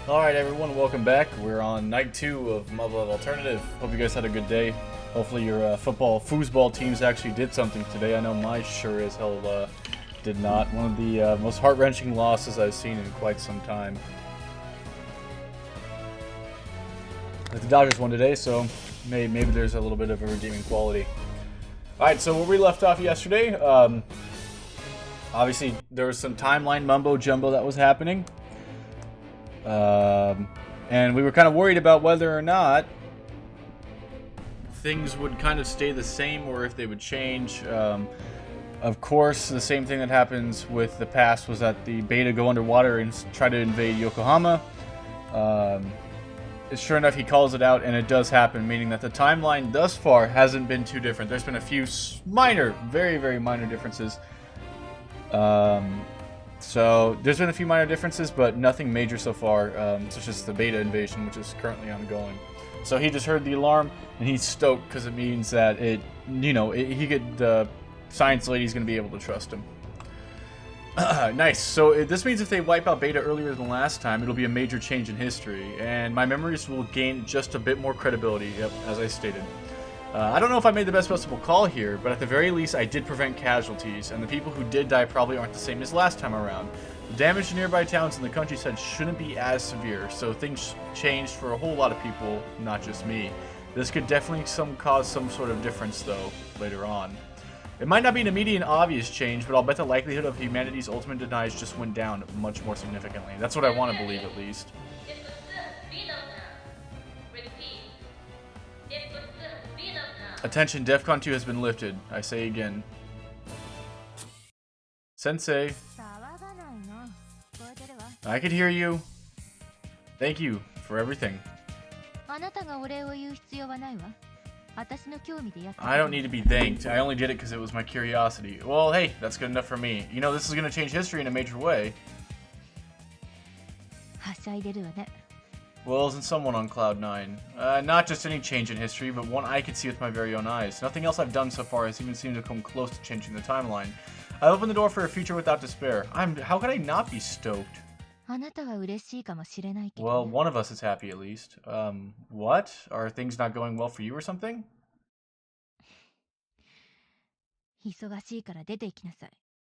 Alright everyone, welcome back. We're on night 2 of Muv Luv Alternative. Hope you guys had a good day. Hopefully your foosball teams actually did something today. I know my sure as hell did not. One of the most heart-wrenching losses I've seen in quite some time. But the Dodgers won today, so maybe there's a little bit of a redeeming quality. Alright, so where we left off yesterday, obviously there was some timeline mumbo-jumbo that was happening. And we were kind of worried about whether or not things would kind of stay the same or if they would change. Of course, the same thing that happens with the past was that the Beta go underwater and try to invade Yokohama. Sure enough, he calls it out, and it does happen, meaning that the timeline thus far hasn't been too different. There's been a few minor, very, very minor differences. So there's been a few minor differences, but nothing major so far, such as the Beta invasion, which is currently ongoing. So he just heard the alarm, and he's stoked because it means that the science lady's going to be able to trust him. Nice. So this means if they wipe out Beta earlier than last time, it'll be a major change in history, and my memories will gain just a bit more credibility, as I stated. I don't know if I made the best possible call here, but at the very least I did prevent casualties, and the people who did die probably aren't the same as last time around. The damage to nearby towns in the countryside shouldn't be as severe, so things changed for a whole lot of people, not just me. This could definitely cause some sort of difference, though, later on. It might not be an immediate and obvious change, but I'll bet the likelihood of humanity's ultimate demise just went down much more significantly. That's what I want to believe, at least. Attention, DEFCON 2 has been lifted. I say again. Sensei. I could hear you. Thank you for everything. I don't need to be thanked. I only did it because it was my curiosity. Well, hey, that's good enough for me. You know, this is going to change history in a major way. Well, isn't someone on Cloud 9? Not just any change in history, but one I could see with my very own eyes. Nothing else I've done so far has even seemed to come close to changing the timeline. I opened the door for a future without despair. How could I not be stoked? Well, one of us is happy at least. What? Are things not going well for you or something?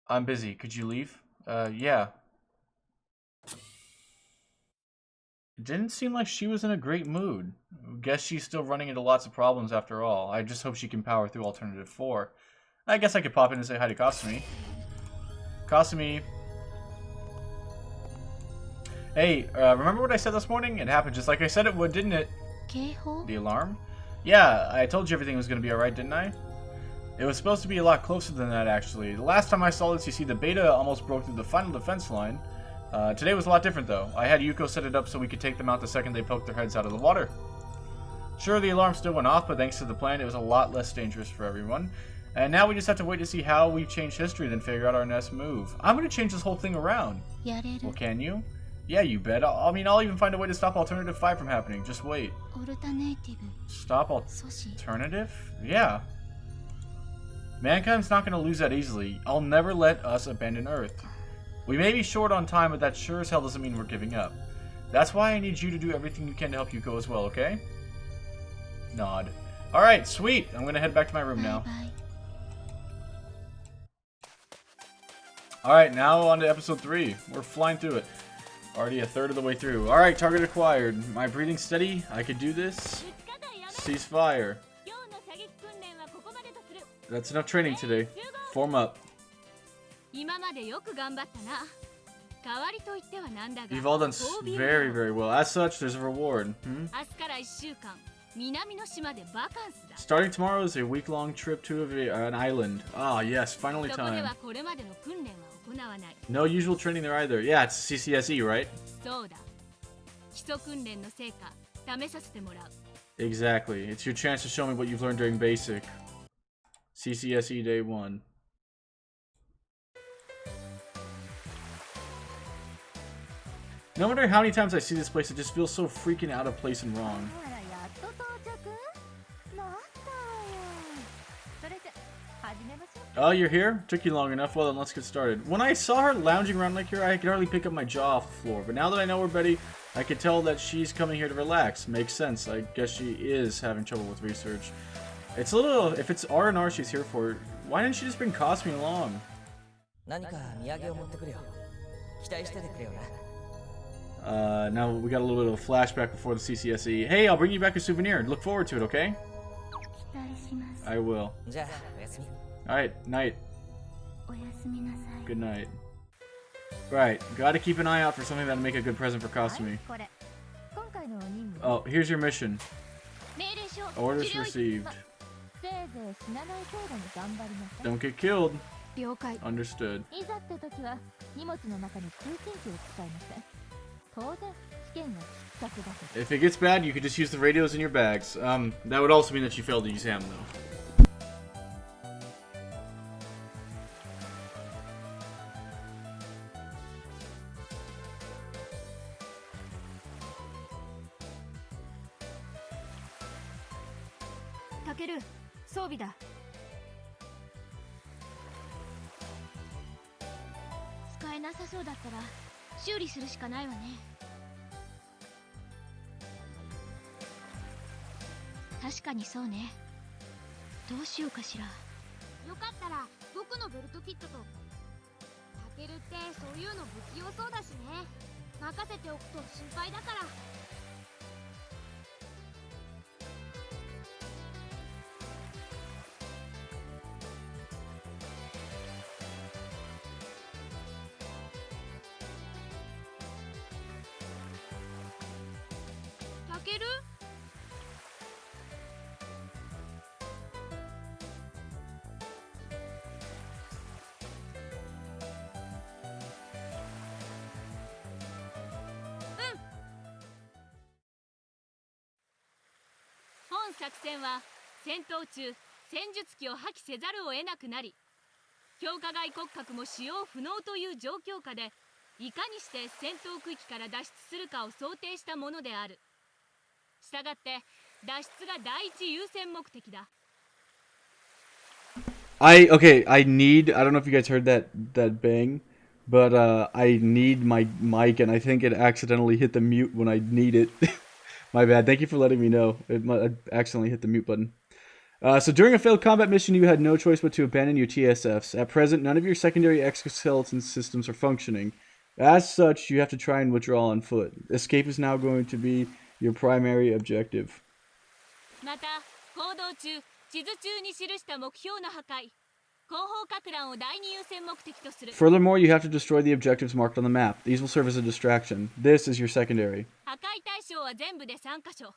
I'm busy. Could you leave? Yeah. It didn't seem like she was in a great mood. Guess she's still running into lots of problems after all. I just hope she can power through Alternative 4. I guess I could pop in and say hi to Kasumi. Kasumi. Hey, remember what I said this morning? It happened just like I said it would, didn't it? The alarm? Yeah, I told you everything was going to be alright, didn't I? It was supposed to be a lot closer than that, actually. The last time I saw this, you see, the Beta almost broke through the final defense line. Today was a lot different, though. I had Yuko set it up so we could take them out the second they poked their heads out of the water. Sure, the alarm still went off, but thanks to the plan, it was a lot less dangerous for everyone. And now we just have to wait to see how we've changed history, then figure out our next move. I'm going to change this whole thing around. Well, can you? Yeah, you bet. I'll even find a way to stop Alternative 5 from happening. Just wait. Stop Alternative? Yeah. Mankind's not going to lose that easily. I'll never let us abandon Earth. We may be short on time, but that sure as hell doesn't mean we're giving up. That's why I need you to do everything you can to help Yuko as well, okay? Nod. Alright, sweet! I'm gonna head back to my room now. Alright, now on to episode 3. We're flying through it. Already a third of the way through. Alright, target acquired. My breathing steady? I could do this. Cease fire. That's enough training today. Form up. You've all done very, very well. As such, there's a reward. Starting tomorrow is a week-long trip to an island. Ah, yes, finally time. No usual training there either. Yeah, it's CCSE, right? Exactly. It's your chance to show me what you've learned during basic. CCSE Day 1. No matter how many times I see this place, it just feels so freaking out of place and wrong. Oh, you're here? Took you long enough. Well, then let's get started. When I saw her lounging around like here, I could hardly pick up my jaw off the floor. But now that I know her Betty, I can tell that she's coming here to relax. Makes sense. I guess she is having trouble with research. It's a little... If it's R&R she's here for, why didn't she just bring Cosme along? Now we got a little bit of a flashback before the CCSE. Hey, I'll bring you back a souvenir. Look forward to it, okay? I will. Alright, night. Good night. Right, gotta keep an eye out for something that'll make a good present for Cosme. Oh, here's your mission. Orders received. Don't get killed. Understood. If it gets bad, you could just use the radios in your bags. That would also mean that you failed the exam, though. Takeru, 装備だ。使えなさそうだったら修理するしかないわね。確かにそうね。どうしようかしら。よかったら僕のベルトキットと。タケルってそういうの不器用そうだしね。任せておくと心配だから。タケル？本作戦は戦闘中戦術機を破棄せざるを得なくなり、強化外骨格も使用不能という状況下でいかにして戦闘区域から脱出するかを想定したものである。したがって脱出が第一優先目的だ。I don't know if you guys heard that bang, but I need my mic and I think it accidentally hit the mute when I need it. My bad. Thank you for letting me know. I accidentally hit the mute button. So during a failed combat mission, you had no choice but to abandon your TSFs. At present, none of your secondary exoskeleton systems are functioning. As such, you have to try and withdraw on foot. Escape is now going to be your primary objective. また、行動中、地図中に記した目標の破壊、後方撹乱を第二優先目的とする。Furthermore, you have to destroy the objectives marked on the map. These will serve as a distraction. This is your secondary. 破壊対象は全部で3カ所。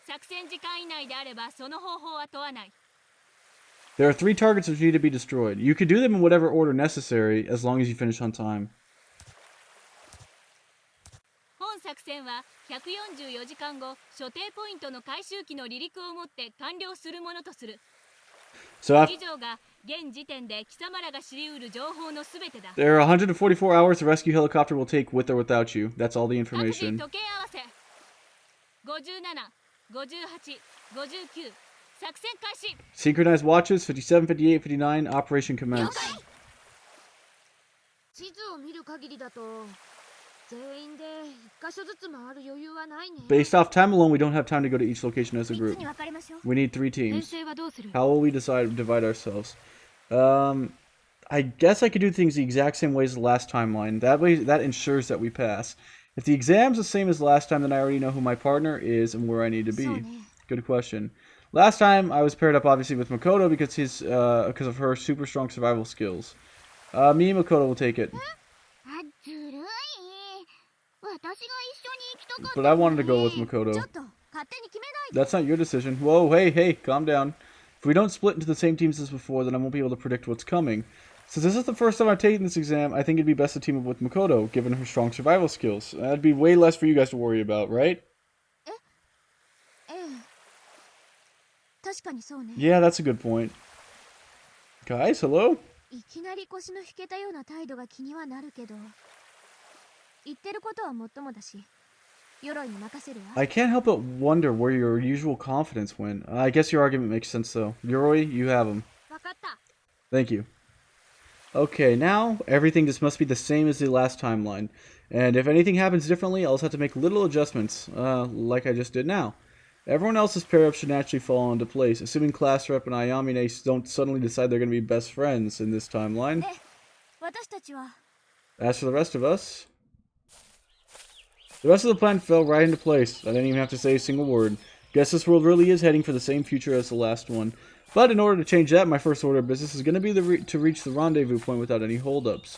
作戦時間以内であればその方法は問わない。There are 3 targets which need to be destroyed. You can do them in whatever order necessary, as long as you finish on time. 本作戦は144時間後、所定ポイントの回収機の離陸をもって完了するものとする。以上が現時点で貴様らが知り得る情報のすべてだ。There are 144 hours the rescue helicopter will take with or without you. That's all the information. 時計合わせ。57、58、59。作戦開始。Synchronized watches 57, 58, 59. Operation commence. 地図を見る限りだと。Based off time alone, we don't have time to go to each location as a group. We need 3 teams. How will we divide ourselves? I guess I could do things the exact same way as the last timeline. That way, that ensures that we pass. If the exam's the same as last time, then I already know who my partner is and where I need to be. Good question. Last time, I was paired up obviously with Makoto because of her super strong survival skills. Me and Makoto will take it. But I wanted to go with Makoto. That's not your decision. Whoa, hey, calm down. If we don't split into the same teams as before, then I won't be able to predict what's coming. Since this is the first time I've taken this exam, I think it'd be best to team up with Makoto, given her strong survival skills. That'd be way less for you guys to worry about, right? Yeah, that's a good point. Guys, hello? I can't help but wonder where your usual confidence went. I guess your argument makes sense, though. Yoroi, you have him. Thank you. Okay, now everything just must be the same as the last timeline. And if anything happens differently, I'll just have to make little adjustments, like I just did now. Everyone else's pair-up should naturally fall into place, assuming Class Rep and Ayamine don't suddenly decide they're going to be best friends in this timeline. As for the rest of us, the rest of the plan fell right into place. I didn't even have to say a single word. Guess this world really is heading for the same future as the last one. But in order to change that, my first order of business is going to be to reach the rendezvous point without any holdups.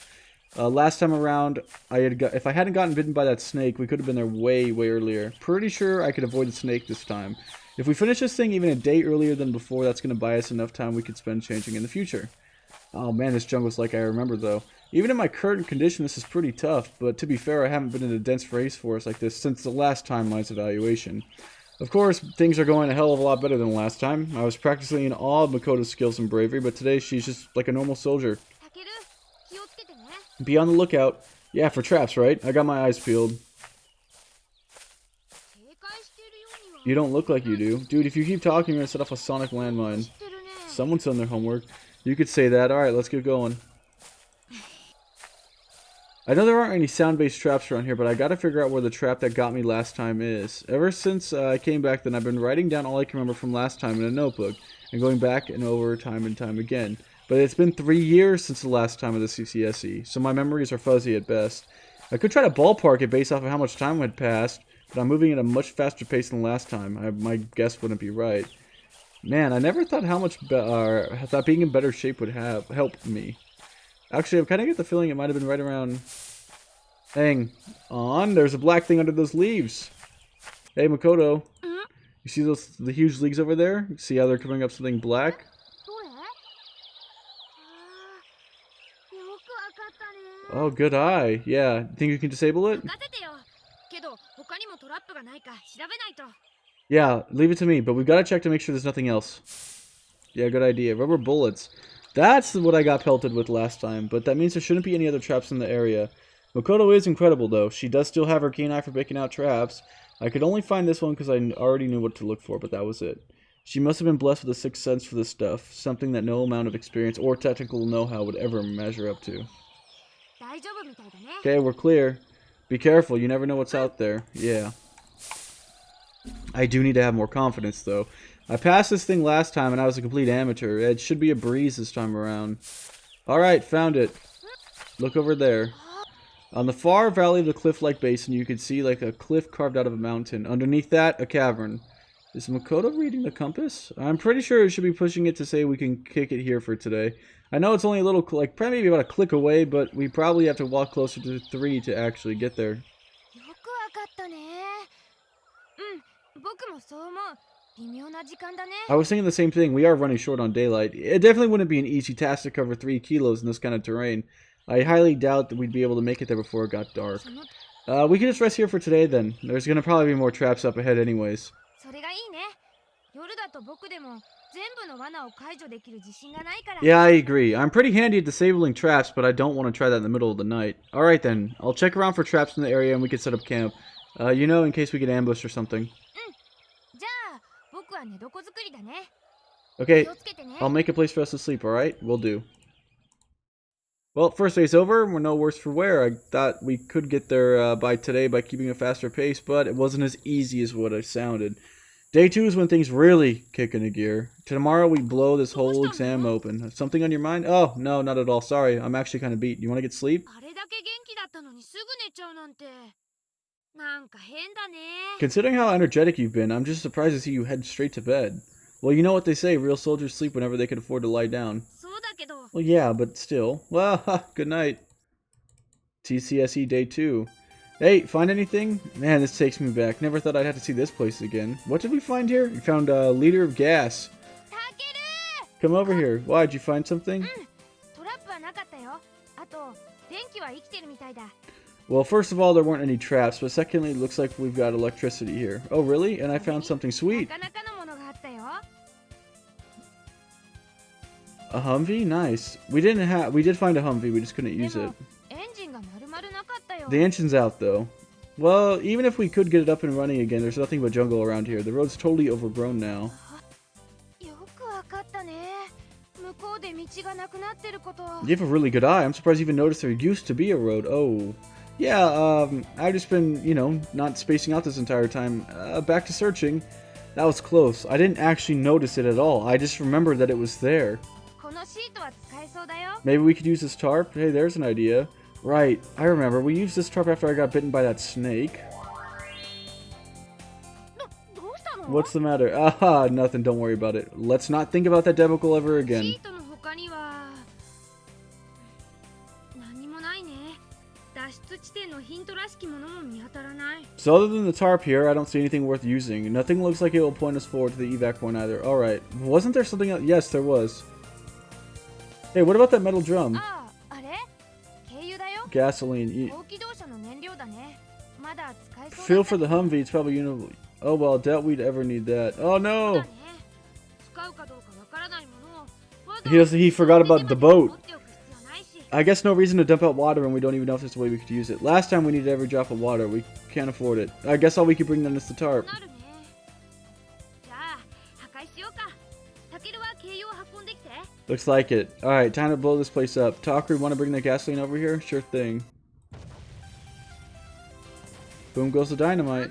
Last time around, if I hadn't gotten bitten by that snake, we could have been there way, way earlier. Pretty sure I could avoid the snake this time. If we finish this thing even a day earlier than before, that's going to buy us enough time we could spend changing in the future. Oh man, this jungle's like I remember though. Even in my current condition, this is pretty tough, but to be fair, I haven't been in a dense race forest like this since the last timeline's evaluation. Of course, things are going a hell of a lot better than last time. I was practicing in awe of Makoto's skills and bravery, but today she's just like a normal soldier. Be on the lookout. Yeah, for traps, right? I got my eyes peeled. You don't look like you do. Dude, if you keep talking, you're gonna set off a sonic landmine. Someone's done their homework. You could say that. Alright, let's get going. I know there aren't any sound-based traps around here, but I gotta figure out where the trap that got me last time is. Ever since I came back then, I've been writing down all I can remember from last time in a notebook, and going back and over time and time again. But it's been 3 years since the last time of the CCSE, so my memories are fuzzy at best. I could try to ballpark it based off of how much time had passed, but I'm moving at a much faster pace than last time. My guess wouldn't be right. Man, I never thought thought being in better shape would help me. Actually, I kind of get the feeling it might have been right around... Hang on, there's a black thing under those leaves. Hey, Makoto. You see the huge leaves over there? See how they're coming up something black? Oh, good eye. Yeah, think you can disable it? Yeah, leave it to me, but we've got to check to make sure there's nothing else. Yeah, good idea. Rubber bullets. That's what I got pelted with last time, but that means there shouldn't be any other traps in the area. Makoto is incredible, though. She does still have her keen eye for picking out traps. I could only find this one because I already knew what to look for, but that was it. She must have been blessed with a sixth sense for this stuff, something that no amount of experience or technical know-how would ever measure up to. Okay, we're clear. Be careful, you never know what's out there. Yeah. I do need to have more confidence, though. I passed this thing last time and I was a complete amateur. It should be a breeze this time around. Alright, found it. Look over there. On the far valley of the cliff-like basin, you can see like a cliff carved out of a mountain. Underneath that, a cavern. Is Makoto reading the compass? I'm pretty sure it should be pushing it to say we can kick it here for today. I know it's only a little, like, probably maybe about a click away, but we probably have to walk closer to 3 to actually get there. I was thinking the same thing. We are running short on daylight. It definitely wouldn't be an easy task to cover 3 kilos in this kind of terrain. I highly doubt that we'd be able to make it there before it got dark. We can just rest here for today then. There's going to probably be more traps up ahead anyways. Yeah, I agree. I'm pretty handy at disabling traps, but I don't want to try that in the middle of the night. Alright then, I'll check around for traps in the area and we can set up camp. You know, in case we get ambushed or something. Okay, I'll make a place for us to sleep, alright? Will do. Well, first day's over, we're no worse for wear. I thought we could get there by today by keeping a faster pace, but it wasn't as easy as what it sounded. Day 2 is when things really kick into gear. Tomorrow we blow this whole exam open. Something on your mind? Oh, no, not at all. Sorry, I'm actually kind of beat. You want to get sleep? Considering how energetic you've been, I'm just surprised to see you head straight to bed. Well, you know what they say, real soldiers sleep whenever they can afford to lie down. Well, yeah, but still. Well, good night. CCSE Day 2. Hey, find anything? Man, this takes me back. Never thought I'd have to see this place again. What did we find here? We found a liter of gas. Come over here. Why, did you find something? Well, first of all, there weren't any traps, but secondly, it looks like we've got electricity here. Oh, really? And I found something sweet. A Humvee? Nice. We did find a Humvee, we just couldn't use it. The engine's out, though. Well, even if we could get it up and running again, there's nothing but jungle around here. The road's totally overgrown now. You have a really good eye. I'm surprised you even noticed there used to be a road. Oh. Yeah, I've just been, you know, not spacing out this entire time. Back to searching. That was close. I didn't actually notice it at all. I just remembered that it was there. Maybe we could use this tarp? Hey, there's an idea. Right, I remember. We used this tarp after I got bitten by that snake. What's the matter? Aha, nothing. Don't worry about it. Let's not think about that debacle ever again. So other than the tarp here, I don't see anything worth using. Nothing looks like it will point us forward to the evac point either. Alright. Wasn't there something else? Yes, there was. Hey, what about that metal drum? Gasoline. Fuel for the Humvee. It's probably universal. Oh well, doubt we'd ever need that. Oh no! He forgot about the boat. I guess no reason to dump out water when we don't even know if there's a way we could use it. Last time we needed every drop of water. We can't afford it. I guess all we could bring then is the tarp. Looks like it. Alright, time to blow this place up. Talker, want to bring the gasoline over here? Sure thing. Boom goes the dynamite.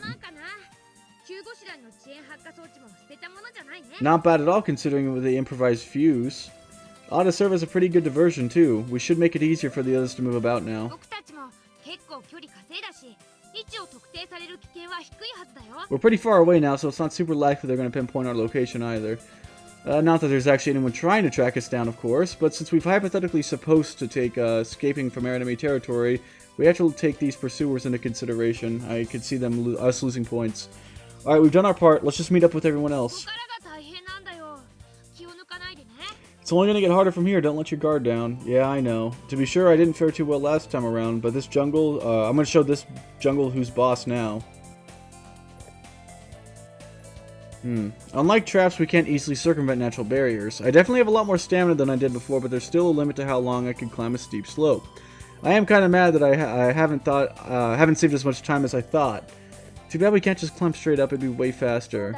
Not bad at all considering the improvised fuse. Ought to serve as a pretty good diversion too. We should make it easier for the others to move about now. We're pretty far away now, so it's not super likely they're going to pinpoint our location either. Not that there's actually anyone trying to track us down, of course, but since we've hypothetically supposed to take escaping from enemy territory, we have to take these pursuers into consideration. I could see us losing points. Alright, we've done our part. Let's just meet up with everyone else. It's only going to get harder from here. Don't let your guard down. Yeah, I know. To be sure, I didn't fare too well last time around, but this jungle, I'm going to show this jungle who's boss now. Unlike traps, we can't easily circumvent natural barriers. I definitely have a lot more stamina than I did before, but there's still a limit to how long I can climb a steep slope. I am kind of mad that I haven't saved as much time as I thought. Too bad we can't just climb straight up. It'd be way faster.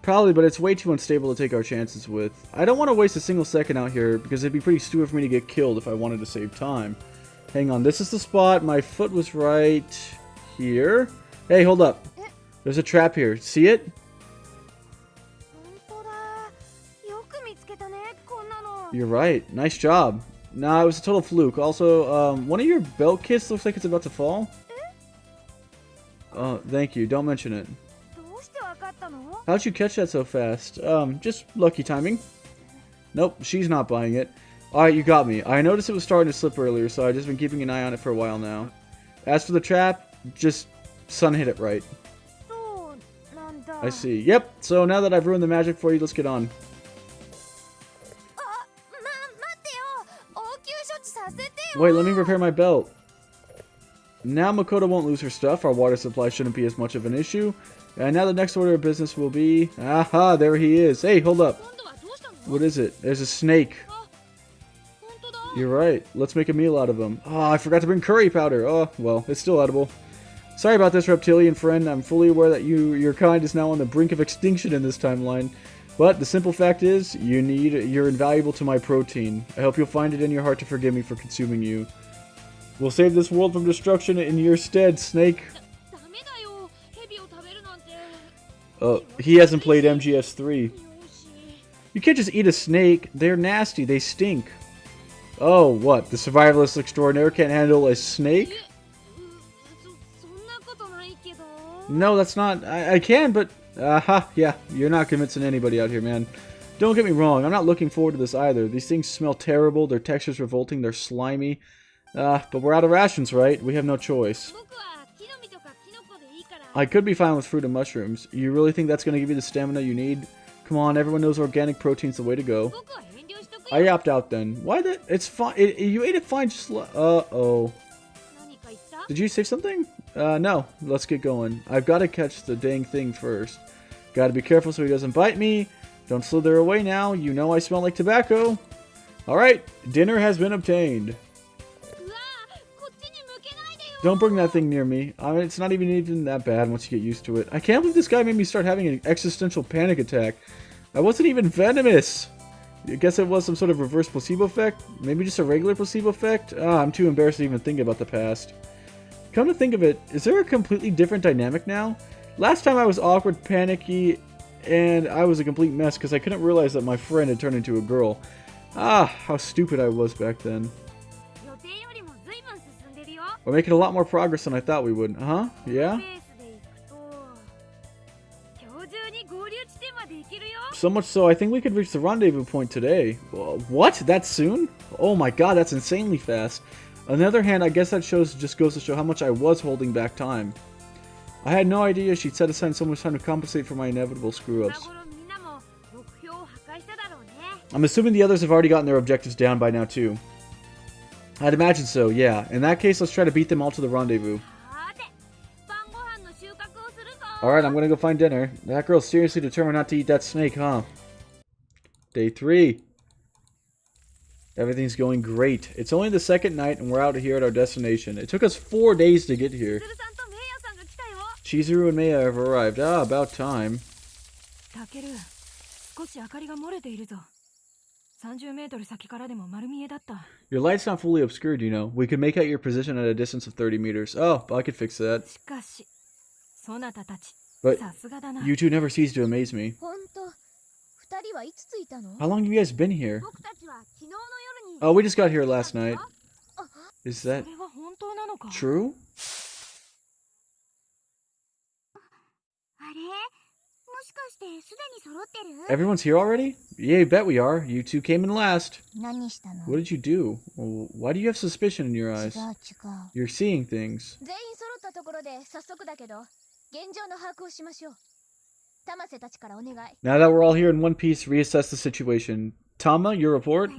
Probably, but it's way too unstable to take our chances with. I don't want to waste a single second out here because it'd be pretty stupid for me to get killed if I wanted to save time. Hang on, this is the spot. My foot was right here. Hey, hold up. There's a trap here. See it? You're right. Nice job. Nah, it was a total fluke. Also, one of your belt kits looks like it's about to fall. Oh, thank you. Don't mention it. How'd you catch that so fast? Just lucky timing. Nope, she's not buying it. Alright, you got me. I noticed it was starting to slip earlier, so I've just been keeping an eye on it for a while now. As for the trap, just sun hit it right. I see. Yep, so now that I've ruined the magic for you, let's get on. Wait, let me repair my belt. Now Makoto won't lose her stuff. Our water supply shouldn't be as much of an issue. And now the next order of business will be... Aha, there he is. Hey, hold up. What is it? There's a snake. You're right. Let's make a meal out of him. Oh, I forgot to bring curry powder. Oh, well, it's still edible. Sorry about this, reptilian friend. I'm fully aware that your kind is now on the brink of extinction in this timeline. But the simple fact is, you're invaluable to my protein. I hope you'll find it in your heart to forgive me for consuming you. We'll save this world from destruction in your stead, Snake. He hasn't played MGS3. You can't just eat a snake. They're nasty. They stink. Oh, what? The survivalist extraordinaire can't handle a snake? No, that's not... I can, but... Aha, yeah. You're not convincing anybody out here, man. Don't get me wrong. I'm not looking forward to this either. These things smell terrible. Their texture's revolting. They're slimy. But we're out of rations, right? We have no choice. I could be fine with fruit and mushrooms. You really think that's going to give you the stamina you need? Come on, everyone knows organic protein's the way to go. I opt out then. Why that? It's fine. You ate it fine. Just uh-oh. Did you say something? No. Let's get going. I've got to catch the dang thing first. Got to be careful so he doesn't bite me. Don't slither away now. You know I smell like tobacco. Alright. Dinner has been obtained. Don't bring that thing near me. I mean, it's not even that bad once you get used to it. I can't believe this guy made me start having an existential panic attack. I wasn't even venomous! I guess it was some sort of reverse placebo effect? Maybe just a regular placebo effect? Ah, I'm too embarrassed to even think about the past. Come to think of it, is there a completely different dynamic now? Last time I was awkward, panicky, and I was a complete mess because I couldn't realize that my friend had turned into a girl. Ah, how stupid I was back then. We're making a lot more progress than I thought we would. Uh-huh, yeah? So much so, I think we could reach the rendezvous point today. What? That soon? Oh my god, that's insanely fast. On the other hand, I guess that just goes to show how much I was holding back time. I had no idea she'd set aside so much time to compensate for my inevitable screw-ups. I'm assuming the others have already gotten their objectives down by now too. I'd imagine so, yeah. In that case, let's try to beat them all to the rendezvous. Alright, I'm gonna go find dinner. That girl's seriously determined not to eat that snake, huh? Day 3. Everything's going great. It's only the second night and we're out here at our destination. It took us 4 days to get here. Chizuru and Meiya have arrived. Ah, about time. Your light's not fully obscured, you know. We could make out your position at a distance of 30 meters. Oh, I could fix that. But you two never cease to amaze me. How long have you guys been here? Oh, we just got here last night. Is that true? Everyone's here already? Yeah, you bet we are. You two came in last. What did you do? Why do you have suspicion in your eyes? You're seeing things. Now that we're all here in one piece, reassess the situation. Tama, your report?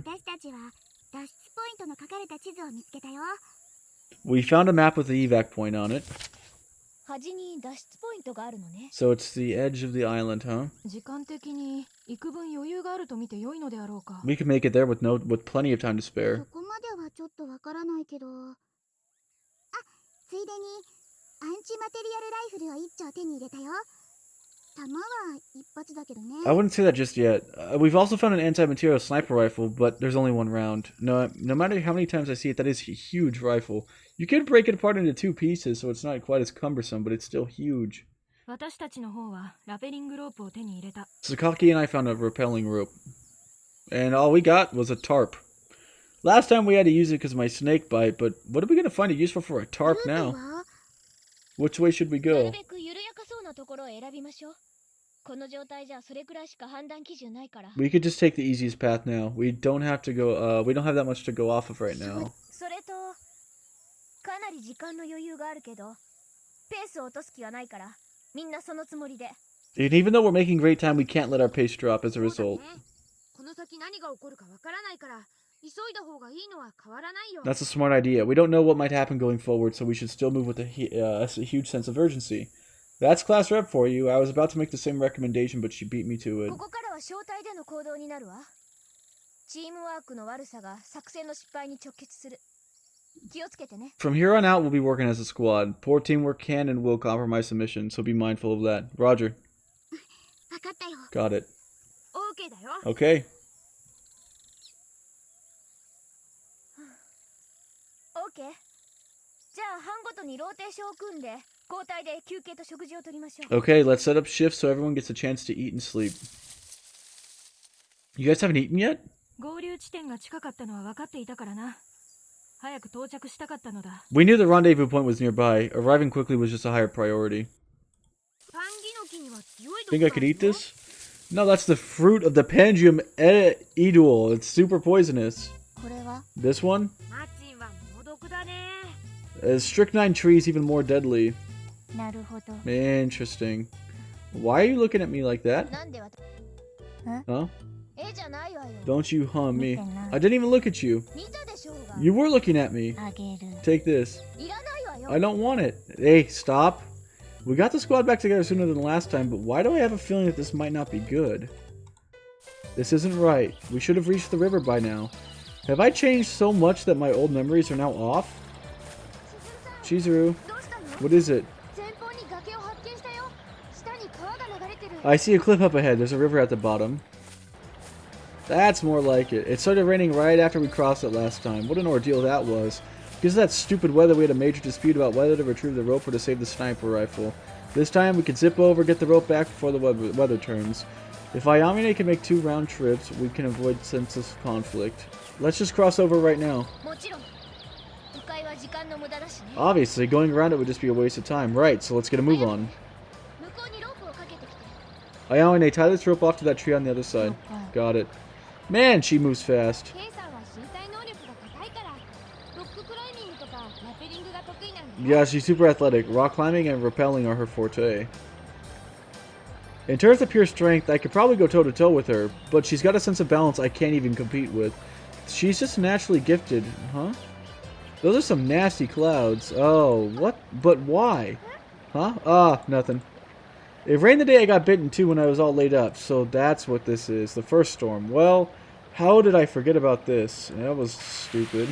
We found a map with the evac point on it. So it's the edge of the island, huh? We can make it there with plenty of time to spare. I wouldn't say that just yet. We've also found an anti-material sniper rifle, but there's only one round. No matter how many times I see it, that is a huge rifle. You could break it apart into 2 pieces, so it's not quite as cumbersome, but it's still huge. Sakaki and I found a rappelling rope. And all we got was a tarp. Last time we had to use it because of my snake bite, but what are we going to find it useful for a tarp now? Which way should we go? We could just take the easiest path now. We don't have to go, we don't have that much to go off of right now. And even though we're making great time, we can't let our pace drop as a result. That's a smart idea. We don't know what might happen going forward, so we should still move with a huge sense of urgency. That's class rep for you. I was about to make the same recommendation, but she beat me to it. From here on out, we'll be working as a squad. Poor teamwork can and will compromise the mission, so be mindful of that. Roger. Got it. Okay. Okay, let's set up shifts so everyone gets a chance to eat and sleep. You guys haven't eaten yet? We knew the rendezvous point was nearby. Arriving quickly was just a higher priority. Think I could eat this? No, that's the fruit of the Pangium edule. It's super poisonous. This one? Strychnine tree is even more deadly. Interesting. Why are you looking at me like that? Huh? Don't you hum me. I didn't even look at you. You were looking at me. Take this. I don't want it. Hey, stop. We got the squad back together sooner than last time, but why do I have a feeling that this might not be good? This isn't right. We should have reached the river by now. Have I changed so much that my old memories are now off? Chizuru, what is it? I see a cliff up ahead. There's a river at the bottom. That's more like it. It started raining right after we crossed it last time. What an ordeal that was. Because of that stupid weather, we had a major dispute about whether to retrieve the rope or to save the sniper rifle. This time, we could zip over, get the rope back before the weather turns. If Ayamine can make 2 round trips, we can avoid senseless conflict. Let's just cross over right now. Obviously, going around it would just be a waste of time. Right, so let's get a move on. Ayamine, tie this rope off to that tree on the other side. Got it. Man, she moves fast. Yeah, she's super athletic. Rock climbing and rappelling are her forte. In terms of pure strength, I could probably go toe-to-toe with her, but she's got a sense of balance I can't even compete with. She's just naturally gifted, huh? Those are some nasty clouds. Oh, what? But why? Huh? Ah, nothing. It rained the day I got bitten too when I was all laid up, so that's what this is. The first storm. Well, how did I forget about this? That was stupid.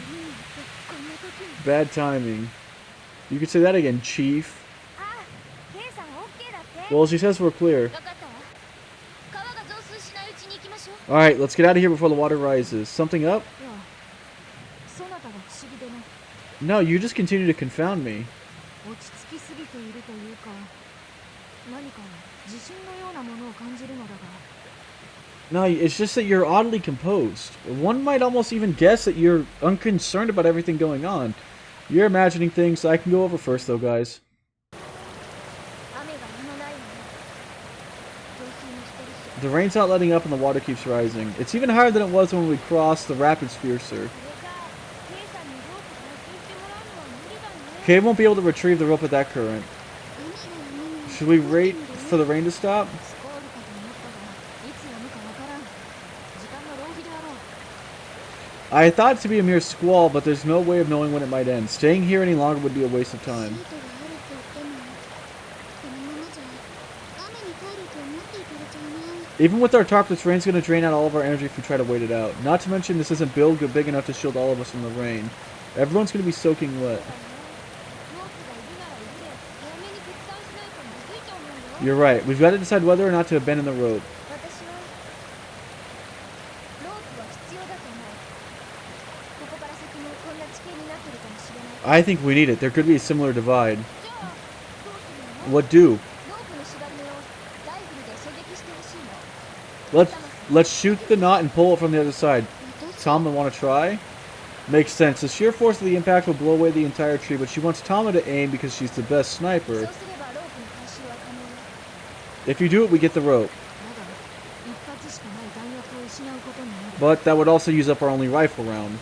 Bad timing. You could say that again, Chief. Well, she says we're clear. Alright, let's get out of here before the water rises. Something up? No, you just continue to confound me. No, it's just that you're oddly composed. One might almost even guess that you're unconcerned about everything going on. You're imagining things. I can go over first, though, guys. The rain's not letting up and the water keeps rising. It's even higher than it was when we crossed the rapids fiercer. Kay won't be able to retrieve the rope at that current. Should we wait for the rain to stop? I thought it to be a mere squall, but there's no way of knowing when it might end. Staying here any longer would be a waste of time. Even with our tarp, this rain's going to drain out all of our energy if we try to wait it out. Not to mention, this isn't built big enough to shield all of us from the rain. Everyone's going to be soaking wet. You're right. We've got to decide whether or not to abandon the rope. I think we need it. There could be a similar divide. What do? Let's shoot the knot and pull it from the other side. Tama want to try? Makes sense. The sheer force of the impact will blow away the entire tree, but she wants Tama to aim because she's the best sniper. If you do it, we get the rope. But that would also use up our only rifle round.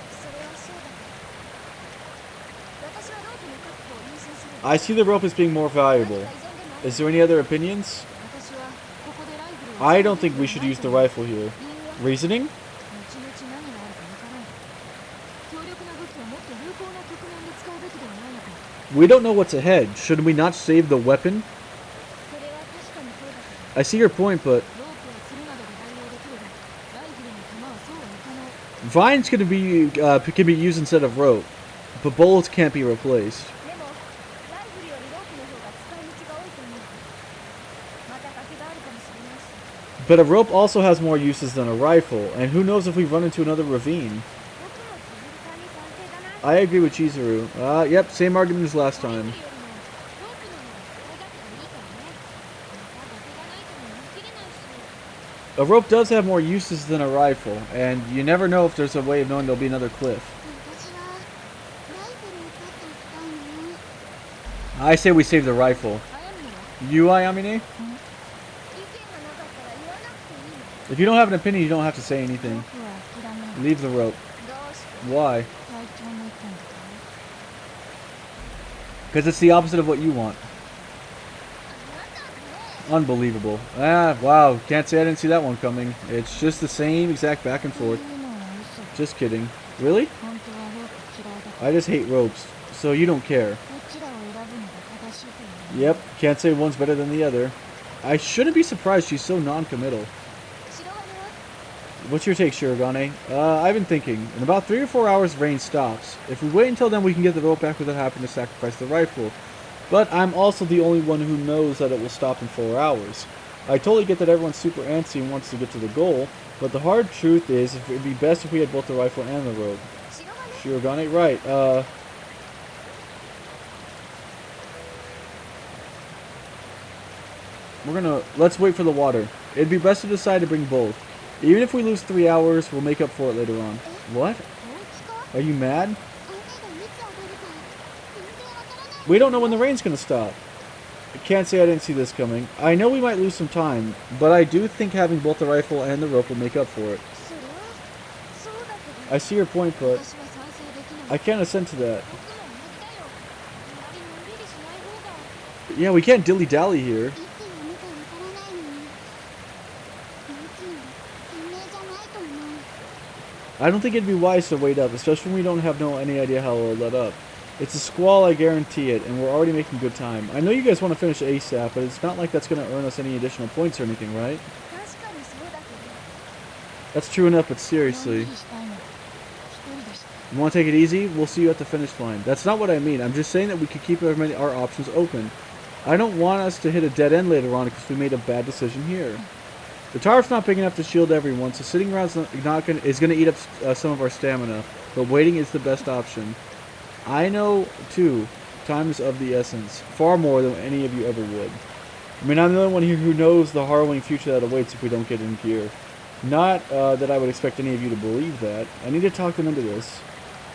I see the rope as being more valuable. Is there any other opinions? I don't think we should use the rifle here. Reasoning? We don't know what's ahead. Should we not save the weapon? I see your point, but Vine's can be used instead of rope, but bullets can't be replaced. But a rope also has more uses than a rifle, and who knows if we run into another ravine. I agree with Chizuru. Yep, same argument as last time. A rope does have more uses than a rifle, and you never know if there's a way of knowing there'll be another cliff. I say we save the rifle. You, Ayamine? If you don't have an opinion, you don't have to say anything. Leave the rope. Why? Because it's the opposite of what you want. Unbelievable. Wow. Can't say I didn't see that one coming. It's just the same exact back and forth. Just kidding. Really? I just hate ropes. So you don't care. Yep. Can't say one's better than the other. I shouldn't be surprised she's so non-committal. What's your take, Shirogane? I've been thinking. In about 3 or 4 hours, rain stops. If we wait until then, we can get the rope back without having to sacrifice the rifle. But I'm also the only one who knows that it will stop in 4 hours. I totally get that everyone's super antsy and wants to get to the goal, but the hard truth is it'd be best if we had both the rifle and the rope. Shirogane, right. Let's wait for the water. It'd be best to decide to bring both. Even if we lose 3 hours, we'll make up for it later on. What? Are you mad? We don't know when the rain's gonna stop. I can't say I didn't see this coming. I know we might lose some time, but I do think having both the rifle and the rope will make up for it. I see your point, but I can't assent to that. Yeah, we can't dilly-dally here. I don't think it'd be wise to wait up, especially when we don't have any idea how it'll let up. It's a squall, I guarantee it, and we're already making good time. I know you guys want to finish ASAP, but it's not like that's going to earn us any additional points or anything, right? That's true enough, but seriously. You want to take it easy? We'll see you at the finish line. That's not what I mean. I'm just saying that we could keep our options open. I don't want us to hit a dead end later on because we made a bad decision here. The tarp's not big enough to shield everyone, so sitting around is going to eat up some of our stamina, but waiting is the best option. I know, too, time is of the essence, far more than any of you ever would. I mean, I'm the only one here who knows the harrowing future that awaits if we don't get in gear. Not that I would expect any of you to believe that. I need to talk them into this.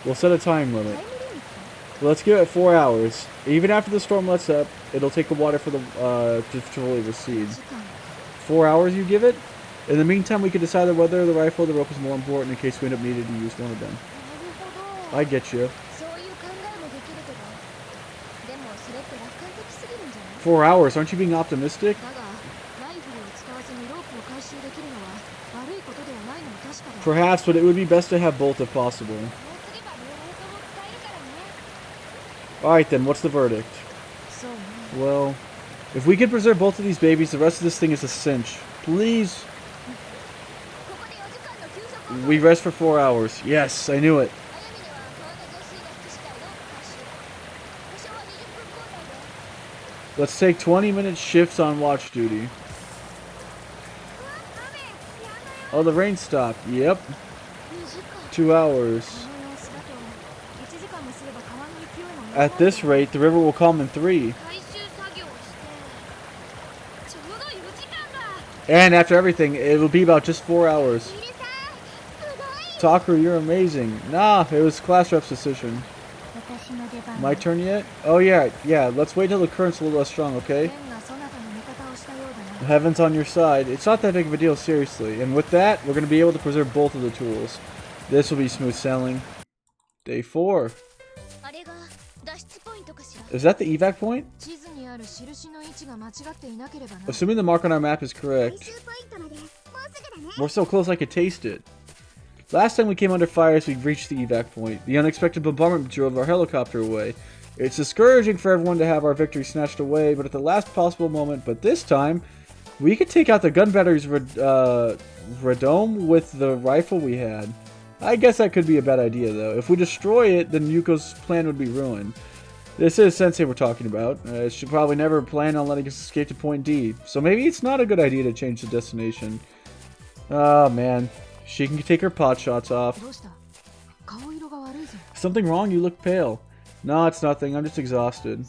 We'll set a time limit. Let's give it 4 hours. Even after the storm lets up, it'll take the water for the to fully recede. 4 hours you give it? In the meantime, we can decide whether the rifle or the rope is more important in case we end up needing to use one of them. I get you. 4 hours? Aren't you being optimistic? Perhaps, but it would be best to have both if possible. Alright then, what's the verdict? Well, if we can preserve both of these babies, the rest of this thing is a cinch. Please. We rest for 4 hours. Yes, I knew it. Let's take 20-minute shifts on watch duty. Oh, the rain stopped. Yep. 2 hours. At this rate, the river will calm in 3. And after everything, it will be about just 4 hours. Takaru, you're amazing. Nah, it was class rep's decision. My turn yet? Oh yeah, let's wait till the current's a little less strong, okay? The heaven's on your side. It's not that big of a deal, seriously. And with that, we're going to be able to preserve both of the tools. This will be smooth sailing. Day 4. Is that the evac point? Assuming the mark on our map is correct. We're so close I could taste it. Last time we came under fire as we reached the evac point. The unexpected bombardment drove our helicopter away. It's discouraging for everyone to have our victory snatched away, but at the last possible moment. But this time, we could take out the gun battery's radome with the rifle we had. I guess that could be a bad idea, though. If we destroy it, then Yuko's plan would be ruined. This is Sensei we're talking about. She probably never planned on letting us escape to point D. So maybe it's not a good idea to change the destination. Oh, man. She can take her pot shots off. Something wrong? You look pale. No, it's nothing. I'm just exhausted.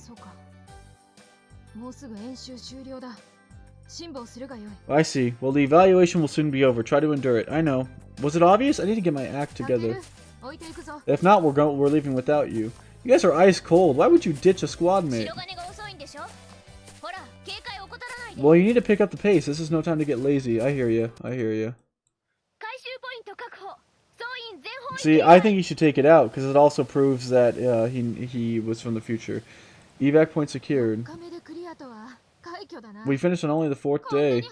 I see. Well, the evaluation will soon be over. Try to endure it. I know. Was it obvious? I need to get my act together. If not, we're leaving without you. You guys are ice cold. Why would you ditch a squad mate? Well, you need to pick up the pace. This is no time to get lazy. I hear you. I hear you. See, I think you should take it out because it also proves that he was from the future. Evac point secured. We finished on only the 4th day.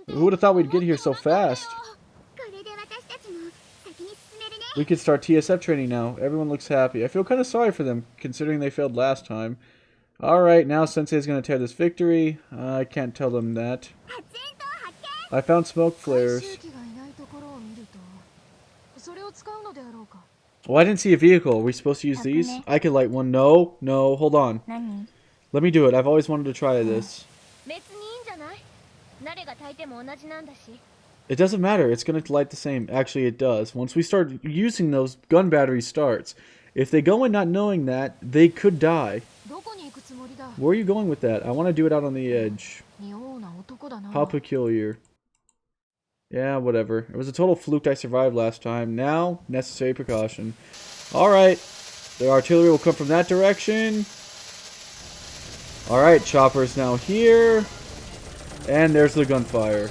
Who would have thought we'd get here so fast? We could start TSF training now. Everyone looks happy. I feel kind of sorry for them, considering they failed last time. Alright, now Sensei's going to tear this victory. I can't tell them that. I found smoke flares. Well, I didn't see a vehicle. Are we supposed to use these? I could light one. No, hold on. Let me do it. I've always wanted to try this. It doesn't matter. It's going to light the same. Actually, it does. Once we start using those, gun battery starts. If they go in not knowing that, they could die. Where are you going with that? I want to do it out on the edge. How peculiar. Yeah, whatever. It was a total fluke I survived last time. Now, necessary precaution. Alright. The artillery will come from that direction. Alright, chopper's now here. And there's the gunfire.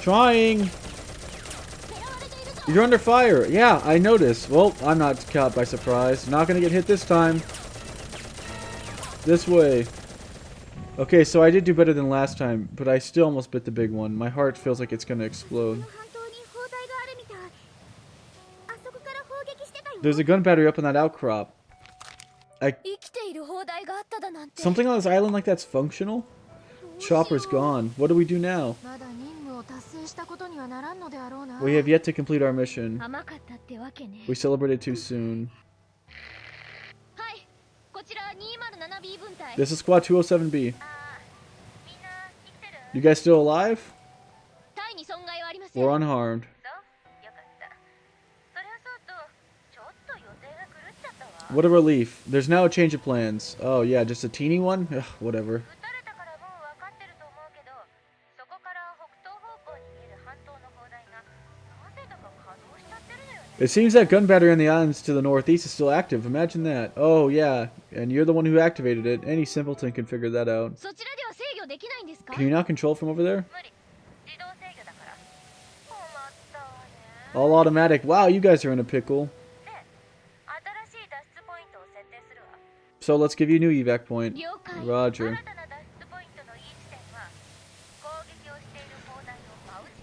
Trying. You're under fire. Yeah, I noticed. Well, I'm not caught by surprise. Not gonna get hit this time. This way. Okay, so I did do better than last time, but I still almost bit the big one. My heart feels like it's gonna explode. There's a gun battery up on that outcrop. Something on this island like that's functional? Chopper's gone. What do we do now? We have yet to complete our mission. We celebrated too soon. This is Squad 207B. You guys still alive? We're unharmed. What a relief. There's now a change of plans. Oh yeah, just a teeny one? Ugh, whatever. It seems that gun battery on the islands to the northeast is still active. Imagine that. Oh yeah, and you're the one who activated it. Any simpleton can figure that out. Can you not control from over there? All automatic. Wow, you guys are in a pickle. So let's give you a new evac point. Roger.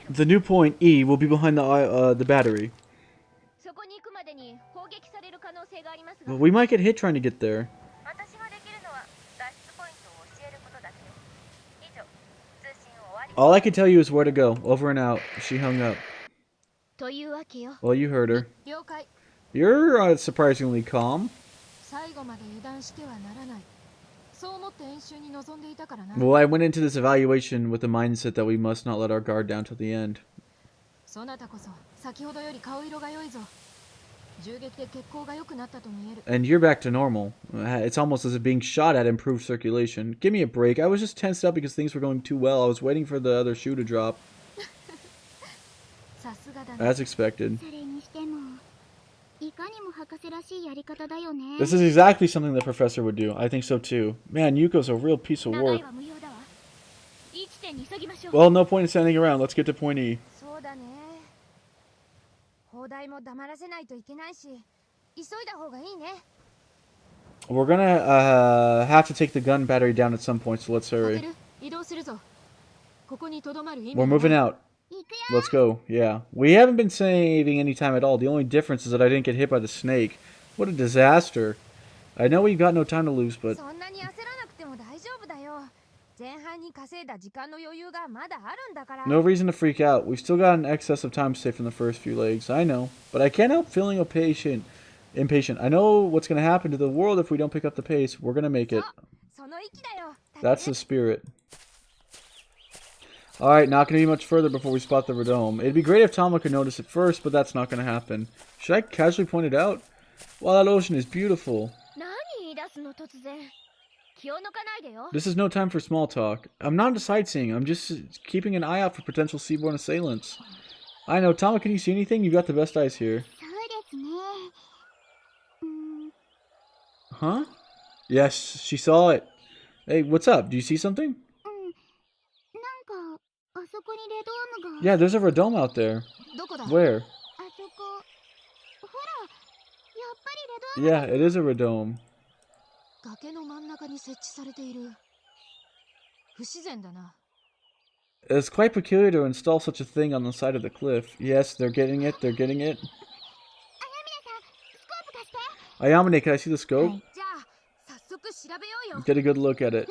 The new point, E, will be behind the battery. Well, we might get hit trying to get there. All I can tell you is where to go. Over and out. She hung up. Well, you heard her. You're surprisingly calm. Well, I went into this evaluation with the mindset that we must not let our guard down till the end. And you're back to normal. It's almost as if being shot at improved circulation. Give me a break. I was just tensed up because things were going too well. I was waiting for the other shoe to drop. As expected. This is exactly something the professor would do. I think so too. Man, Yuko's a real piece of work. Well, no point in standing around. Let's get to point E. We're gonna have to take the gun battery down at some point, so let's hurry. We're moving out. Let's go. Yeah. We haven't been saving any time at all. The only difference is that I didn't get hit by the snake. What a disaster. I know we've got no time to lose, but... No reason to freak out. We've still got an excess of time saved from the first few legs. I know. But I can't help feeling impatient. I know what's going to happen to the world if we don't pick up the pace. We're going to make it. That's the spirit. Alright, not going to be much further before we spot the Radome. It'd be great if Tama could notice it first, but that's not going to happen. Should I casually point it out? Wow, that ocean is beautiful. This is no time for small talk. I'm not into sightseeing. I'm just keeping an eye out for potential seaborne assailants. I know. Tama, can you see anything? You've got the best eyes here. Huh? Yes, she saw it. Hey, what's up? Do you see something? Yeah, there's a Radome out there. Where? Yeah, it is a Radome. It's quite peculiar to install such a thing on the side of the cliff. Yes, they're getting it, they're getting it. Ayamine, can I see the scope? Get a good look at it.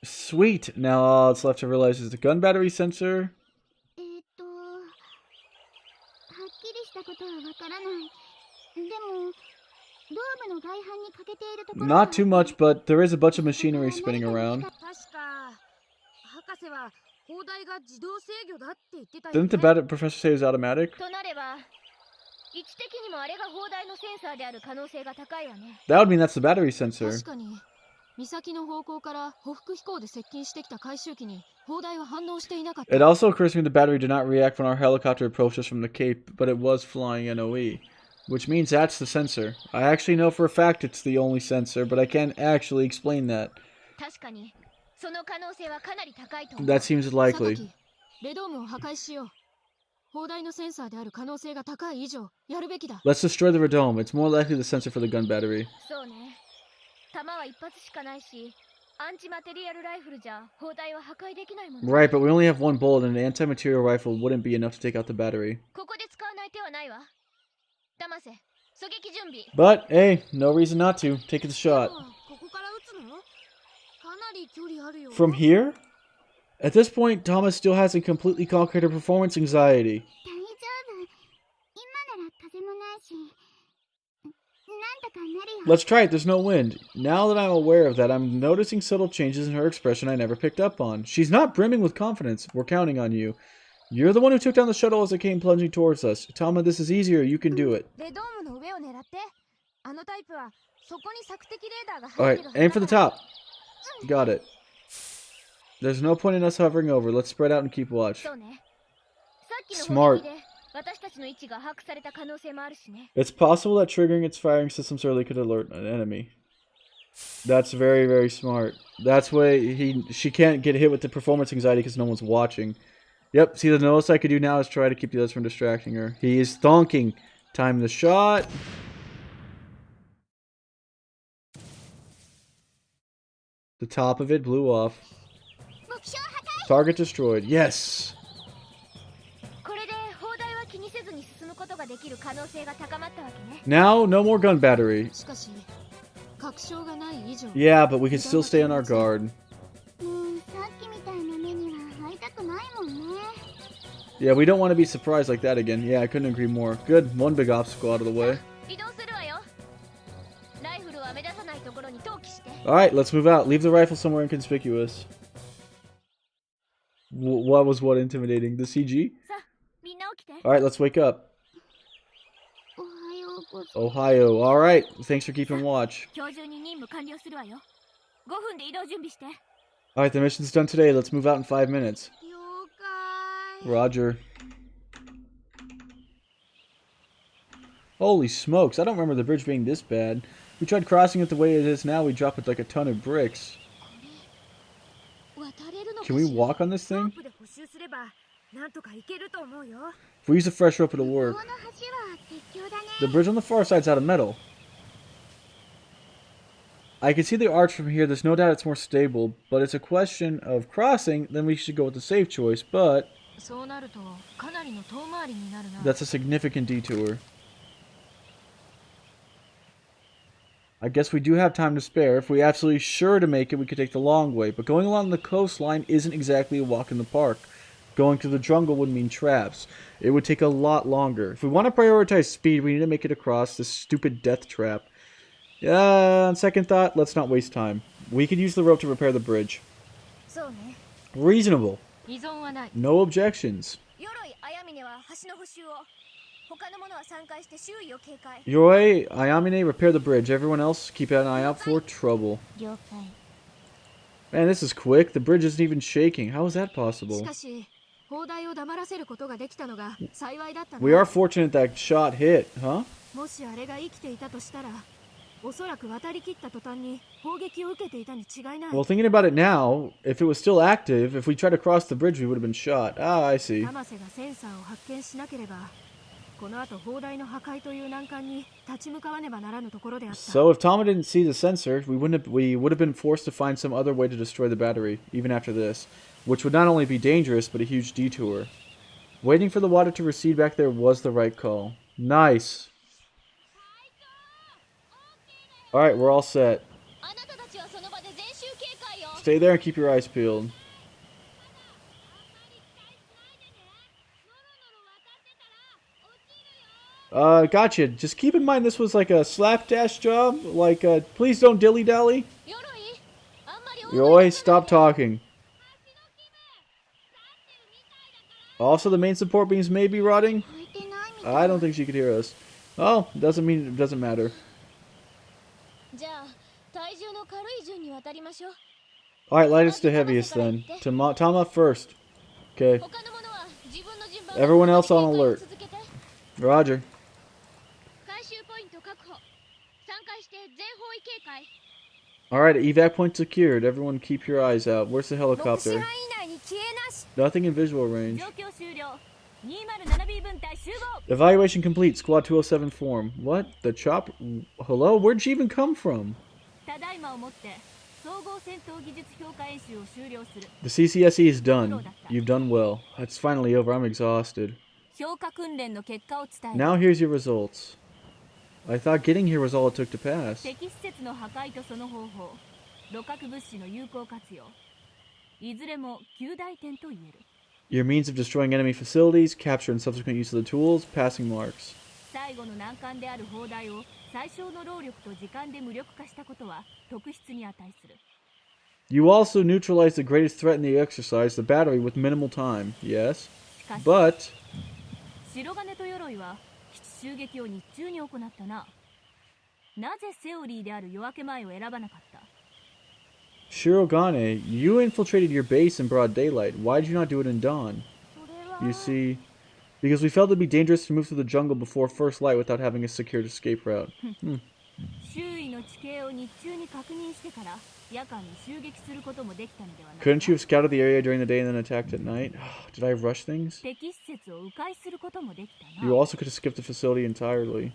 Sweet! Now all that's left to realize is the gun battery sensor. Not too much, but there is a bunch of machinery spinning around. Didn't the professor say it was automatic? That would mean that's the battery sensor. It also occurs to me the battery did not react when our helicopter approached us from the Cape, but it was flying NOE. Which means that's the sensor. I actually know for a fact it's the only sensor, but I can't actually explain that. That seems likely. Let's destroy the radome. It's more likely the sensor for the gun battery. Right, but we only have one bullet and an anti-material rifle wouldn't be enough to take out the battery. But, hey, no reason not to. Take the shot. From here? At this point, Thomas still hasn't completely conquered her performance anxiety. Let's try it, there's no wind. Now that I'm aware of that, I'm noticing subtle changes in her expression I never picked up on. She's not brimming with confidence. We're counting on you. You're the one who took down the shuttle as it came plunging towards us. Tama, this is easier. You can do it. Alright, aim for the top. Got it. There's no point in us hovering over. Let's spread out and keep watch. Smart. It's possible that triggering its firing systems early could alert an enemy. That's very, very smart. That's why she can't get hit with the performance anxiety because no one's watching. Yep, see, the most I could do now is try to keep the others from distracting her. He is thonking. Time the shot. The top of it blew off. Target destroyed. Yes! Now, no more gun battery. Yeah, but we can still stay on our guard. Yeah, we don't want to be surprised like that again. Yeah, I couldn't agree more. Good, one big obstacle out of the way. Alright, let's move out. Leave the rifle somewhere inconspicuous. What was what intimidating? The CG? Alright, let's wake up. Ohio. Alright, thanks for keeping watch. Alright, the mission's done today. Let's move out in 5 minutes. Roger. Holy smokes, I don't remember the bridge being this bad. We tried crossing it the way it is now, we dropped it like a ton of bricks. Can we walk on this thing? If we use a fresh rope, it'll work. The bridge on the far side's out of metal. I can see the arch from here. There's no doubt it's more stable, but it's a question of crossing. Then we should go with the safe choice, but that's a significant detour. I guess we do have time to spare. If we're absolutely sure to make it, we could take the long way. But going along the coastline isn't exactly a walk in the park. Going through the jungle would mean traps. It would take a lot longer. If we want to prioritize speed, we need to make it across this stupid death trap. Yeah, on second thought, let's not waste time. We could use the rope to repair the bridge. Reasonable. No objections. Yoroi, Ayamine, repair the bridge. Everyone else, keep an eye out for trouble. Man, this is quick. The bridge isn't even shaking. How is that possible? We are fortunate that shot hit, huh? Well, thinking about it now, if it was still active, if we tried to cross the bridge, we would have been shot. Ah, I see. So if Tama didn't see the sensor, we would have been forced to find some other way to destroy the battery, even after this, which would not only be dangerous, but a huge detour. Waiting for the water to recede back there was the right call. Nice. Alright, we're all set. Stay there and keep your eyes peeled. Gotcha. Just keep in mind this was like a slapdash job. Like, please don't dilly-dally. Yoi, stop talking. Also, the main support beams may be rotting. I don't think she could hear us. Oh, doesn't mean it doesn't matter. Alright, lightest to heaviest then. Tama first. Okay. Everyone else on alert. Roger. Alright, evac point secured. Everyone keep your eyes out. Where's the helicopter? Nothing in visual range. Evaluation complete. Squad 207 form. What? The chop? Hello? Where'd she even come from? The CCSE is done. You've done well. It's finally over. I'm exhausted. Now here's your results. I thought getting here was all it took to pass. Your means of destroying enemy facilities, capture and subsequent use of the tools, passing marks. You also neutralized the greatest threat in the exercise, the battery, with minimal time. Yes. But... Shirogane, you infiltrated your base in broad daylight. Why did you not do it in dawn? You see, because we felt it would be dangerous to move through the jungle before first light without having a secured escape route. Couldn't you have scouted the area during the day and then attacked at night? Did I rush things? You also could have skipped the facility entirely.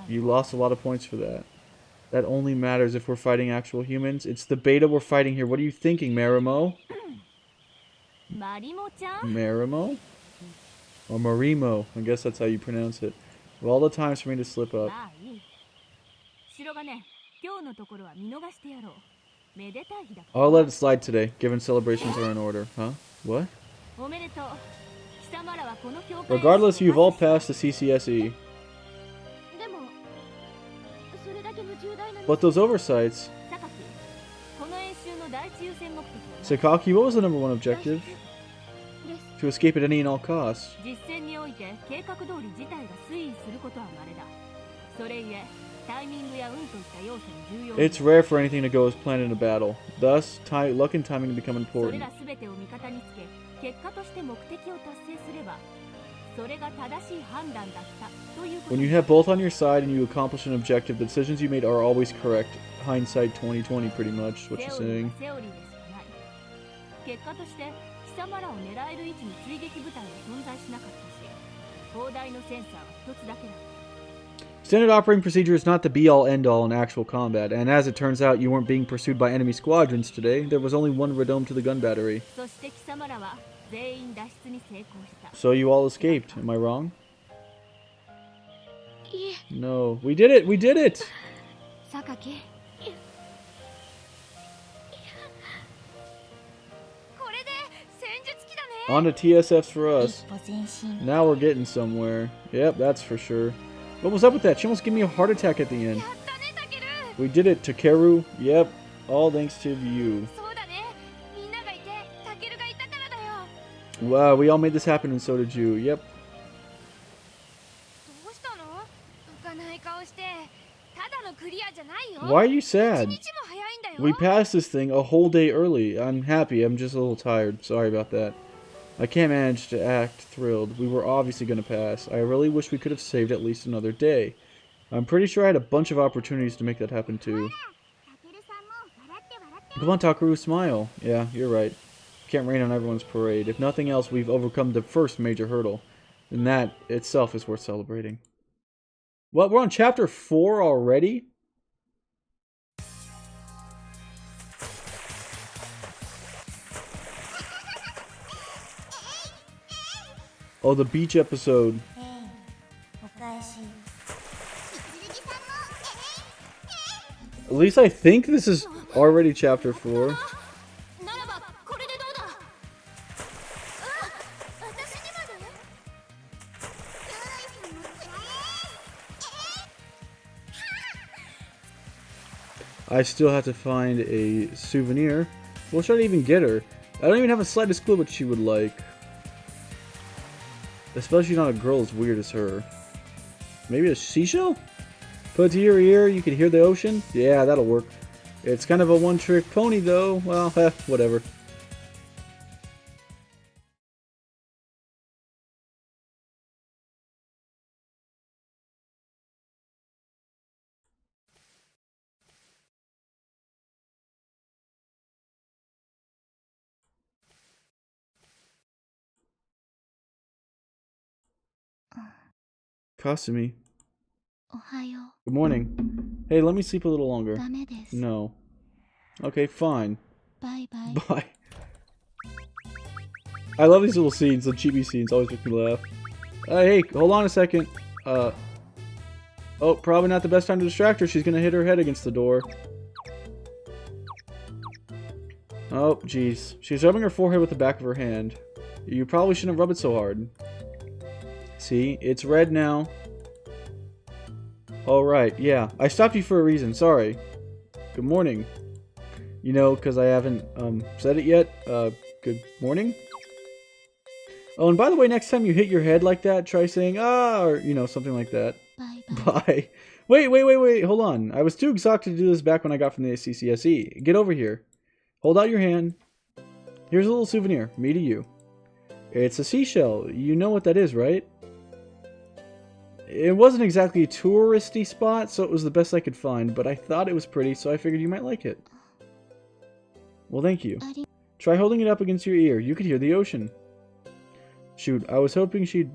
You lost a lot of points for that. That only matters if we're fighting actual humans. It's the beta we're fighting here. What are you thinking, Marimo? Marimo? Or Marimo. I guess that's how you pronounce it. Of all the times for me to slip up. I'll let it slide today, given celebrations are in order. Huh? What? Regardless, you've all passed the CCSE. But those oversights... Sakaki, what was the #1 objective? To escape at any and all costs. It's rare for anything to go as planned in a battle. Thus, luck and timing become important. When you have both on your side and you accomplish an objective, the decisions you made are always correct. Hindsight 2020, pretty much, what you're saying. Standard operating procedure is not the be-all, end-all in actual combat, and as it turns out, you weren't being pursued by enemy squadrons today. There was only one radome to the gun battery. So you all escaped, am I wrong? No. We did it! We did it! On to TSFs for us. Now we're getting somewhere. Yep, that's for sure. What was up with that? She almost gave me a heart attack at the end. We did it, Takeru. Yep, all thanks to you. Wow, we all made this happen and so did you. Yep. Why are you sad? We passed this thing a whole day early. I'm happy, I'm just a little tired. Sorry about that. I can't manage to act thrilled. We were obviously going to pass. I really wish we could have saved at least another day. I'm pretty sure I had a bunch of opportunities to make that happen too. Come on, Takeru, smile. Yeah, you're right. Can't rain on everyone's parade. If nothing else, we've overcome the first major hurdle. And that itself is worth celebrating. What? We're on chapter 4 already? Oh, the beach episode. At least I think this is already chapter 4. I still have to find a souvenir. What should I even get her? I don't even have the slightest clue what she would like. Especially not a girl as weird as her. Maybe a seashell? Put it to your ear, you can hear the ocean? Yeah, that'll work. It's kind of a one-trick pony though. Well, whatever. Kasumi. Good morning. Hey, let me sleep a little longer. No. Okay, fine. Bye. I love these little scenes, the chibi scenes, always make me laugh. Hey, hold on a second. Oh, probably not the best time to distract her. She's gonna hit her head against the door. Oh, jeez. She's rubbing her forehead with the back of her hand. You probably shouldn't rub it so hard. See? It's red now. Alright, yeah. I stopped you for a reason. Sorry. Good morning. You know, because I haven't said it yet. Good morning? Oh, and by the way, next time you hit your head like that, try saying, ah, or, you know, something like that. Bye. Wait. Hold on. I was too excited to do this back when I got from the CCSE. Get over here. Hold out your hand. Here's a little souvenir. Me to you. It's a seashell. You know what that is, right? It wasn't exactly a touristy spot, so it was the best I could find, but I thought it was pretty, so I figured you might like it. Well, thank you. Try holding it up against your ear. You could hear the ocean. Shoot, I was hoping she'd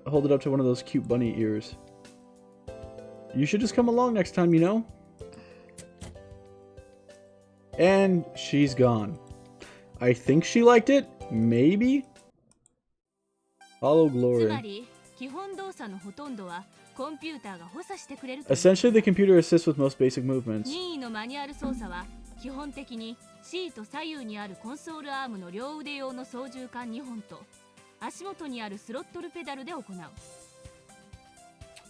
hold it up to one of those cute bunny ears. You should just come along next time, you know? And she's gone. I think she liked it. Maybe? Follow glory. Essentially, the computer assists with most basic movements.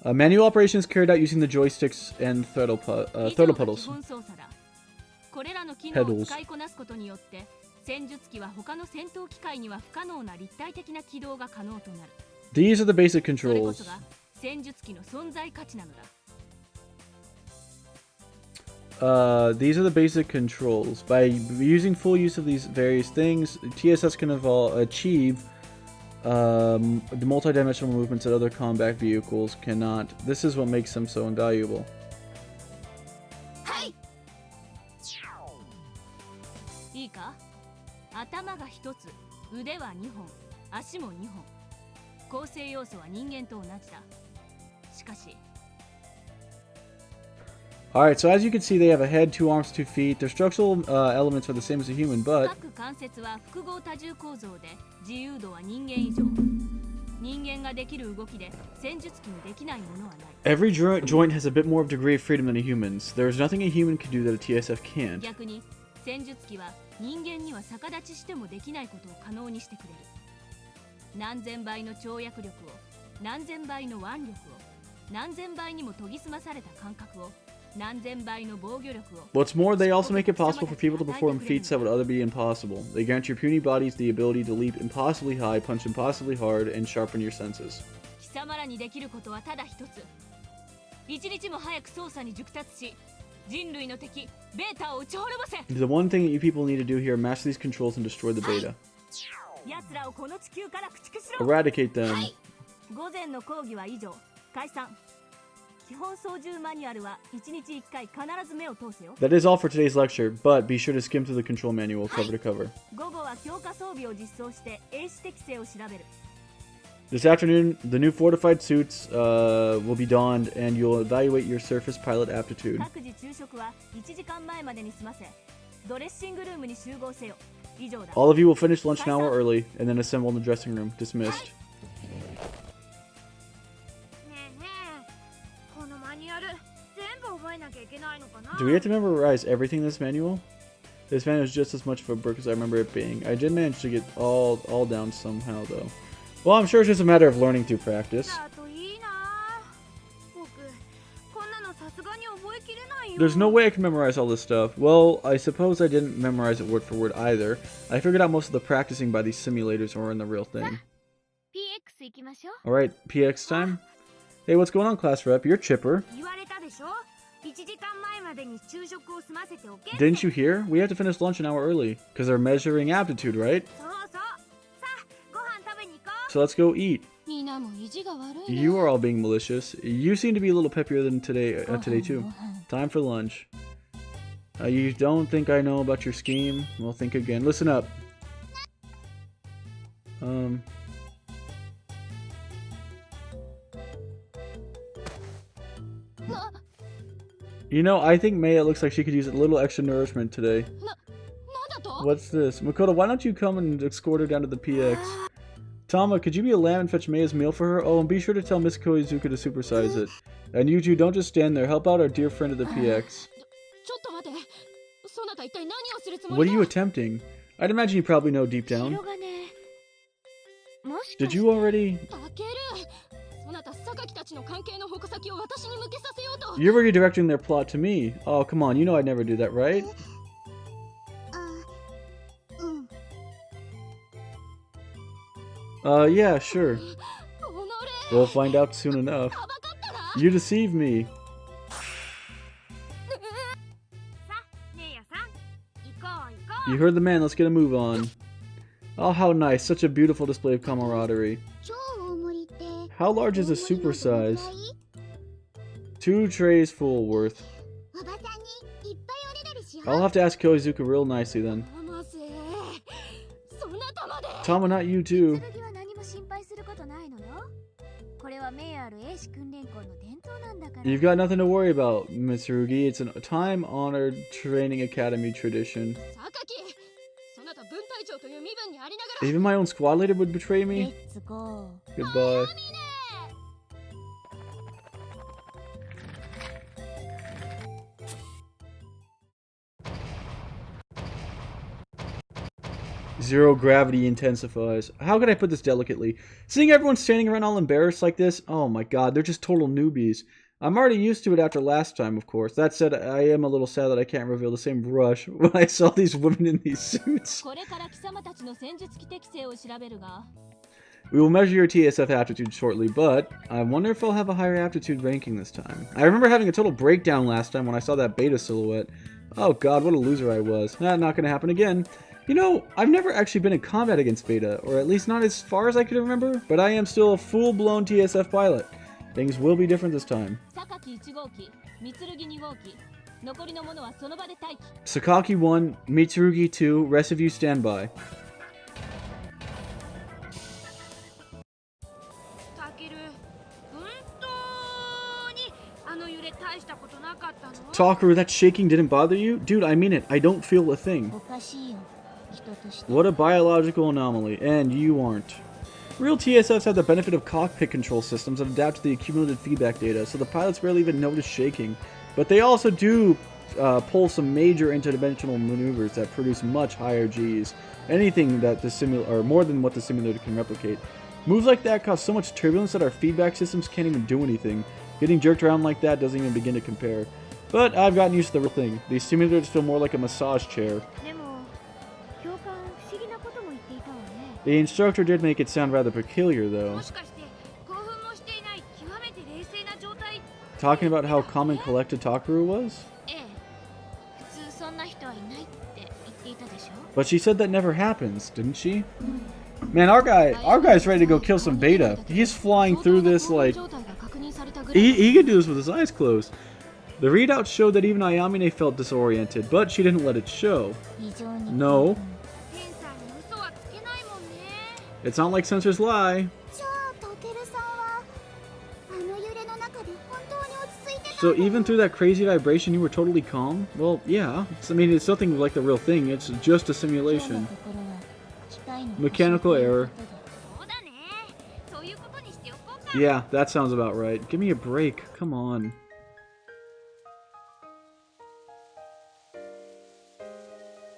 Manual operation is carried out using the joysticks and throttle pedals. これらの機能を使いこなすことによって戦術機は他の戦闘機械には不可能な立体的な起動が可能となる。 These are the basic それこ controls. そが戦術機の存在価値なのだ。These are the basic controls. By using full use of these various things, TSS can achieve the multi-dimensional movements that other combat vehicles cannot. This is what makes them so invaluable. いいか？頭が一つ、腕は2本、足も2本。構成要素は人間と同じだ。しかし Alright, so as you can see, they have a head, 2 arms, 2 feet. Their structural elements are the same as a human, but 各関節は複合多重構造で自由度は人間以上。人間ができる動きで戦術機にできないものはない。 every joint has a bit more of degree of freedom than a human's. There is nothing a human can do that a TSF can't. 逆に戦術機は人間には逆立ちしてもできないことを可能にしてくれる。何千倍の跳躍力を、何千倍の腕力を、何千倍にも研ぎ澄まされた感覚を、何千倍の防御力を。 What's more, they also make it possible for people to perform feats that would otherwise be impossible. They grant your puny bodies the ability to leap impossibly high, punch impossibly hard, and sharpen your senses. 貴様らにできることはただ一つ。一日も早く操作に熟達し、人類の敵ベータを打ち滅ぼせ。 The one thing that you people need to do here: master these controls and destroy the beta. 奴らをこの地球から駆逐しろ。 Eradicate them. 午前の講義は以上。解散。基本操縦マニュアルは1日1回必ず目を通せよ。 That is all for today's lecture, but be sure to skim through the control manual cover to cover. 午後は強化装備を実装して英視適性を調べる。 This afternoon, the new fortified suits will be donned, and you'll evaluate your surface pilot aptitude. 各自昼食は1時間前までに済ませ、ドレッシングルームに集合せよ。以上だ。 All of you will finish lunch an hour early, and then assemble in the dressing room. Dismissed. ねえねえ、このマニュアル全部覚えなきゃいけないのかな？ Do we have to memorize everything in this manual? This manual is just as much of a book as I remember it being. I did manage to get all down somehow, though. Well, I'm sure it's just a matter of learning through practice. だといいな。僕 There's no way I can memorize all this stuff. Well, I suppose I didn't memorize it word for word either. I figured out most of the practicing by these simulators or in the real thing. Alright, PX time. Hey, what's going on, class rep? You're chipper. Didn't you hear? We have to finish lunch an hour early, because they're measuring aptitude, right? So let's go eat. You are all being malicious. You seem to be a little peppier than today too. Time for lunch. You don't think I know about your scheme? Well, think again. Listen up. You know, I think Maya looks like she could use a little extra nourishment today. What's this? Makoto, why don't you come and escort her down to the PX? Tama, could you be a lamb and fetch Maya's meal for her? Oh, and be sure to tell Miss Koizuka to supersize it. And you two, don't just stand there. Help out our dear friend at the PX. What are you attempting? I'd imagine you probably know deep down. Did you already... You're redirecting their plot to me. Oh, come on, you know I'd never do that, right? Yeah, sure. We'll find out soon enough. You deceived me. You heard the man, let's get a move on. Oh, how nice. Such a beautiful display of camaraderie. How large is a supersize? 2 trays full worth. I'll have to ask Koizuka real nicely then. Tama, not you too. You've got nothing to worry about, Mitsurugi. It's a time-honored training academy tradition. Even my own squad leader would betray me? Goodbye. Zero gravity intensifies. How could I put this delicately? Seeing everyone standing around all embarrassed like this, oh my god, they're just total newbies. I'm already used to it after last time, of course. That said, I am a little sad that I can't reveal the same rush when I saw these women in these suits. We will measure your TSF aptitude shortly, but I wonder if I'll have a higher aptitude ranking this time. I remember having a total breakdown last time when I saw that beta silhouette. Oh god, what a loser I was. Not gonna happen again. You know, I've never actually been in combat against Beta, or at least not as far as I could remember, but I am still a full-blown TSF pilot. Things will be different this time. Sakaki 1, Mitsurugi 2, rest of you stand by. Takaru, that shaking didn't bother you? Dude, I mean it, I don't feel a thing. What a biological anomaly, and you aren't. Real TSFs have the benefit of cockpit control systems that adapt to the accumulated feedback data, so the pilots barely even notice shaking. But they also do pull some major interdimensional maneuvers that produce much higher Gs. Anything that the simulator, or more than what the simulator can replicate. Moves like that cause so much turbulence that our feedback systems can't even do anything. Getting jerked around like that doesn't even begin to compare. But I've gotten used to the real thing. These simulators feel more like a massage chair. The instructor did make it sound rather peculiar, though. Talking about how calm and collected Takaru was? But she said that never happens, didn't she? Man, our guy's ready to go kill some Beta. He's flying through this like... He could do this with his eyes closed. The readouts showed that even Ayamine felt disoriented, but she didn't let it show. No. It's not like sensors lie. So even through that crazy vibration, you were totally calm? Well, yeah. It's nothing like the real thing. It's just a simulation. Mechanical error. Yeah, that sounds about right. Give me a break. Come on.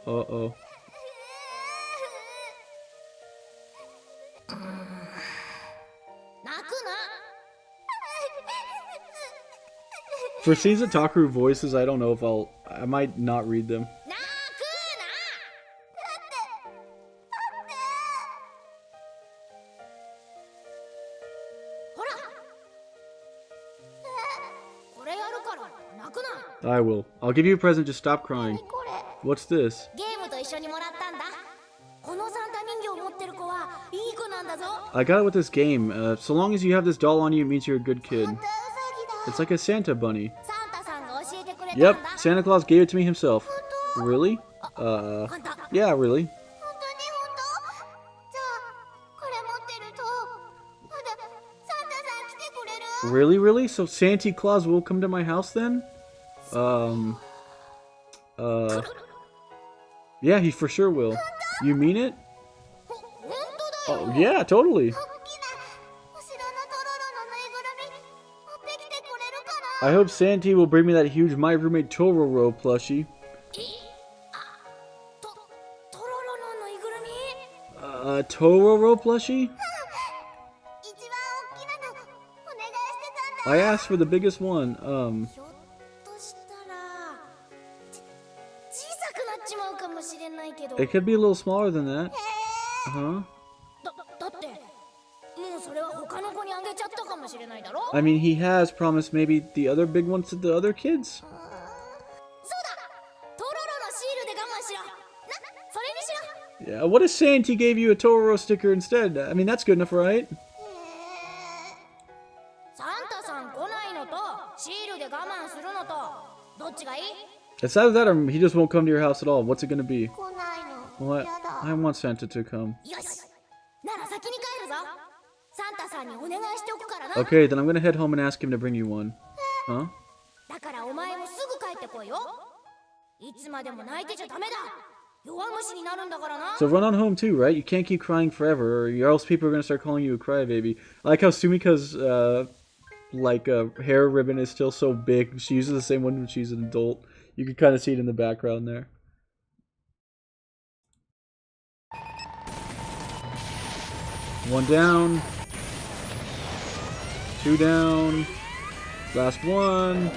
Uh-oh. For scenes that Takaru voices, I don't know if I might not read them. I will. I'll give you a present, just stop crying. What's this? I got it with this game. So long as you have this doll on you, it means you're a good kid. It's like a Santa bunny. Yep, Santa Claus gave it to me himself. Really? Yeah, really. Really? So Santa Claus will come to my house then? Yeah, he for sure will. You mean it? Oh, yeah, totally. I hope Santa will bring me that huge My Roommate Tororo plushie. Tororo plushie? I asked for the biggest one. It could be a little smaller than that. Huh? I mean, he has promised maybe the other big ones to the other kids. Yeah, what if Santa gave you a Tororo sticker instead? I mean, that's good enough, right? It's either that or he just won't come to your house at all. What's it gonna be? What? I want Santa to come. Okay, then I'm gonna head home and ask him to bring you one. Huh? So run on home too, right? You can't keep crying forever, or else people are gonna start calling you a crybaby. I like how Sumika's hair ribbon is still so big. She uses the same one when she's an adult. You can kind of see it in the background there. One down. Two down. Last one.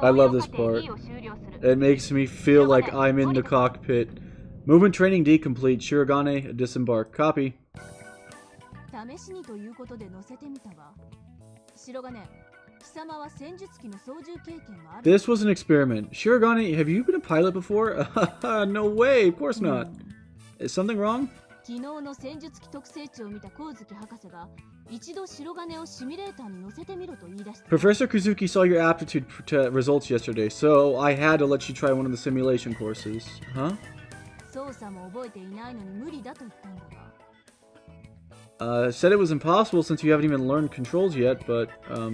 I love this part. It makes me feel like I'm in the cockpit. Movement training D complete. Shirogane disembark. Copy. This was an experiment. Shirogane, have you been a pilot before? No way, of course not. Is something wrong? Professor Kuzuki saw your aptitude results yesterday, so I had to let you try one of the simulation courses. Huh? Said it was impossible since you haven't even learned controls yet, but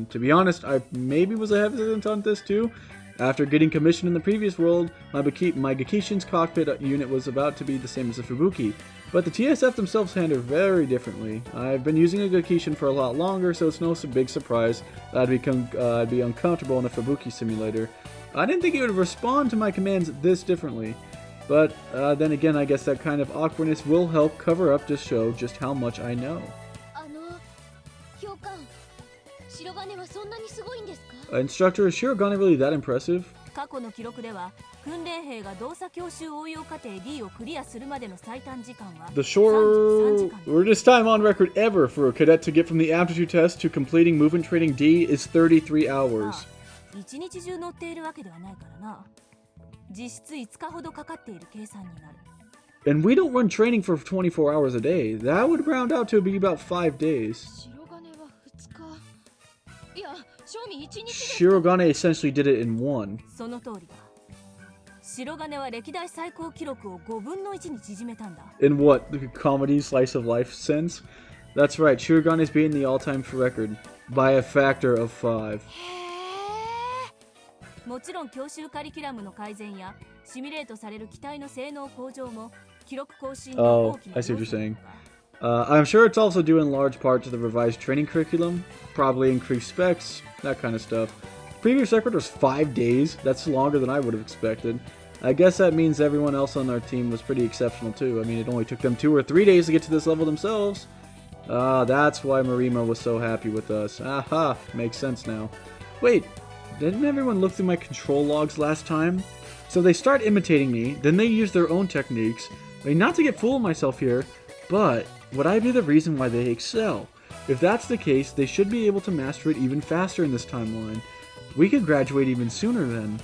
to be honest, I maybe was hesitant on this too. After getting commissioned in the previous world, my Gakishin's cockpit unit was about to be the same as a Fubuki, but the TSF themselves handle very differently. I've been using a Gakishin for a lot longer, so it's no big surprise that I'd be uncomfortable in a Fubuki simulator. I didn't think it would respond to my commands this differently. But then again, I guess that kind of awkwardness will help cover up to show just how much I know. Instructor, is Shirogane really that impressive? The shortest time on record ever for a cadet to get from the aptitude test to completing movement training D is 33 hours. And we don't run training for 24 hours a day. That would round out to be about 5 days. Shirogane essentially did it in one. In what? The comedy slice of life sense? That's right, Shirogane is beating the all-time record by a factor of 5. Oh, I see what you're saying. I'm sure it's also due in large part to the revised training curriculum, probably increased specs, that kind of stuff. Previous record was 5 days. That's longer than I would have expected. I guess that means everyone else on our team was pretty exceptional too. I mean, it only took them 2 or 3 days to get to this level themselves. That's why Marima was so happy with us. Aha, makes sense now. Wait, didn't everyone look through my control logs last time? So they start imitating me, then they use their own techniques. I mean, not to get full of myself here, but would I be the reason why they excel? If that's the case, they should be able to master it even faster in this timeline. We could graduate even sooner then.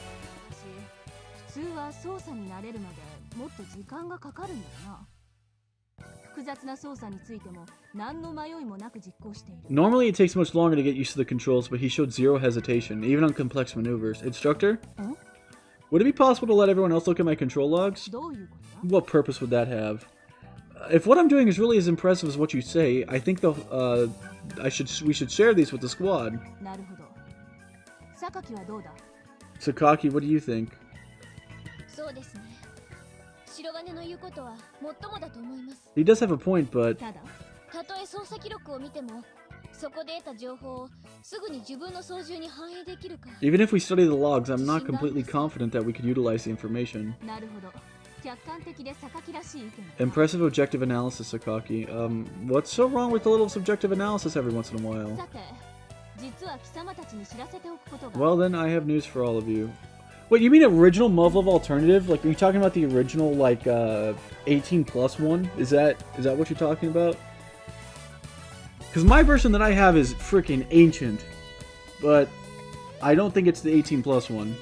Normally it takes much longer to get used to the controls, but he showed zero hesitation, even on complex maneuvers. Instructor? Would it be possible to let everyone else look at my control logs? What purpose would that have? If what I'm doing is really as impressive as what you say, I think we should share these with the squad. Sakaki, what do you think? He does have a point, but... Even if we study the logs, I'm not completely confident that we could utilize the information. Impressive objective analysis, Sakaki. What's so wrong with a little subjective analysis every once in a while? Well then, I have news for all of you. Wait, you mean original Muv Luv Alternative? Like, are you talking about the original, like, 18+ one? Is that what you're talking about? Because my version that I have is freaking ancient. But I don't think it's the 18+ one.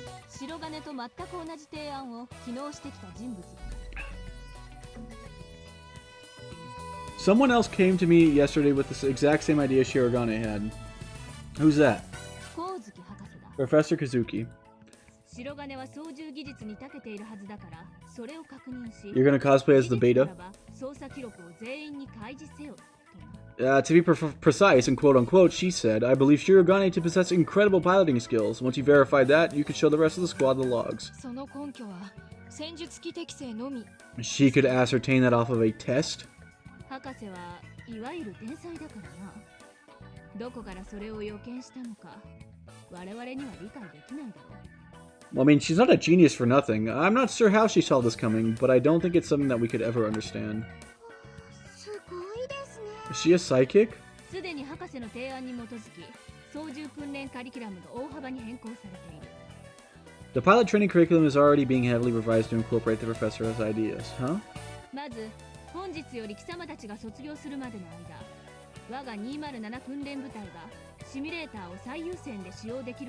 Someone else came to me yesterday with this exact same idea Shirogane had. Who's that? Professor Kazuki. You're gonna cosplay as the beta? To be precise and quote-unquote, she said, I believe Shirogane to possess incredible piloting skills. Once you verified that, you could show the rest of the squad the logs. She could ascertain that off of a test? Well, I mean, she's not a genius for nothing. I'm not sure how she saw this coming, but I don't think it's something that we could ever understand. Is she a psychic? The pilot training curriculum is already being heavily revised to incorporate the professor's ideas, huh?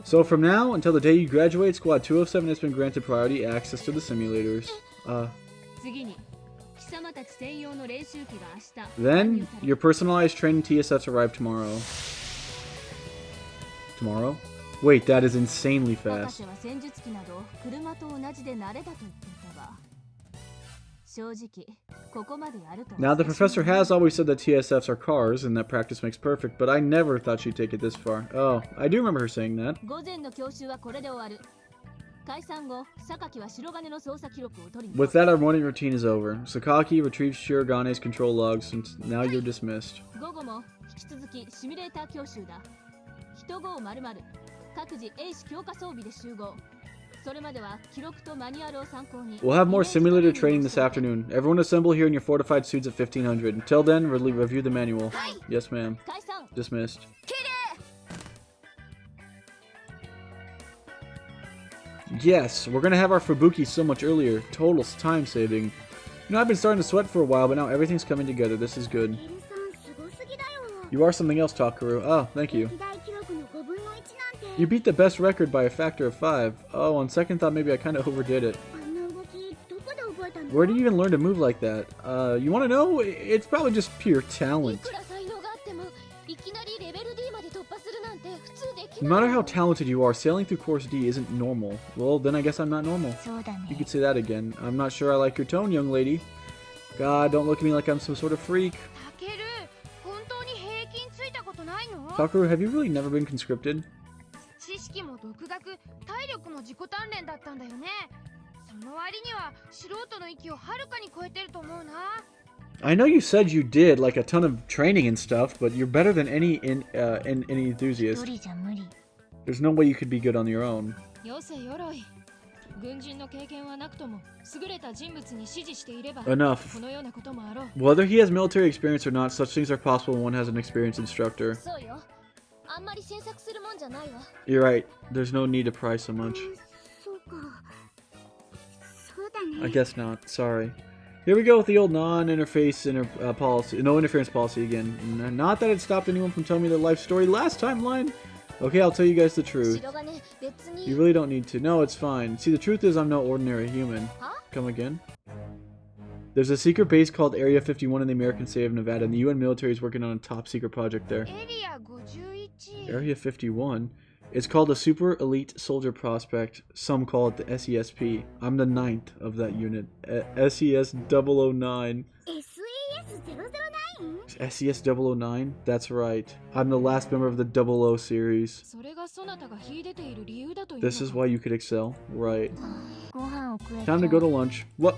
So from now until the day you graduate, Squad 207 has been granted priority access to the simulators. Then, your personalized training TSFs arrive tomorrow. Tomorrow? Wait, that is insanely fast. Now, the professor has always said that TSFs are cars and that practice makes perfect, but I never thought she'd take it this far. Oh, I do remember her saying that. With that, our morning routine is over. Sakaki retrieves Shirogane's control logs, and now you're dismissed. We'll have more simulator training this afternoon. Everyone assemble here in your fortified suits at 1500. Until then, review the manual. Yes, ma'am. Dismissed. Yes, we're gonna have our Fubuki so much earlier. Total time saving. You know, I've been starting to sweat for a while, but now everything's coming together. This is good. You are something else, Takaru. Oh, thank you. You beat the best record by a factor of 5. Oh, on second thought, maybe I kind of overdid it. Where do you even learn to move like that? You want to know? It's probably just pure talent. No matter how talented you are, sailing through Course D isn't normal. Well, then I guess I'm not normal. You could say that again. I'm not sure I like your tone, young lady. God, don't look at me like I'm some sort of freak. Takaru, have you really never been conscripted? I know you said you did, like a ton of training and stuff, but you're better than any enthusiast. There's no way you could be good on your own. Enough. Whether he has military experience or not, such things are possible when one has an experienced instructor. You're right. There's no need to pry so much. I guess not. Sorry. Here we go with the old non-interference policy again. Not that it stopped anyone from telling me their life story last timeline. Okay, I'll tell you guys the truth. You really don't need to. No, it's fine. See, the truth is I'm no ordinary human. Come again? There's a secret base called Area 51 in the American state of Nevada, and the UN military is working on a top secret project there. Area 51? It's called a Super Elite Soldier Prospect. Some call it the SESP. I'm the 9th of that unit. SES 009. SES 009? That's right. I'm the last member of the 00 series. This is why you could excel. Right. Time to go to lunch. What?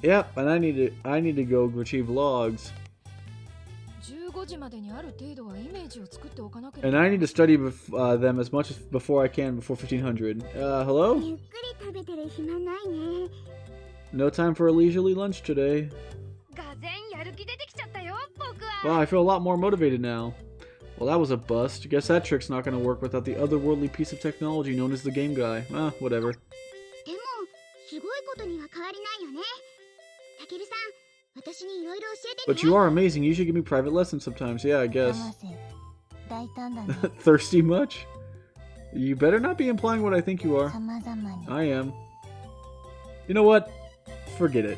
Yep, and I need to go retrieve logs. And I need to study them as much as before I can before 1500. Hello? No time for a leisurely lunch today. Wow, I feel a lot more motivated now. Well, that was a bust. Guess that trick's not going to work without the otherworldly piece of technology known as the game guy. Whatever. But you are amazing. You should give me private lessons sometimes. Yeah, I guess. Thirsty much? You better not be implying what I think you are. I am. You know what? Forget it.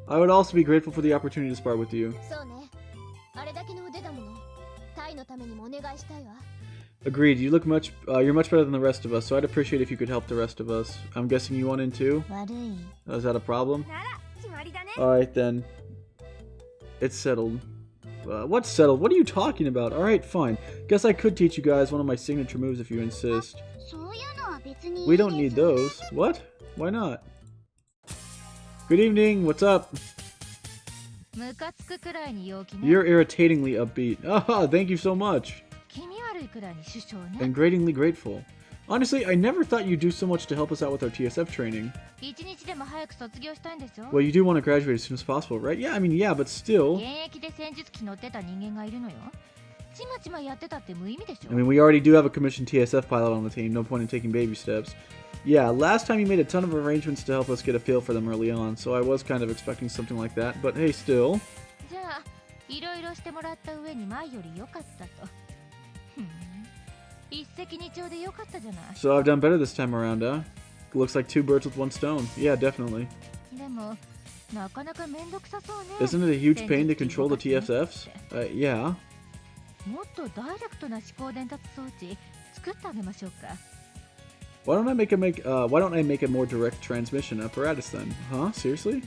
I would also be grateful for the opportunity to spar with you. Agreed. You look you're much better than the rest of us, so I'd appreciate if you could help the rest of us. I'm guessing you want in too? Is that a problem? Alright then. It's settled. What's settled? What are you talking about? Alright, fine. Guess I could teach you guys one of my signature moves if you insist. We don't need those. What? Why not? Good evening, what's up? You're irritatingly upbeat. Ah, thank you so much. And gratingly grateful. Honestly, I never thought you'd do so much to help us out with our TSF training. Well, you do want to graduate as soon as possible, right? Yeah, I mean, yeah, but still. I mean, we already do have a commissioned TSF pilot on the team, no point in taking baby steps. Yeah, last time you made a ton of arrangements to help us get a feel for them early on, so I was kind of expecting something like that, but hey, still. So I've done better this time around, huh? Looks like 2 birds with 1 stone. Yeah, definitely. Isn't it a huge pain to control the TSFs? Yeah. Why don't I make a more direct transmission apparatus then? Huh? Seriously?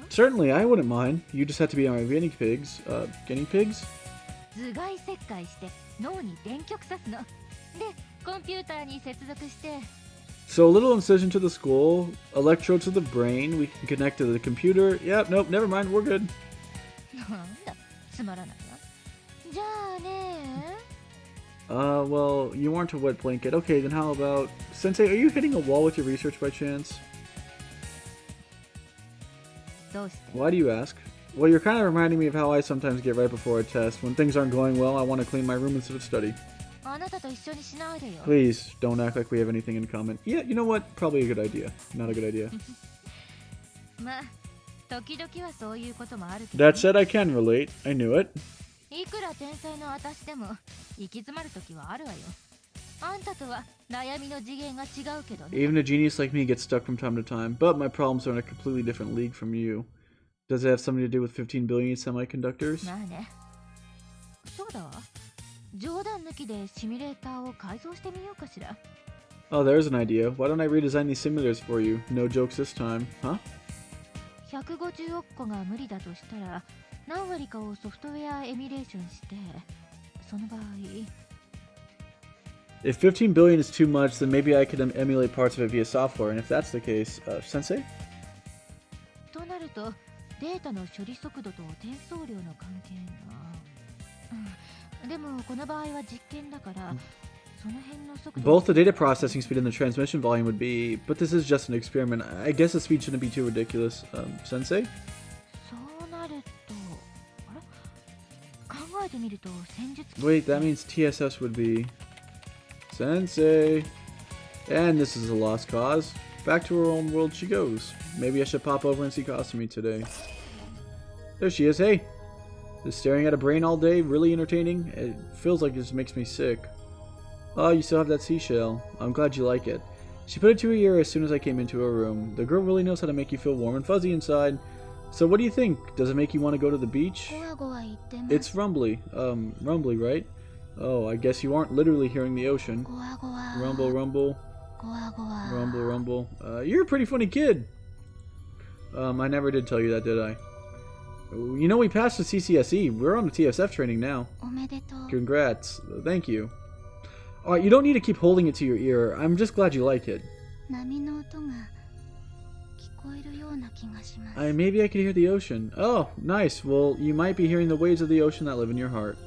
Certainly, I wouldn't mind. You just have to be on my guinea pigs. Guinea pigs? So a little incision to the skull, electrode to the brain, we can connect to the computer. Yep, nope, never mind, we're good. Well, you aren't a wet blanket. Okay, then how about... Sensei, are you hitting a wall with your research by chance? Why do you ask? Well, you're kind of reminding me of how I sometimes get right before a test. When things aren't going well, I want to clean my room instead of study. Please, don't act like we have anything in common. Yeah, you know what? Probably a good idea. Not a good idea. That said, I can relate. I knew it. Even a genius like me gets stuck from time to time, but my problems are in a completely different league from you. Does it have something to do with 15 billion semiconductors? Oh, there's an idea. Why don't I redesign these simulators for you? No jokes this time, huh? If 15 billion is too much, then maybe I could emulate parts of it via software, and if that's the case, Sensei? データの処理速度と転送量の関係な。でもこの場合は実験だから、その辺の速度。Both the data processing speed and the transmission volume would be, but this is just an experiment. I guess the speed shouldn't be too ridiculous. Sensei? そうなると、あれ？考えてみると戦術。Wait, that means TSS would be Sensei. And this is a lost cause. Back to her own world she goes. Maybe I should pop over and see Kasumi today. There she is. Hey! Just staring at a brain all day, really entertaining? It feels like it just makes me sick. Oh, you still have that seashell. I'm glad you like it. She put it to her ear as soon as I came into her room. The girl really knows how to make you feel warm and fuzzy inside. So what do you think? Does it make you want to go to the beach? It's rumbly. Rumbly, right? Oh, I guess you aren't literally hearing the ocean. Rumble, rumble. Rumble, rumble. You're a pretty funny kid. I never did tell you that, did I? You know, we passed the CCSE. We're on the TSF training now. Congrats. Thank you. Alright, you don't need to keep holding it to your ear. I'm just glad you like it. Maybe I could hear the ocean. Oh, nice. Well, you might be hearing the waves of the ocean that live in your heart.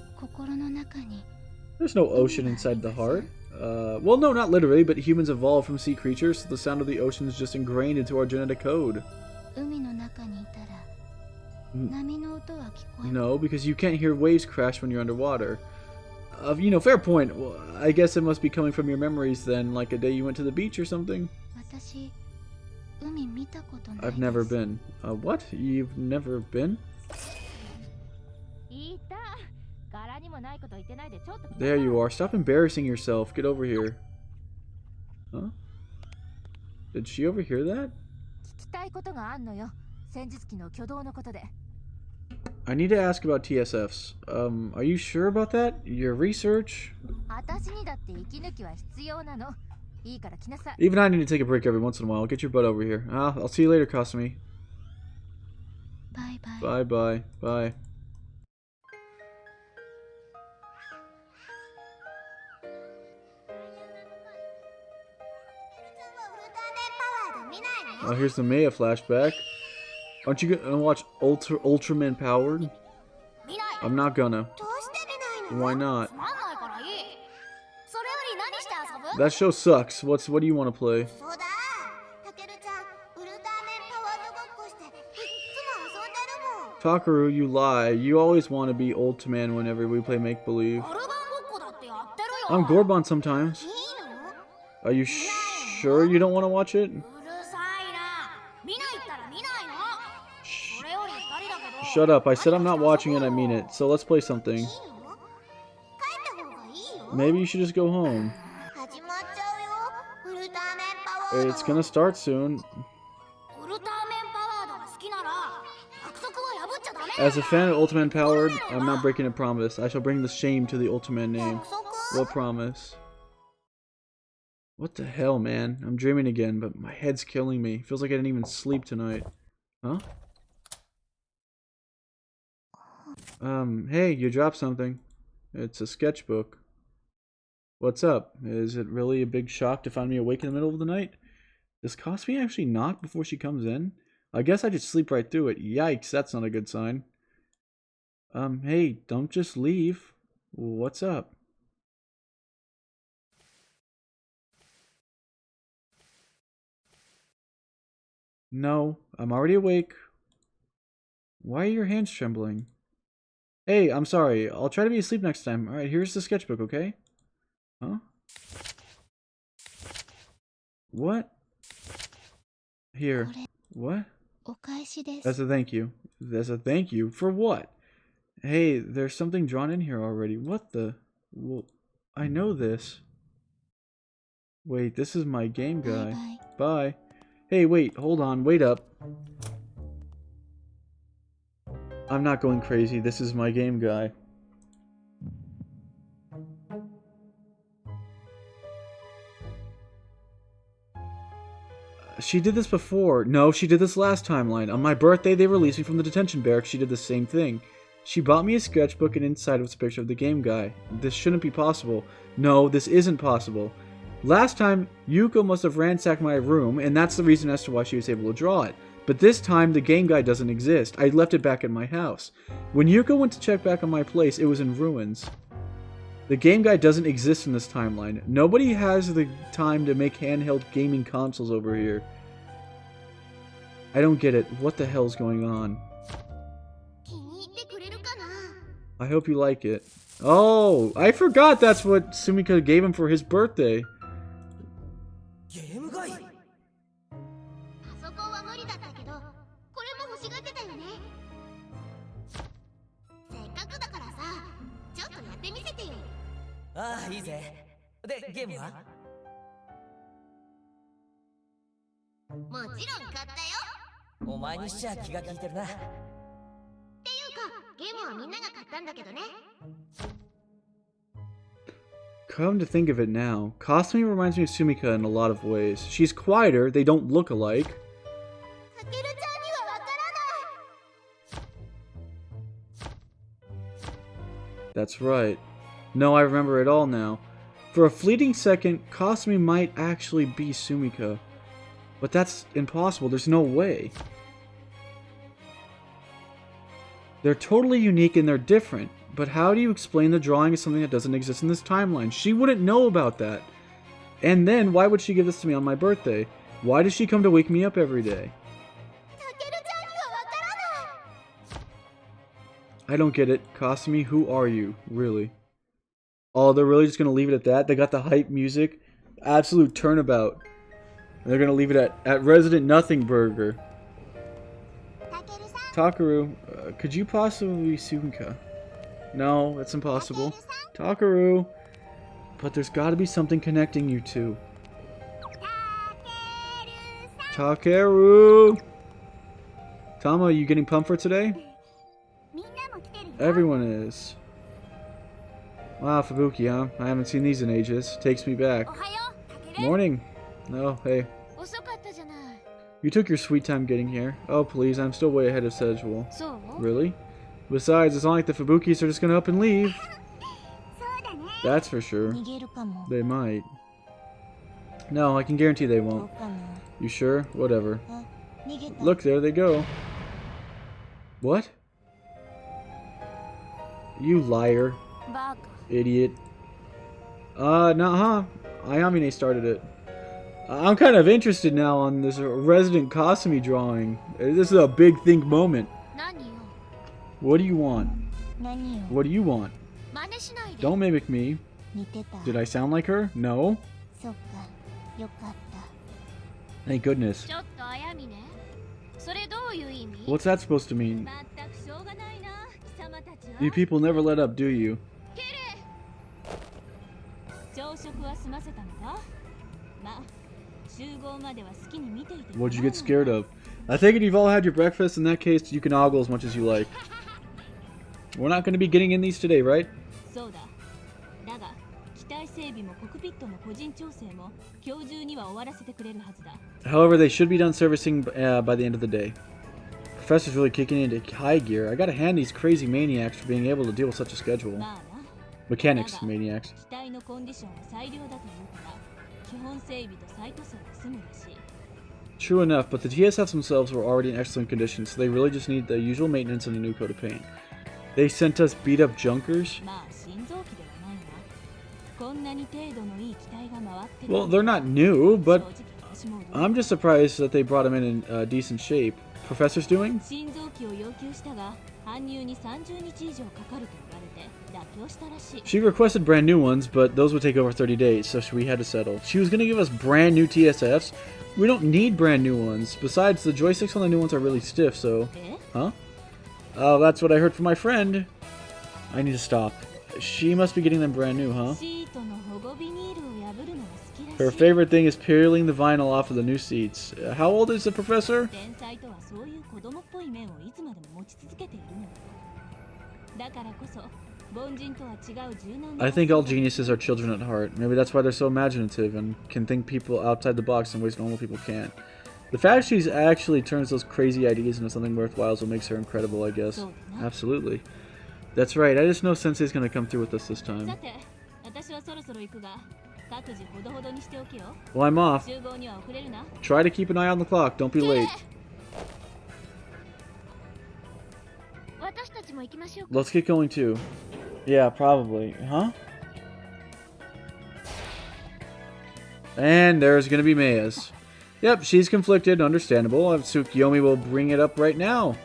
There's no ocean inside the heart. Well, no, not literally, but humans evolved from sea creatures, so the sound of the ocean is just ingrained into our genetic code. No, because you can't hear waves crash when you're underwater. You know, fair point. Well, I guess it must be coming from your memories then, like a day you went to the beach or something. I've never been. What? You've never been? There you are. Stop embarrassing yourself. Get over here. Huh? Did she overhear that? I need to ask about TSFs. Are you sure about that? Your research? Even I need to take a break every once in a while. Get your butt over here. I'll see you later, Kasumi. Bye bye. Bye bye. Bye. Oh, here's the Maya flashback. Aren't you gonna watch Ultraman Powered? I'm not gonna. Why not? That show sucks. What do you want to play? Takaru, you lie. You always want to be Ultraman whenever we play make-believe. I'm Gorbon sometimes. Are you sure you don't want to watch it? Shut up. I said I'm not watching it, I mean it. So let's play something. Maybe you should just go home. It's gonna start soon. As a fan of Ultraman Powered, I'm not breaking a promise. I shall bring the shame to the Ultraman name. What promise? What the hell, man? I'm dreaming again, but my head's killing me. Feels like I didn't even sleep tonight. Huh? Hey, you dropped something. It's a sketchbook. What's up? Is it really a big shock to find me awake in the middle of the night? Does Kasumi actually knock before she comes in? I guess I just sleep right through it. Yikes, that's not a good sign. Hey, don't just leave. What's up? No, I'm already awake. Why are your hands trembling? Hey, I'm sorry. I'll try to be asleep next time. Alright, here's the sketchbook, okay? Huh? What? Here. What? That's a thank you. That's a thank you? For what? Hey, there's something drawn in here already. What the? Well, I know this. Wait, this is my game guy. Bye. Hey, wait, hold on. Wait up. I'm not going crazy. This is my game guy. She did this before. No, she did this last timeline. On my birthday, they released me from the detention barracks. She did the same thing. She bought me a sketchbook and inside was a picture of the game guy. This shouldn't be possible. No, this isn't possible. Last time, Yuko must have ransacked my room, and that's the reason as to why she was able to draw it. But this time, the game guide doesn't exist. I left it back at my house. When Yuko went to check back on my place, it was in ruins. The game guide doesn't exist in this timeline. Nobody has the time to make handheld gaming consoles over here. I don't get it. What the hell's going on? I hope you like it. Oh, I forgot that's what Sumika gave him for his birthday. Come to think of it now, Kasumi reminds me of Sumika in a lot of ways. She's quieter, they don't look alike. That's right. No, I remember it all now. For a fleeting second, Kasumi might actually be Sumika. But that's impossible, there's no way. They're totally unique and they're different. But how do you explain the drawing as something that doesn't exist in this timeline? She wouldn't know about that. And then, why would she give this to me on my birthday? Why does she come to wake me up every day? I don't get it. Kasumi, who are you? Really? Oh, they're really just going to leave it at that? They got the hype music? Absolute turnabout. And they're going to leave it at Resident Nothing Burger. Takaru, could you possibly be Sumika? No, that's impossible. Takaru! But there's gotta be something connecting you two. Takeru! Tama, are you getting pumped for today? Everyone is. Wow, Fubuki, huh? I haven't seen these in ages. Takes me back. Morning. Oh, hey. You took your sweet time getting here. Oh, please, I'm still way ahead of schedule. Really? Besides, it's not like the Fubukis are just gonna up and leave. That's for sure. They might. No, I can guarantee they won't. You sure? Whatever. Look, there they go. What? You liar. Idiot. Nah, Ayamine started it. I'm kind of interested now on this Resident Kasumi drawing. This is a big think moment. What do you want? What do you want? Don't mimic me. Did I sound like her? No. Thank goodness. What's that supposed to mean? You people never let up, do you? What'd you get scared of? I take it you've all had your breakfast. In that case, you can ogle as much as you like. We're not going to be getting in these today, right? However, they should be done servicing by the end of the day. Professor's really kicking into high gear. I gotta hand these crazy maniacs for being able to deal with such a schedule. Mechanics, maniacs. True enough, but the TSFs themselves were already in excellent condition, so they really just need the usual maintenance and a new coat of paint. They sent us beat up junkers? Well, they're not new, but I'm just surprised that they brought them in decent shape. Professor's doing? She requested brand new ones, but those would take over 30 days, so we had to settle. She was going to give us brand new TSFs. We don't need brand new ones. Besides, the joysticks on the new ones are really stiff, so... Huh? Oh, that's what I heard from my friend. I need to stop. She must be getting them brand new, huh? Her favorite thing is peeling the vinyl off of the new seats. How old is the professor? I think all geniuses are children at heart. Maybe that's why they're so imaginative and can think people outside the box in ways normal people can't. The fact she actually turns those crazy ideas into something worthwhile is what makes her incredible, I guess. Absolutely. That's right, I just know Sensei's gonna come through with us this time. Well, I'm off. Try to keep an eye on the clock, don't be late. Let's get going too. Yeah, probably. Huh? And there's gonna be Maya's. Yep, she's conflicted, understandable. Tsukiyomi will bring it up right now.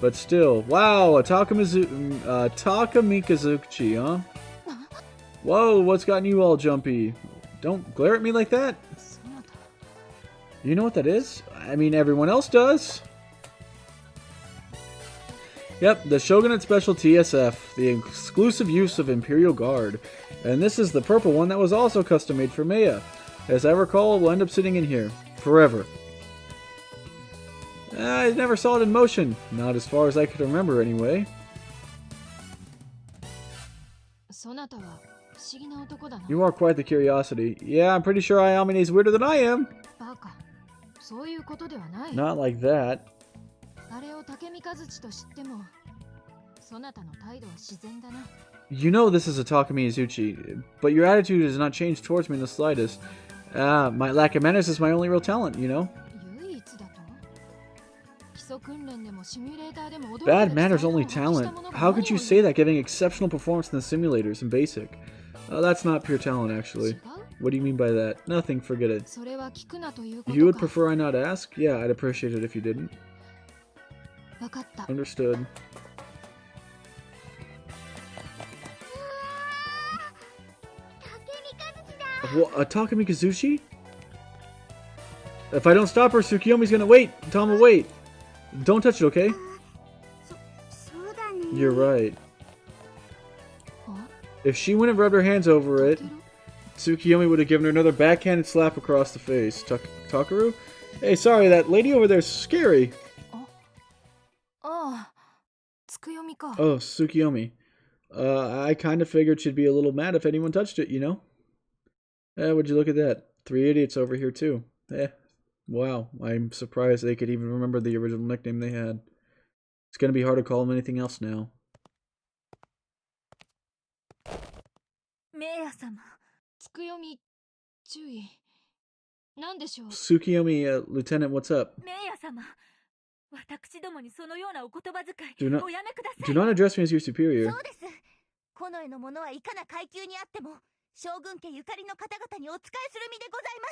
But still, wow, a Takamikazuchi, huh? Whoa, what's gotten you all jumpy? Don't glare at me like that. You know what that is? I mean, everyone else does. Yep, the Shogunate Special TSF, the exclusive use of Imperial Guard. And this is the purple one that was also custom made for Maya. As I recall, it will end up sitting in here. Forever. I never saw it in motion. Not as far as I could remember, anyway. You are quite the curiosity. Yeah, I'm pretty sure Ayamene's weirder than I am. Not like that. You know this is a Takamizuchi, but your attitude has not changed towards me in the slightest. My lack of manners is my only real talent, you know? Bad manners only talent. How could you say that giving exceptional performance in the simulators in basic? That's not pure talent, actually. What do you mean by that? Nothing, forget it. You would prefer I not ask? Yeah, I'd appreciate it if you didn't. Understood. What, a Takamikazuchi? If I don't stop her, Tsukiyomi's gonna wait. Tom will wait. Don't touch it, okay? You're right. If she wouldn't have rubbed her hands over it, Tsukiyomi would have given her another backhanded slap across the face. Takaru? Hey, sorry, that lady over there's scary. Oh, Tsukiyomi. I kind of figured she'd be a little mad if anyone touched it, you know? Would you look at that? 3 idiots over here, too. Wow. I'm surprised they could even remember the original nickname they had. It's gonna be hard to call them anything else now. Tsukiyomi, Lieutenant, what's up? Do not address me as your superior.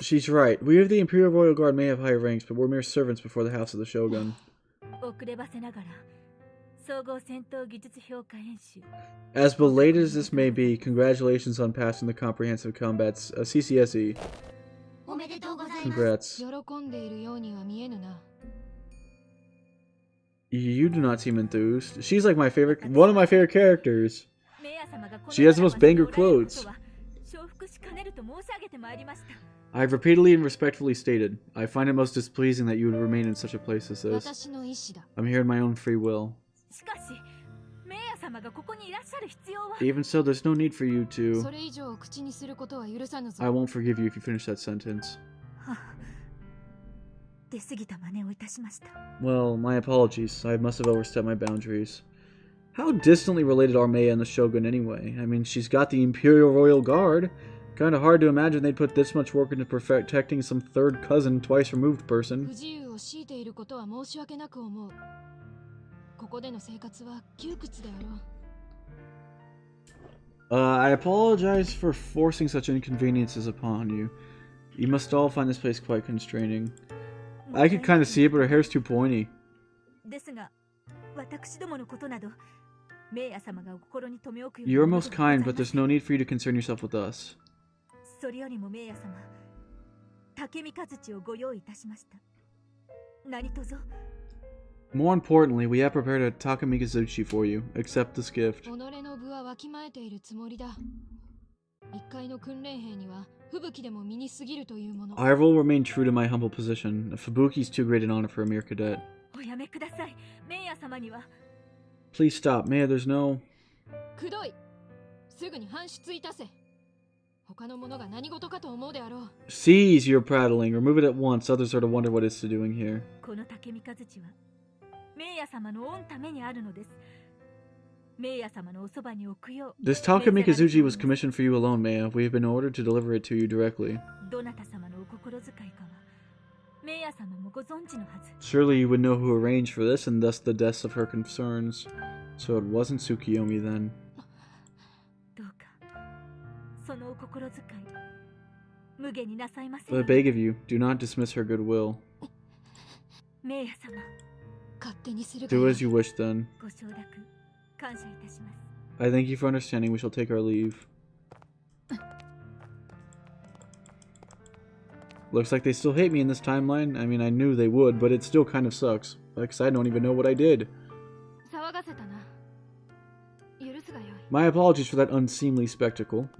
She's right. We of the Imperial Royal Guard may have higher ranks, but we're mere servants before the House of the Shogun. As belated as this may be, congratulations on passing the Comprehensive Combat's CCSE. Congrats. You do not seem enthused. She's like one of my favorite characters. She has the most banger quotes. I've repeatedly and respectfully stated, I find it most displeasing that you would remain in such a place as this. I'm here in my own free will. Even so, there's no need for you to... I won't forgive you if you finish that sentence. Well, my apologies. I must have overstepped my boundaries. How distantly related are Maya and the Shogun anyway? I mean, she's got the Imperial Royal Guard. Kinda hard to imagine they'd put this much work into protecting some third cousin, twice removed person. I apologize for forcing such inconveniences upon you. You must all find this place quite constraining. I could kind of see it, but her hair's too pointy. You're most kind, but there's no need for you to concern yourself with us. More importantly, we have prepared a Takamikazuchi for you. Accept this gift. I will remain true to my humble position. Fubuki's too great an honor for a mere cadet. Please stop, Maya, there's no... Cease your prattling. Remove it at once. Others are to wonder what it's doing here. This Takamikazuchi was commissioned for you alone, Maya. We have been ordered to deliver it to you directly. Surely you would know who arranged for this, and thus the deaths of her concerns. So it wasn't Tsukiyomi then. I beg of you, do not dismiss her goodwill. Do as you wish then. I thank you for understanding. We shall take our leave. Looks like they still hate me in this timeline. I mean, I knew they would, but it still kind of sucks. Because I don't even know what I did. My apologies for that unseemly spectacle.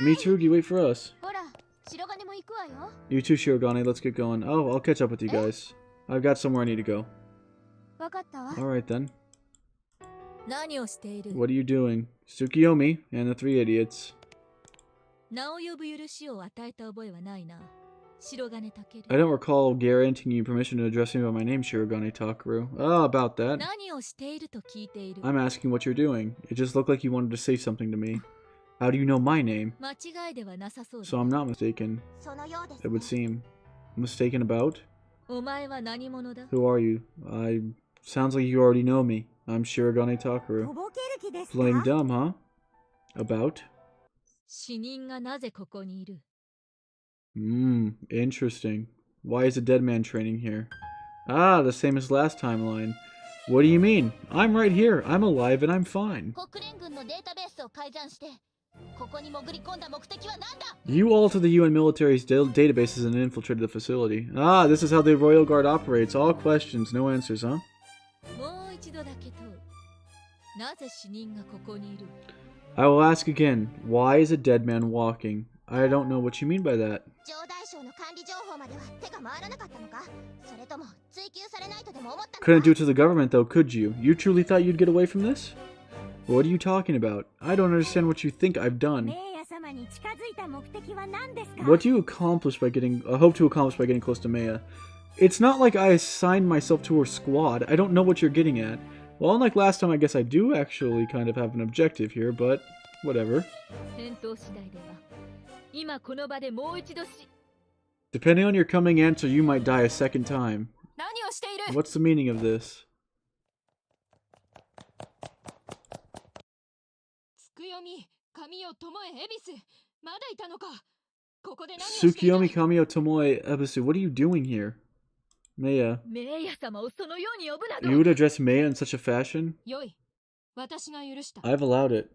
Mitsurugi, wait for us. You too, Shirogane, let's get going. Oh, I'll catch up with you guys. I've got somewhere I need to go. Alright then. What are you doing? Tsukiyomi and the three idiots. I don't recall guaranteeing you permission to address me by my name, Shirogane Takaru. Oh, about that. I'm asking what you're doing. It just looked like you wanted to say something to me. How do you know my name? So I'm not mistaken. It would seem. Mistaken about? Who are you? Sounds like you already know me. I'm Shirogane Takaru. Playing dumb, huh? About? Interesting. Why is a dead man training here? Ah, the same as last timeline. What do you mean? I'm right here. I'm alive and I'm fine. You altered the UN military's databases and infiltrated the facility. Ah, this is how the Royal Guard operates. All questions, no answers, huh? I will ask again. Why is a dead man walking? I don't know what you mean by that. Couldn't do it to the government though, could you? You truly thought you'd get away from this? What are you talking about? I don't understand what you think I've done. What do you accomplish by hope to accomplish by getting close to Maya? It's not like I assigned myself to her squad. I don't know what you're getting at. Well, unlike last time, I guess I do actually kind of have an objective here, but whatever. Depending on your coming answer, you might die a second time. What's the meaning of this? Tsukiyomi Kamiyo Tomoe Ebisu, what are you doing here? Maya. You would address Maya in such a fashion? I've allowed it.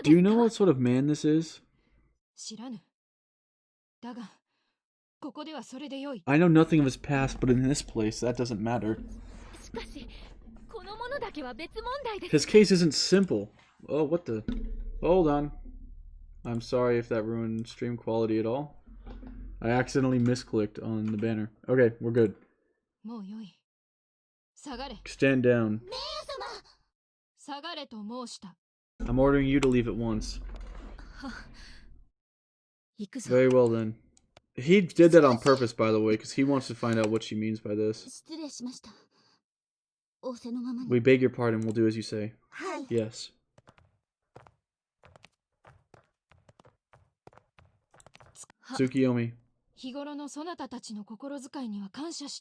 Do you know what sort of man this is? I know nothing of his past, but in this place, that doesn't matter. His case isn't simple. Oh, what the... Hold on. I'm sorry if that ruined stream quality at all. I accidentally misclicked on the banner. Okay, we're good. Stand down. I'm ordering you to leave at once. Very well then. He did that on purpose, by the way, because he wants to find out what she means by this. We beg your pardon, we'll do as you say. Yes. Tsukiyomi.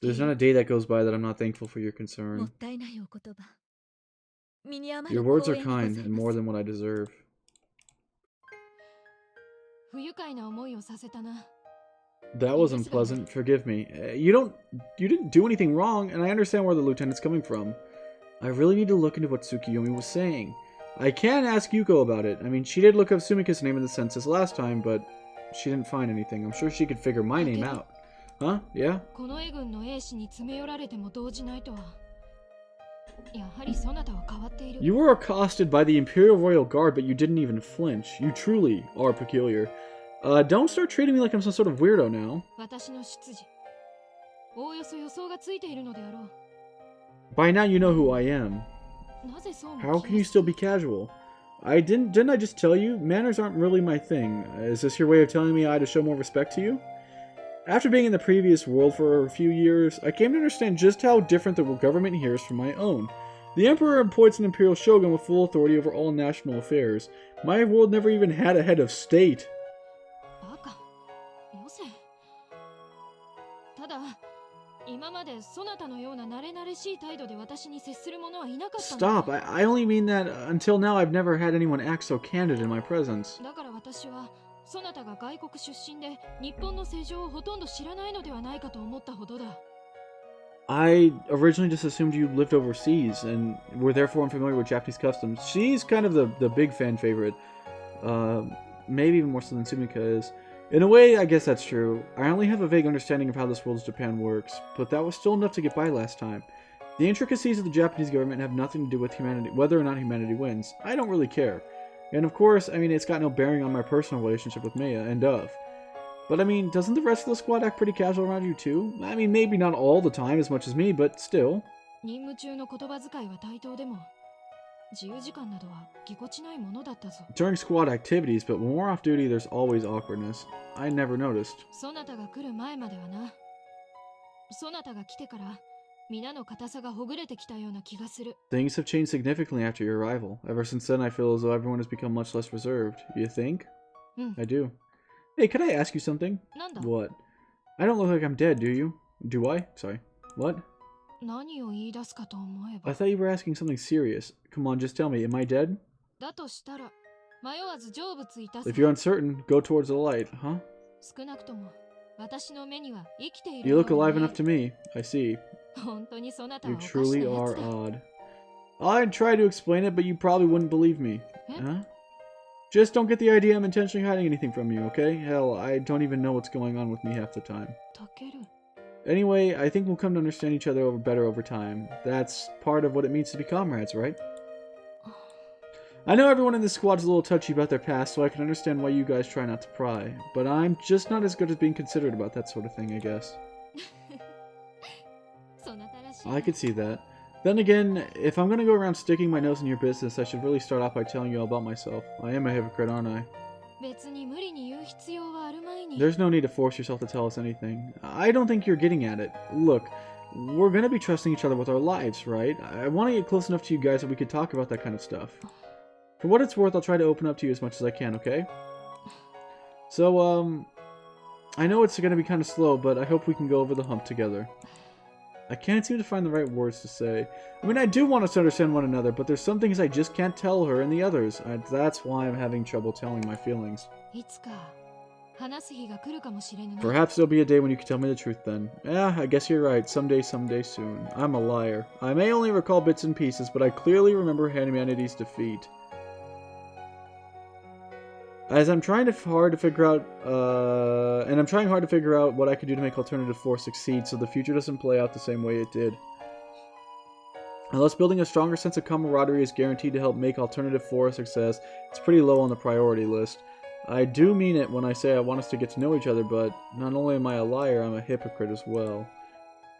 There's not a day that goes by that I'm not thankful for your concern. Your words are kind, and more than what I deserve. That was unpleasant, forgive me. You didn't do anything wrong, and I understand where the lieutenant's coming from. I really need to look into what Tsukiyomi was saying. I can ask Yuko about it. I mean, she did look up Sumika's name in the census last time, but she didn't find anything. I'm sure she could figure my name out. Huh? Yeah? You were accosted by the Imperial Royal Guard, but you didn't even flinch. You truly are peculiar. Don't start treating me like I'm some sort of weirdo now. By now you know who I am. How can you still be casual? Didn't I just tell you? Manners aren't really my thing. Is this your way of telling me I had to show more respect to you? After being in the previous world for a few years, I came to understand just how different the government here is from my own. The Emperor appoints an Imperial Shogun with full authority over all national affairs. My world never even had a head of state. Stop! I only mean that until now I've never had anyone act so candid in my presence. I originally just assumed you lived overseas and were therefore unfamiliar with Japanese customs. She's kind of the big fan favorite. Maybe even more so than Sumika is. In a way, I guess that's true. I only have a vague understanding of how this world's Japan works, but that was still enough to get by last time. The intricacies of the Japanese government have nothing to do with humanity, whether or not humanity wins. I don't really care. And of course, I mean, it's got no bearing on my personal relationship with Maya and Dove. But I mean, doesn't the rest of the squad act pretty casual around you too? I mean, maybe not all the time as much as me, but still. During squad activities, but when we're off duty, there's always awkwardness. I never noticed. Things have changed significantly after your arrival. Ever since then, I feel as though everyone has become much less reserved. You think? I do. Hey, could I ask you something? What? I don't look like I'm dead, do you? Do I? Sorry. What? I thought you were asking something serious. Come on, just tell me, am I dead? If you're uncertain, go towards the light, huh? You look alive enough to me. I see. You truly are odd. I'd try to explain it, but you probably wouldn't believe me. Huh? Just don't get the idea I'm intentionally hiding anything from you, okay? Hell, I don't even know what's going on with me half the time. Anyway, I think we'll come to understand each other better over time. That's part of what it means to be comrades, right? I know everyone in this squad's a little touchy about their past, so I can understand why you guys try not to pry. But I'm just not as good at being considerate about that sort of thing, I guess. I could see that. Then again, if I'm gonna go around sticking my nose in your business, I should really start off by telling you all about myself. I am a hypocrite, aren't I? There's no need to force yourself to tell us anything. I don't think you're getting at it. Look, we're gonna be trusting each other with our lives, right? I want to get close enough to you guys that we could talk about that kind of stuff. For what it's worth, I'll try to open up to you as much as I can, okay? So, I know it's gonna be kind of slow, but I hope we can go over the hump together. I can't seem to find the right words to say. I mean, I do want us to understand one another, but there's some things I just can't tell her and the others. That's why I'm having trouble telling my feelings. Perhaps there'll be a day when you can tell me the truth then. Yeah, I guess you're right. Someday soon. I'm a liar. I may only recall bits and pieces, but I clearly remember humanity's defeat. As I'm trying hard to figure out what I could do to make Alternative 4 succeed so the future doesn't play out the same way it did. Unless building a stronger sense of camaraderie is guaranteed to help make Alternative 4 a success, it's pretty low on the priority list. I do mean it when I say I want us to get to know each other, but not only am I a liar, I'm a hypocrite as well.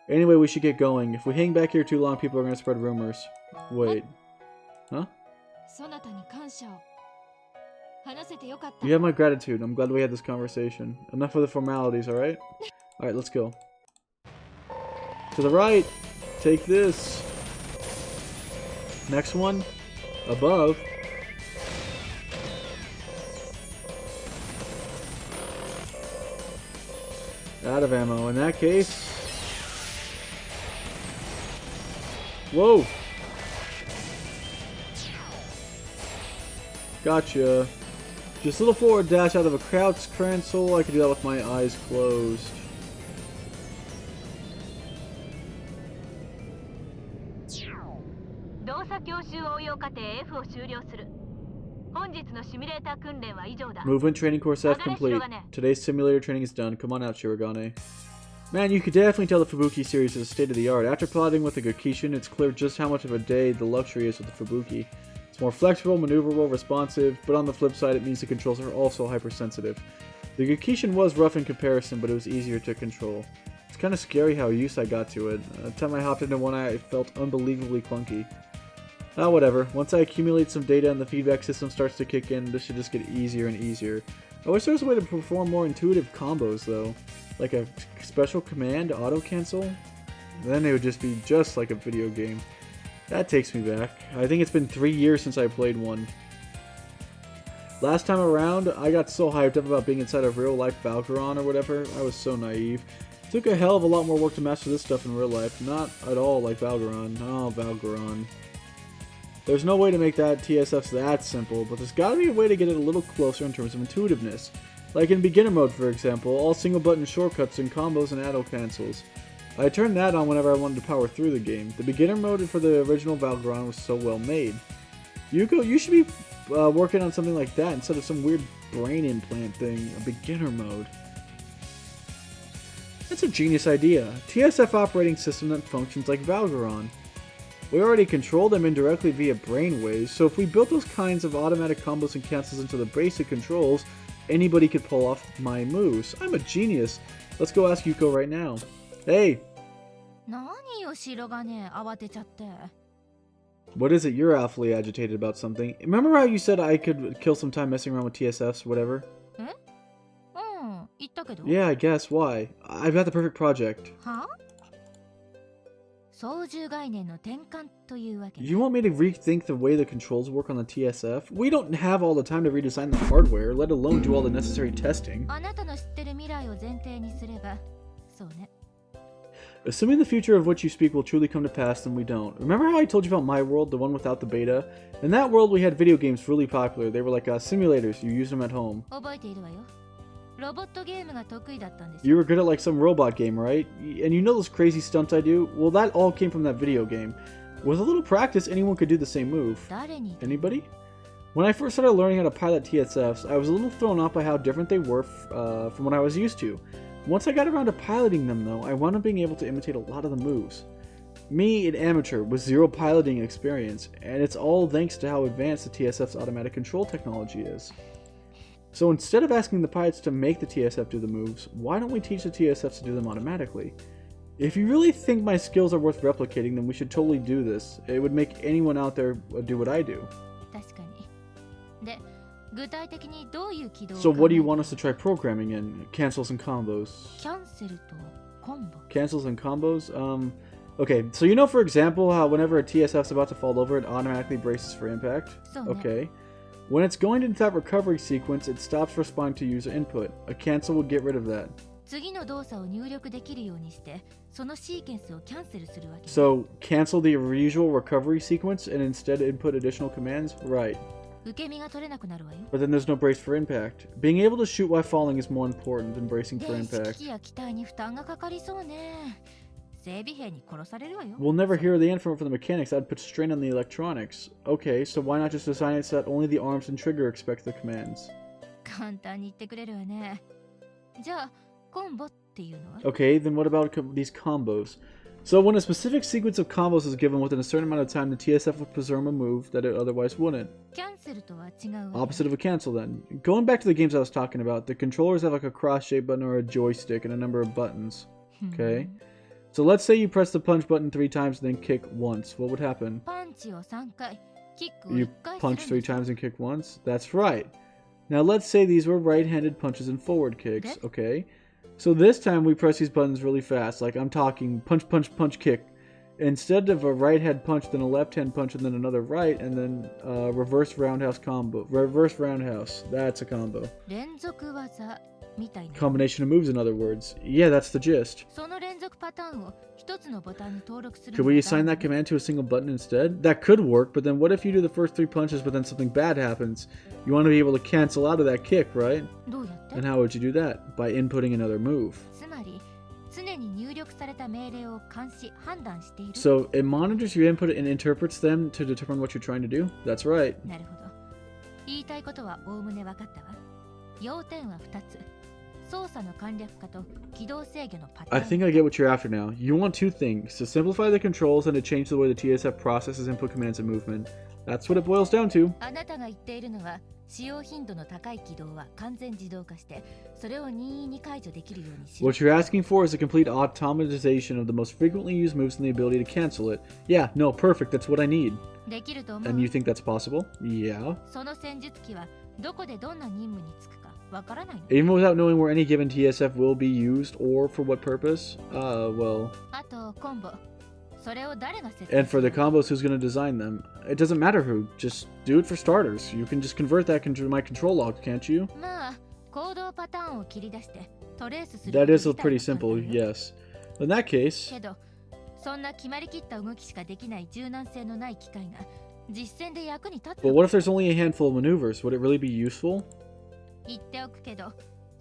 Anyway, we should get going. If we hang back here too long, people are going to spread rumors. Wait. Huh? You have my gratitude. I'm glad we had this conversation. Enough of the formalities, alright? Alright, let's go. To the right! Take this! Next one. Above. Out of ammo. In that case... Whoa! Gotcha. Just a little forward dash out of a crouch cancel. I could do that with my eyes closed. Movement training course F complete. Today's simulator training is done. Come on out, Shirogane. Man, you could definitely tell the Fubuki series is state of the art. After plotting with the Gakishin, it's clear just how much of a day the luxury is with the Fubuki. It's more flexible, maneuverable, responsive, but on the flip side it means the controls are also hypersensitive. The Gakishin was rough in comparison, but it was easier to control. It's kind of scary how used I got to it. The time I hopped into one, I felt unbelievably clunky. Ah, whatever. Once I accumulate some data and the feedback system starts to kick in, this should just get easier and easier. I wish there was a way to perform more intuitive combos, though. Like a special command auto-cancel? Then it would just be just like a video game. That takes me back. I think it's been 3 years since I played one. Last time around, I got so hyped up about being inside of real-life Valkyron or whatever. I was so naive. Took a hell of a lot more work to master this stuff in real life. Not at all like Valgaron. Oh, Valgaron. There's no way to make that TSFs that simple, but there's gotta be a way to get it a little closer in terms of intuitiveness. Like in beginner mode, for example, all single button shortcuts and combos and auto cancels. I turned that on whenever I wanted to power through the game. The beginner mode for the original Valgaron was so well made. Yuko, you should be working on something like that instead of some weird brain implant thing, a beginner mode. That's a genius idea. TSF operating system that functions like Valgaron. We already control them indirectly via brainwaves, so if we built those kinds of automatic combos and cancels into the basic controls, anybody could pull off my moves. I'm a genius. Let's go ask Yuko right now. Hey! What is it? You're awfully agitated about something. Remember how you said I could kill some time messing around with TSFs, whatever? Yeah, I guess. Why? I've got the perfect project. You want me to rethink the way the controls work on the TSF? We don't have all the time to redesign the hardware, let alone do all the necessary testing. Assuming the future of which you speak will truly come to pass, then we don't. Remember how I told you about my world, the one without the beta? In that world we had video games really popular. They were like simulators, you used them at home. You were good at like some robot game, right? And you know those crazy stunts I do? Well, that all came from that video game. With a little practice, anyone could do the same move. Anybody? When I first started learning how to pilot TSFs, I was a little thrown off by how different they were from what I was used to. Once I got around to piloting them though, I wound up being able to imitate a lot of the moves. Me, an amateur, with zero piloting experience, and it's all thanks to how advanced the TSF's automatic control technology is. So instead of asking the pilots to make the TSF do the moves, why don't we teach the TSFs to do them automatically? If you really think my skills are worth replicating, then we should totally do this. It would make anyone out there do what I do. So what do you want us to try programming in? Cancels and combos. Cancels and combos? Okay, so you know for example how whenever a TSF's about to fall over, it automatically braces for impact? Okay. When it's going into that recovery sequence, it stops responding to user input. A cancel would get rid of that. So, cancel the usual recovery sequence and instead input additional commands? Right. But then there's no brace for impact. Being able to shoot while falling is more important than bracing for impact. We'll never hear the end from the mechanics. That'd put strain on the electronics. Okay, so why not just design it so that only the arms and trigger expect the commands? Okay, then what about these combos? So when a specific sequence of combos is given within a certain amount of time, the TSF would preserve a move that it otherwise wouldn't. Opposite of a cancel then. Going back to the games I was talking about, the controllers have like a cross-shaped button or a joystick and a number of buttons. Okay? So let's say you press the punch button 3 times and then kick once. What would happen? You punch 3 times and kick once? That's right. Now let's say these were right-handed punches and forward kicks. Okay? So this time we press these buttons really fast. Like I'm talking punch, punch, punch, kick. Instead of a right hand punch, then a left hand punch, and then another right, and then reverse roundhouse combo. Reverse roundhouse. That's a combo. Combination of moves, in other words. Yeah, that's the gist. Could we assign that command to a single button instead? That could work, but then what if you do the first 3 punches but then something bad happens? You want to be able to cancel out of that kick, right? And how would you do that? By inputting another move. So it monitors your input and interprets them to determine what you're trying to do? That's right. I think I get what you're after now. You want 2 things, to simplify the controls and to change the way the TSF processes input commands and movement. That's what it boils down to. What you're asking for is a complete automatization of the most frequently used moves and the ability to cancel it. Yeah, no, perfect, that's what I need. And you think that's possible? Yeah. Even without knowing where any given TSF will be used or for what purpose? Well... And for the combos, who's going to design them? It doesn't matter who, just do it for starters. You can just convert that into my control log, can't you? That is pretty simple, yes. In that case... けど、そんな決まりきった動きしかできない柔軟性のない機械が実戦で役に立つ。 But what if there's only a handful of maneuvers? Would it really be useful? 言っておくけど、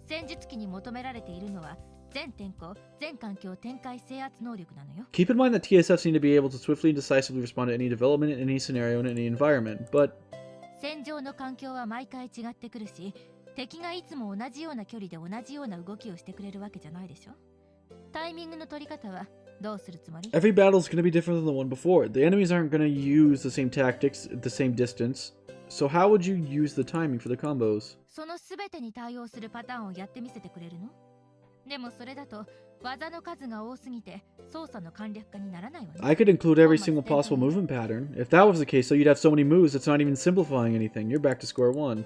戦術機に求められているのは全天候、全環境展開制圧能力なのよ。 Keep in mind that TSFs need to be able to swiftly and decisively respond to any development in any scenario in any environment, but... 戦場の環境は毎回違ってくるし、敵がいつも同じような距離で同じような動きをしてくれるわけじゃないでしょ。タイミングの取り方はどうするつもり？ Every battle is going to be different than the one before. The enemies aren't going to use the same tactics at the same distance. So how would you use the timing for the combos? そのすべてに対応するパターンをやってみせてくれるの？でもそれだと技の数が多すぎて操作の簡略化にならないわね。 I could include every single possible movement pattern. If that was the case, though, you'd have so many moves, it's not even simplifying anything. You're back to square one.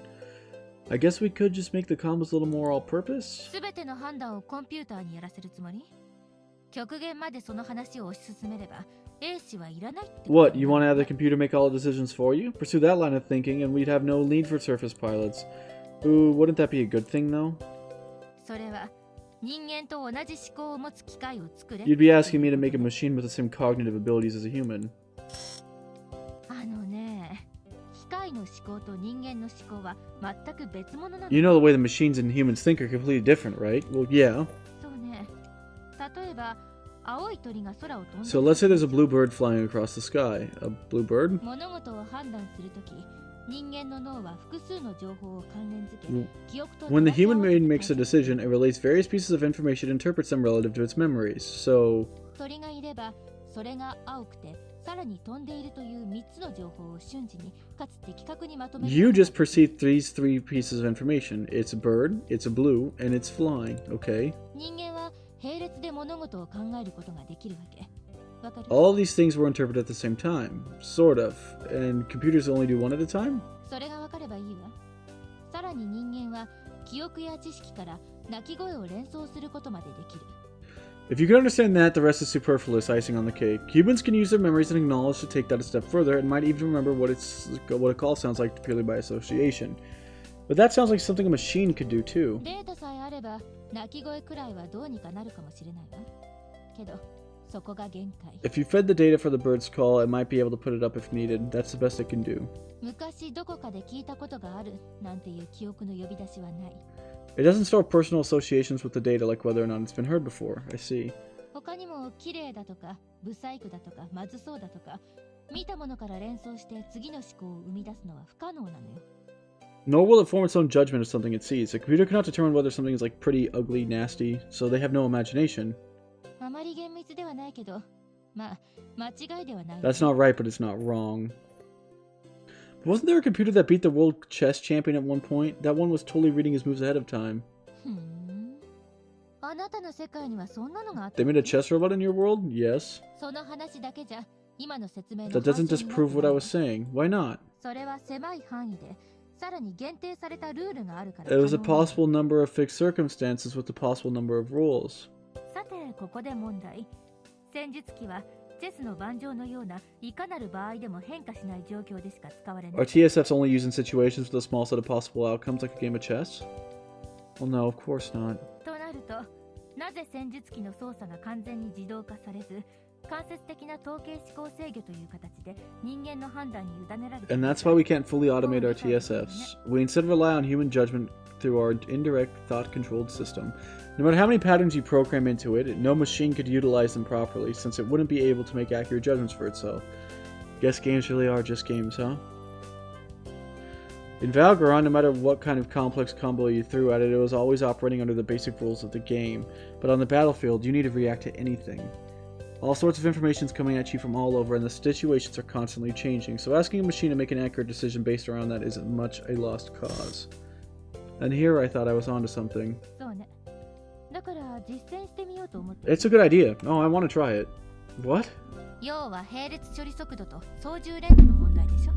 I guess we could just make the combos a little more all-purpose? すべての判断をコンピューターにやらせるつもり？極限までその話を推し進めれば、英詞はいらないってこと。 What, you want to have the computer make all the decisions for you? Pursue that line of thinking and we'd have no need for surface pilots. Ooh, wouldn't that be a good thing, though? それは人間と同じ思考を持つ機械を作れ。 You'd be asking me to make a machine with the same cognitive abilities as a human. あのね、機械の思考と人間の思考は全く別物なの。 You know the way the machines and humans think are completely different, right? Well, yeah. そうね。例えば、青い鳥が空を飛んで。 So let's say there's a blue bird flying across the sky. A blue bird? 物事を判断するとき、人間の脳は複数の情報を関連づけ、記憶と When the human brain makes a decision, it relates various pieces of information and interprets them relative to its memories. So... 鳥がいれば、それが青くて、さらに飛んでいるという3つの情報を瞬時に、かつ的確にまとめる。 You just perceive these three pieces of information. It's a bird, it's a blue, and it's flying, okay? 人間は並列で物事を考えることができるわけ。わかる？ All these things were interpreted at the same time. Sort of. And computers only do one at a time? それがわかればいいわ。さらに人間は記憶や知識から鳴き声を連想することまでできる。 If you can understand that, the rest is superfluous icing on the cake. Humans can use their memories and acknowledge to take that a step further and might even remember what a call sounds like purely by association. But that sounds like something a machine could do too. データさえあれば鳴き声くらいはどうにかなるかもしれないわ。けどそこが限界。 If you fed the data for the bird's call, it might be able to put it up if needed. That's the best it can do. 昔どこかで聞いたことがあるなんていう記憶の呼び出しはない。 It doesn't store personal associations with the data like whether or not it's been heard before. I see. 他にも綺麗だとか、不細工だとか、まずそうだとか、見たものから連想して次の思考を生み出すのは不可能なのよ。 Nor will it form its own judgment of something it sees. A computer cannot determine whether something is like pretty, ugly, nasty, so they have no imagination. あまり厳密ではないけど、まあ、間違いではない。 That's not right, but it's not wrong. But wasn't there a computer that beat the world chess champion at one point? That one was totally reading his moves ahead of time. あなたの世界にはそんなのがあった。 They made a chess robot in your world? Yes. その話だけじゃ今の説明の That doesn't disprove what I was saying. Why not? それは狭い範囲でさらに限定されたルールがあるから。 It was a possible number of fixed circumstances with a possible number of rules. さてここで問題。戦術機はチェスの盤上のようないかなる場合でも変化しない状況でしか使われない。 Are TSFs only used in situations with a small set of possible outcomes like a game of chess? Well, no, of course not. となると、なぜ戦術機の操作が完全に自動化されず、間接的な統計思考制御という形で人間の判断に委ねられている。 And that's why we can't fully automate our TSFs. We instead rely on human judgment through our indirect thought-controlled system. No matter how many patterns you program into it, no machine could utilize them properly, since it wouldn't be able to make accurate judgments for itself. Guess games really are just games, huh? In Valgaron, no matter what kind of complex combo you threw at it, it was always operating under the basic rules of the game. But on the battlefield, you need to react to anything. All sorts of information is coming at you from all over, and the situations are constantly changing, so asking a machine to make an accurate decision based around that isn't much a lost cause. And here I thought I was onto something. そうね。だから実践してみようと思って。 It's a good idea. Oh, I want to try it. What? 要は並列処理速度と操縦連度の問題でしょ。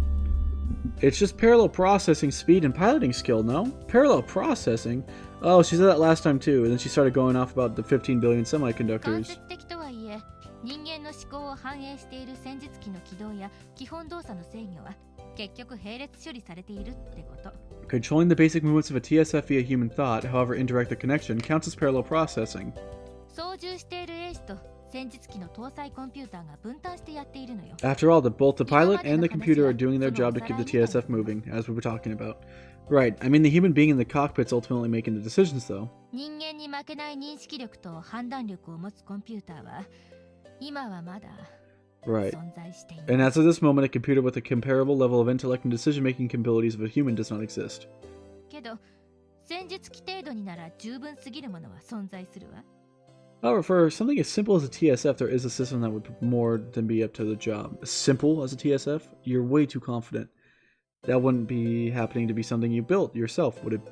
It's just parallel processing speed and piloting skill, no? Parallel processing? Oh, she said that last time too, and then she started going off about the 15 billion 間 semiconductors. 接的とはいえ、人間の思考を反映している戦術機の起動や基本動作の制御は Controlling the basic movements of a TSF via human thought, however indirect the connection, counts as parallel processing. After all, both the pilot and the computer are doing their job to keep the TSF moving, as we were talking about. Right, I mean the human being in the cockpit's ultimately making the decisions, though. Right. And as of this moment, a computer with a comparable level of intellect and decision-making capabilities of a human does not exist. However, for something as simple as a TSF, there is a system that would more than be up to the job. As simple as a TSF? You're way too confident. That wouldn't be happening to be something you built yourself, would it?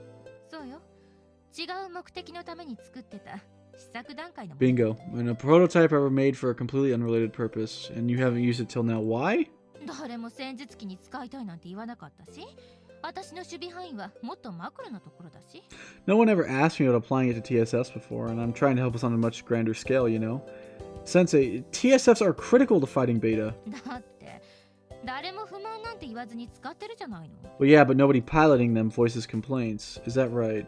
Bingo. And a prototype ever made for a completely unrelated purpose, and you haven't used it till now. Why? No one ever asked me about applying it to TSFs before, and I'm trying to help us on a much grander scale, you know? Sensei, TSFs are critical to fighting beta. Well, yeah, but nobody piloting them voices complaints. Is that right?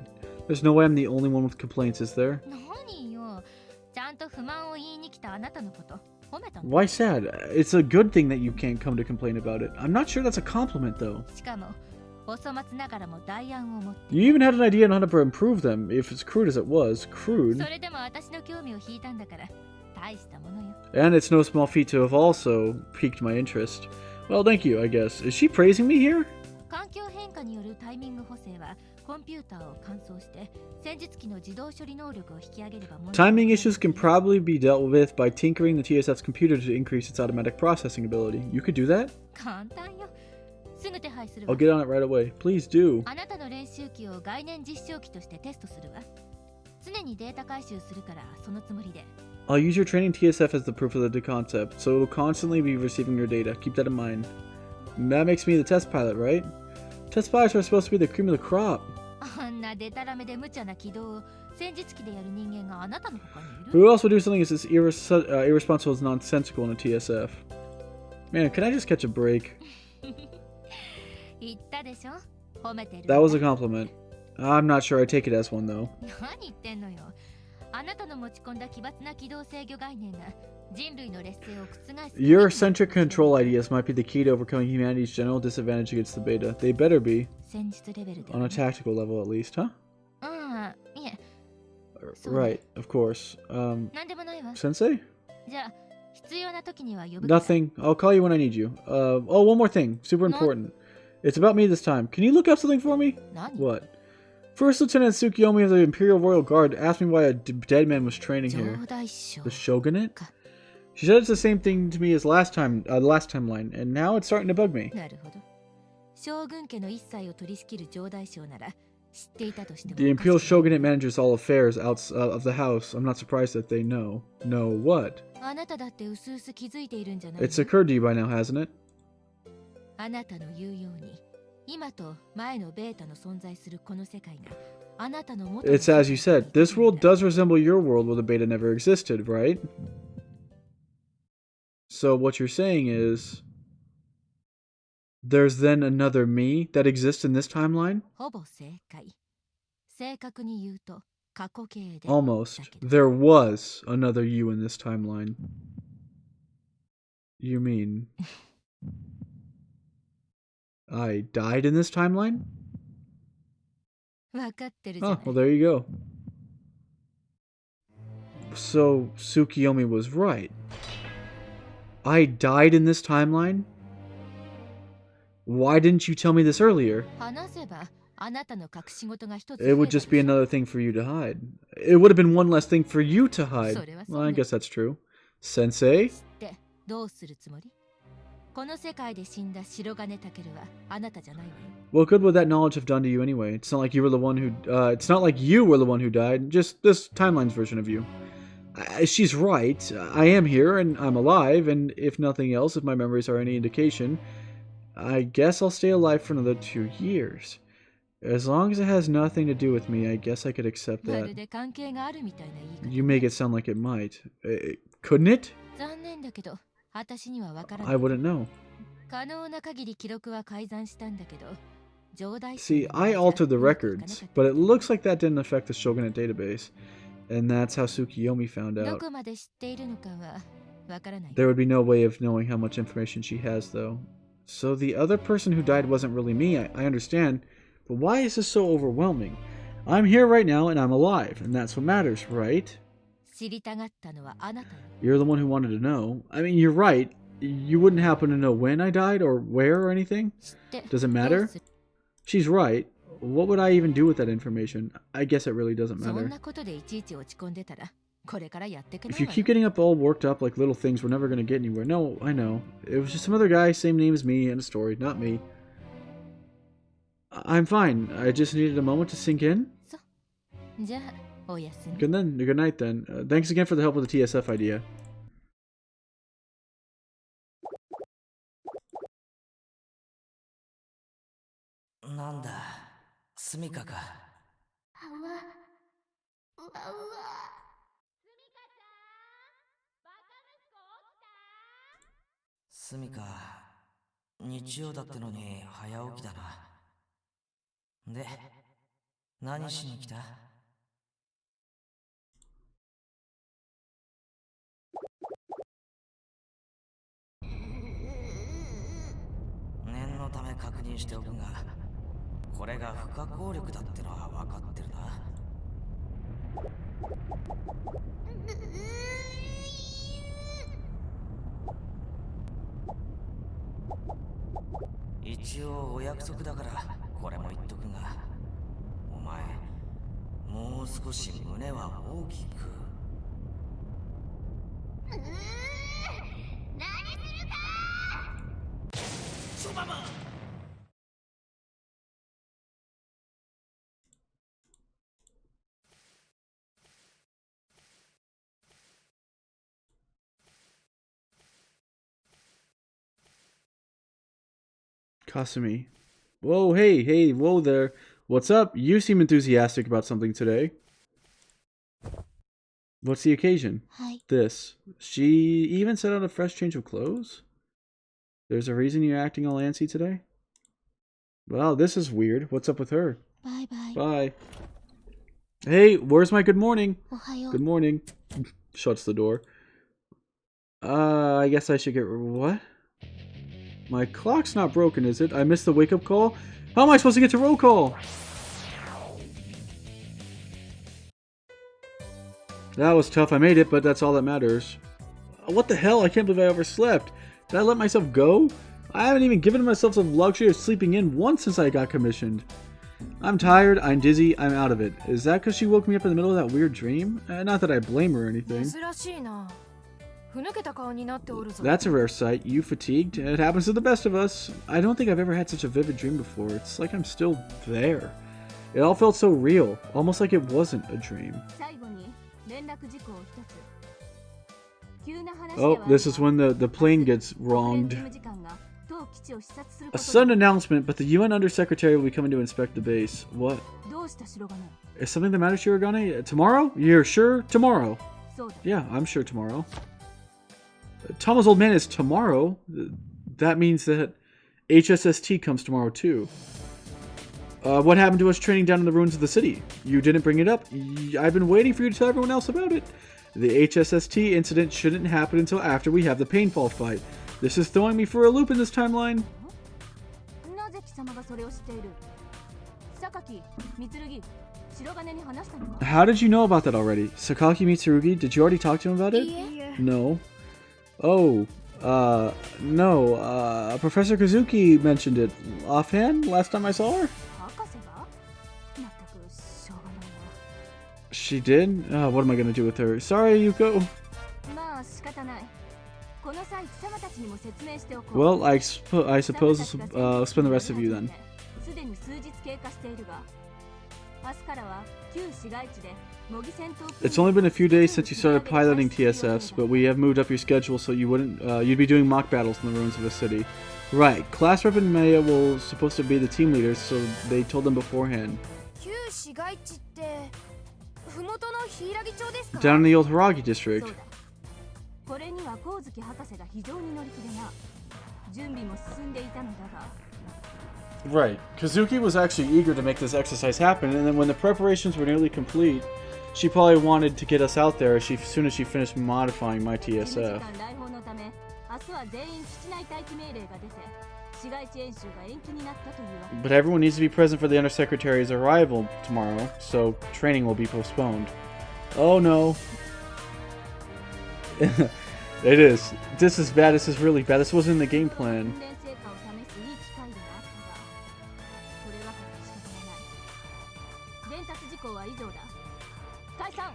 There's no way I'm the only one with complaints, is there? Why sad? It's a good thing that you can't come to complain about it. I'm not sure that's a compliment, though. You even had an idea on how to improve them, if as crude as it was. Crude. And it's no small feat to have also piqued my interest. Well, thank you, I guess. Is she praising me here? Timing issues can probably be dealt with by tinkering the TSF's computer to increase its automatic processing ability. You could do that? I'll get on it right away. Please do. I'll use your training TSF as the proof of the concept, so it'll constantly be receiving your data. Keep that in mind. And that makes me the test pilot, right? Test pilots are supposed to be the cream of the crop. Who else would do something as irresponsible as nonsensical in a TSF? Man, can I just catch a break? That was a compliment. I'm not sure I take it as one, though. Your eccentric control ideas might be the key to overcoming humanity's general disadvantage against the beta. They better be. On a tactical level, at least, huh? Right, of course. Sensei? Nothing. I'll call you when I need you. Oh, one more thing. Super important. It's about me this time. Can you look up something for me? What? First Lieutenant Tsukiyomi of the Imperial Royal Guard asked me why a dead man was training here. The Shogunate? She said it's the same thing to me as last timeline, and now it's starting to bug me. The Imperial Shogunate manages all affairs out of the house. I'm not surprised that they know. Know what? It's occurred to you by now, hasn't it? It's as you said. This world does resemble your world where the beta never existed, right? So what you're saying is there's then another me that exists in this timeline? Almost. There was another you in this timeline. You mean I died in this timeline? Oh, well there you go. So Tsukiyomi was right. I died in this timeline? Why didn't you tell me this earlier? It would just be another thing for you to hide. It would have been one less thing for you to hide. Well, I guess that's true. Sensei? What good would that knowledge have done to you anyway? It's not like you were the one who died. Just this timeline's version of you. She's right. I am here and I'm alive, and if nothing else, if my memories are any indication, I guess I'll stay alive for another 2 years. As long as it has nothing to do with me, I guess I could accept that. You make it sound like it might. Couldn't it? I wouldn't know. See, I altered the records, but it looks like that didn't affect the Shogunate database. And that's how Tsukiyomi found out. There would be no way of knowing how much information she has, though. So the other person who died wasn't really me, I understand. But why is this so overwhelming? I'm here right now and I'm alive, and that's what matters, right? You're the one who wanted to know. I mean, you're right. You wouldn't happen to know when I died or where or anything? Does it matter? She's right. What would I even do with that information? I guess it really doesn't matter. If you keep getting all worked up like little things, we're never going to get anywhere. No, I know. It was just some other guy, same name as me, and a story, not me. I'm fine. I just needed a moment to sink in. Good night then. Thanks again for the help with the TSF idea. Kasumi. Whoa, hey, whoa there. What's up? You seem enthusiastic about something today. What's the occasion? Hi. This. She even set out a fresh change of clothes? There's a reason you're acting all antsy today? Well, this is weird. What's up with her? Bye. Bye. Hey, where's my good morning? Ohayo. Good morning. Shuts the door. I guess I should get... What? My clock's not broken, is it? I missed the wake-up call? How am I supposed to get to roll call? That was tough. I made it, but that's all that matters. What the hell? I can't believe I overslept. Did I let myself go? I haven't even given myself the luxury of sleeping in once since I got commissioned. I'm tired, I'm dizzy, I'm out of it. Is that because she woke me up in the middle of that weird dream? Not that I blame her or anything. That's a rare sight. You fatigued? It happens to the best of us. I don't think I've ever had such a vivid dream before. It's like I'm still there. It all felt so real, almost like it wasn't a dream. Oh, this is when the plane gets wronged. A sudden announcement, but the UN Undersecretary will be coming to inspect the base. What? Is something the matter, Shirogane? Tomorrow? You're sure? Tomorrow? Yeah, I'm sure tomorrow. Tama's old man is tomorrow. That means that HSST comes tomorrow too. What happened to us training down in the ruins of the city? You didn't bring it up? I've been waiting for you to tell everyone else about it. The HSST incident shouldn't happen until after we have the paintball fight. This is throwing me for a loop in this timeline. How did you know about that already? Sakaki Mitsurugi, did you already talk to him about it? Yeah. No. Oh, no. Professor Kazuki mentioned it. Offhand, last time I saw her? She did? What am I going to do with her? Sorry, Yuko. Well, I suppose I'll spend the rest of you then. It's only been a few days since you started piloting TSFs, but we have moved up your schedule so you'd be doing mock battles in the ruins of the city. Right, Class Rep and Maya were supposed to be the team leaders, so they told them beforehand. Down in the old Hiragi district. Right. Kazuki was actually eager to make this exercise happen, and then when the preparations were nearly complete, she probably wanted to get us out there as soon as she finished modifying my TSF. But everyone needs to be present for the Undersecretary's arrival tomorrow, so training will be postponed. Oh no. It is. This is bad. This is really bad. This wasn't in the game plan.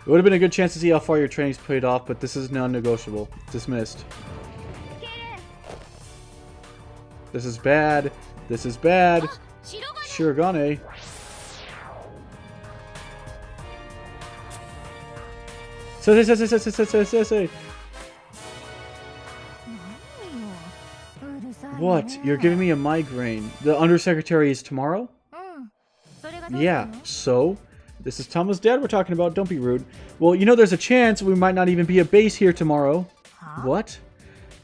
It would have been a good chance to see how far your training's paid off, but this is non-negotiable. Dismissed. This is bad. This is bad. Shirogane. Say. What? You're giving me a migraine. The Undersecretary is tomorrow? Yeah, so? This is Tama's dad we're talking about, don't be rude. Well, you know there's a chance we might not even be a base here tomorrow. What?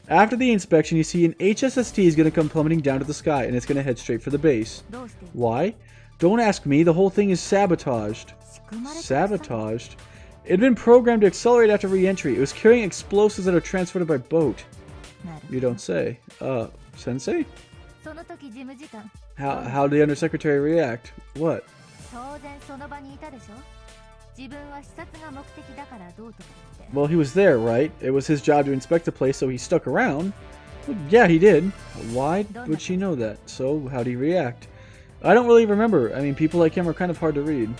After the inspection, you see an HSST is going to come plummeting down to the sky, and it's going to head straight for the base. Why? Don't ask me, the whole thing is sabotaged. Sabotaged? It had been programmed to accelerate after re-entry. It was carrying explosives that are transported by boat. You don't say. Sensei? How did the Undersecretary react? What? Well, he was there, right? It was his job to inspect the place, so he stuck around. Well, yeah, he did. Why would she know that? So, how'd he react? I don't really remember. I mean, people like him are kind of hard to read.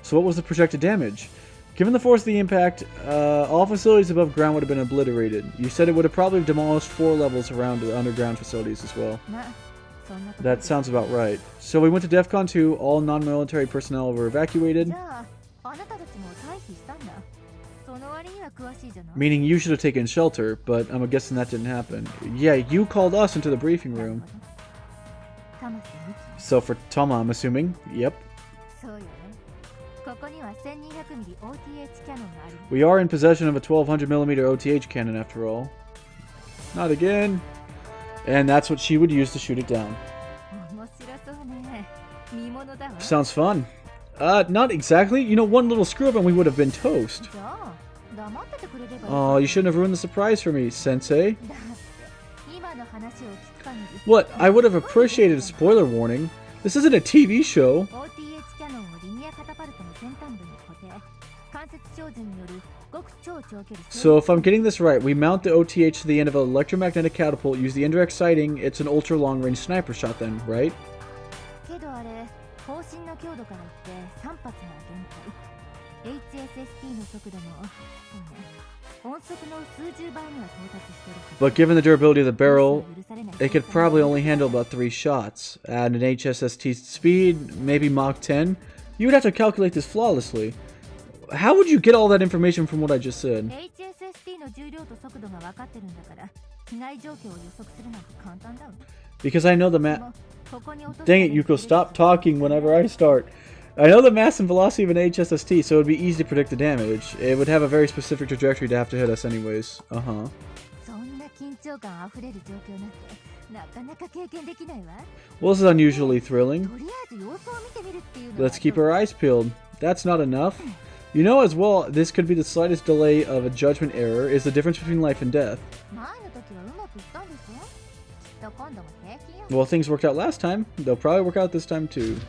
So what was the projected damage? Given the force of the impact, all facilities above ground would have been obliterated. You said it would have probably demolished 4 levels around the underground facilities as well. That sounds about right. So we went to DEFCON 2, all non-military personnel were evacuated. Meaning you should have taken shelter, but I'm guessing that didn't happen. Yeah, you called us into the briefing room. So for Tama, I'm assuming. Yep. We are in possession of a 1200mm OTH cannon after all. Not again. And that's what she would use to shoot it down. Sounds fun. Not exactly. You know, one little screw up and we would have been toast. Oh, you shouldn't have ruined the surprise for me, Sensei. What? I would have appreciated a spoiler warning. This isn't a TV show. So if I'm getting this right, we mount the OTH to the end of an electromagnetic catapult, use the indirect sighting, it's an ultra long range sniper shot then, right? But given the durability of the barrel, it could probably only handle about 3 shots. At an HSST speed, maybe Mach 10, you would have to calculate this flawlessly. How would you get all that information from what I just said? Because I know the Dang it, Yuko, stop talking whenever I start. I know the mass and velocity of an HSST, so it would be easy to predict the damage. It would have a very specific trajectory to have to hit us anyways. Well, this is unusually thrilling. Let's keep our eyes peeled. That's not enough. You know as well, this could be the slightest delay of a judgment error is the difference between life and death. Well, things worked out last time. They'll probably work out this time too.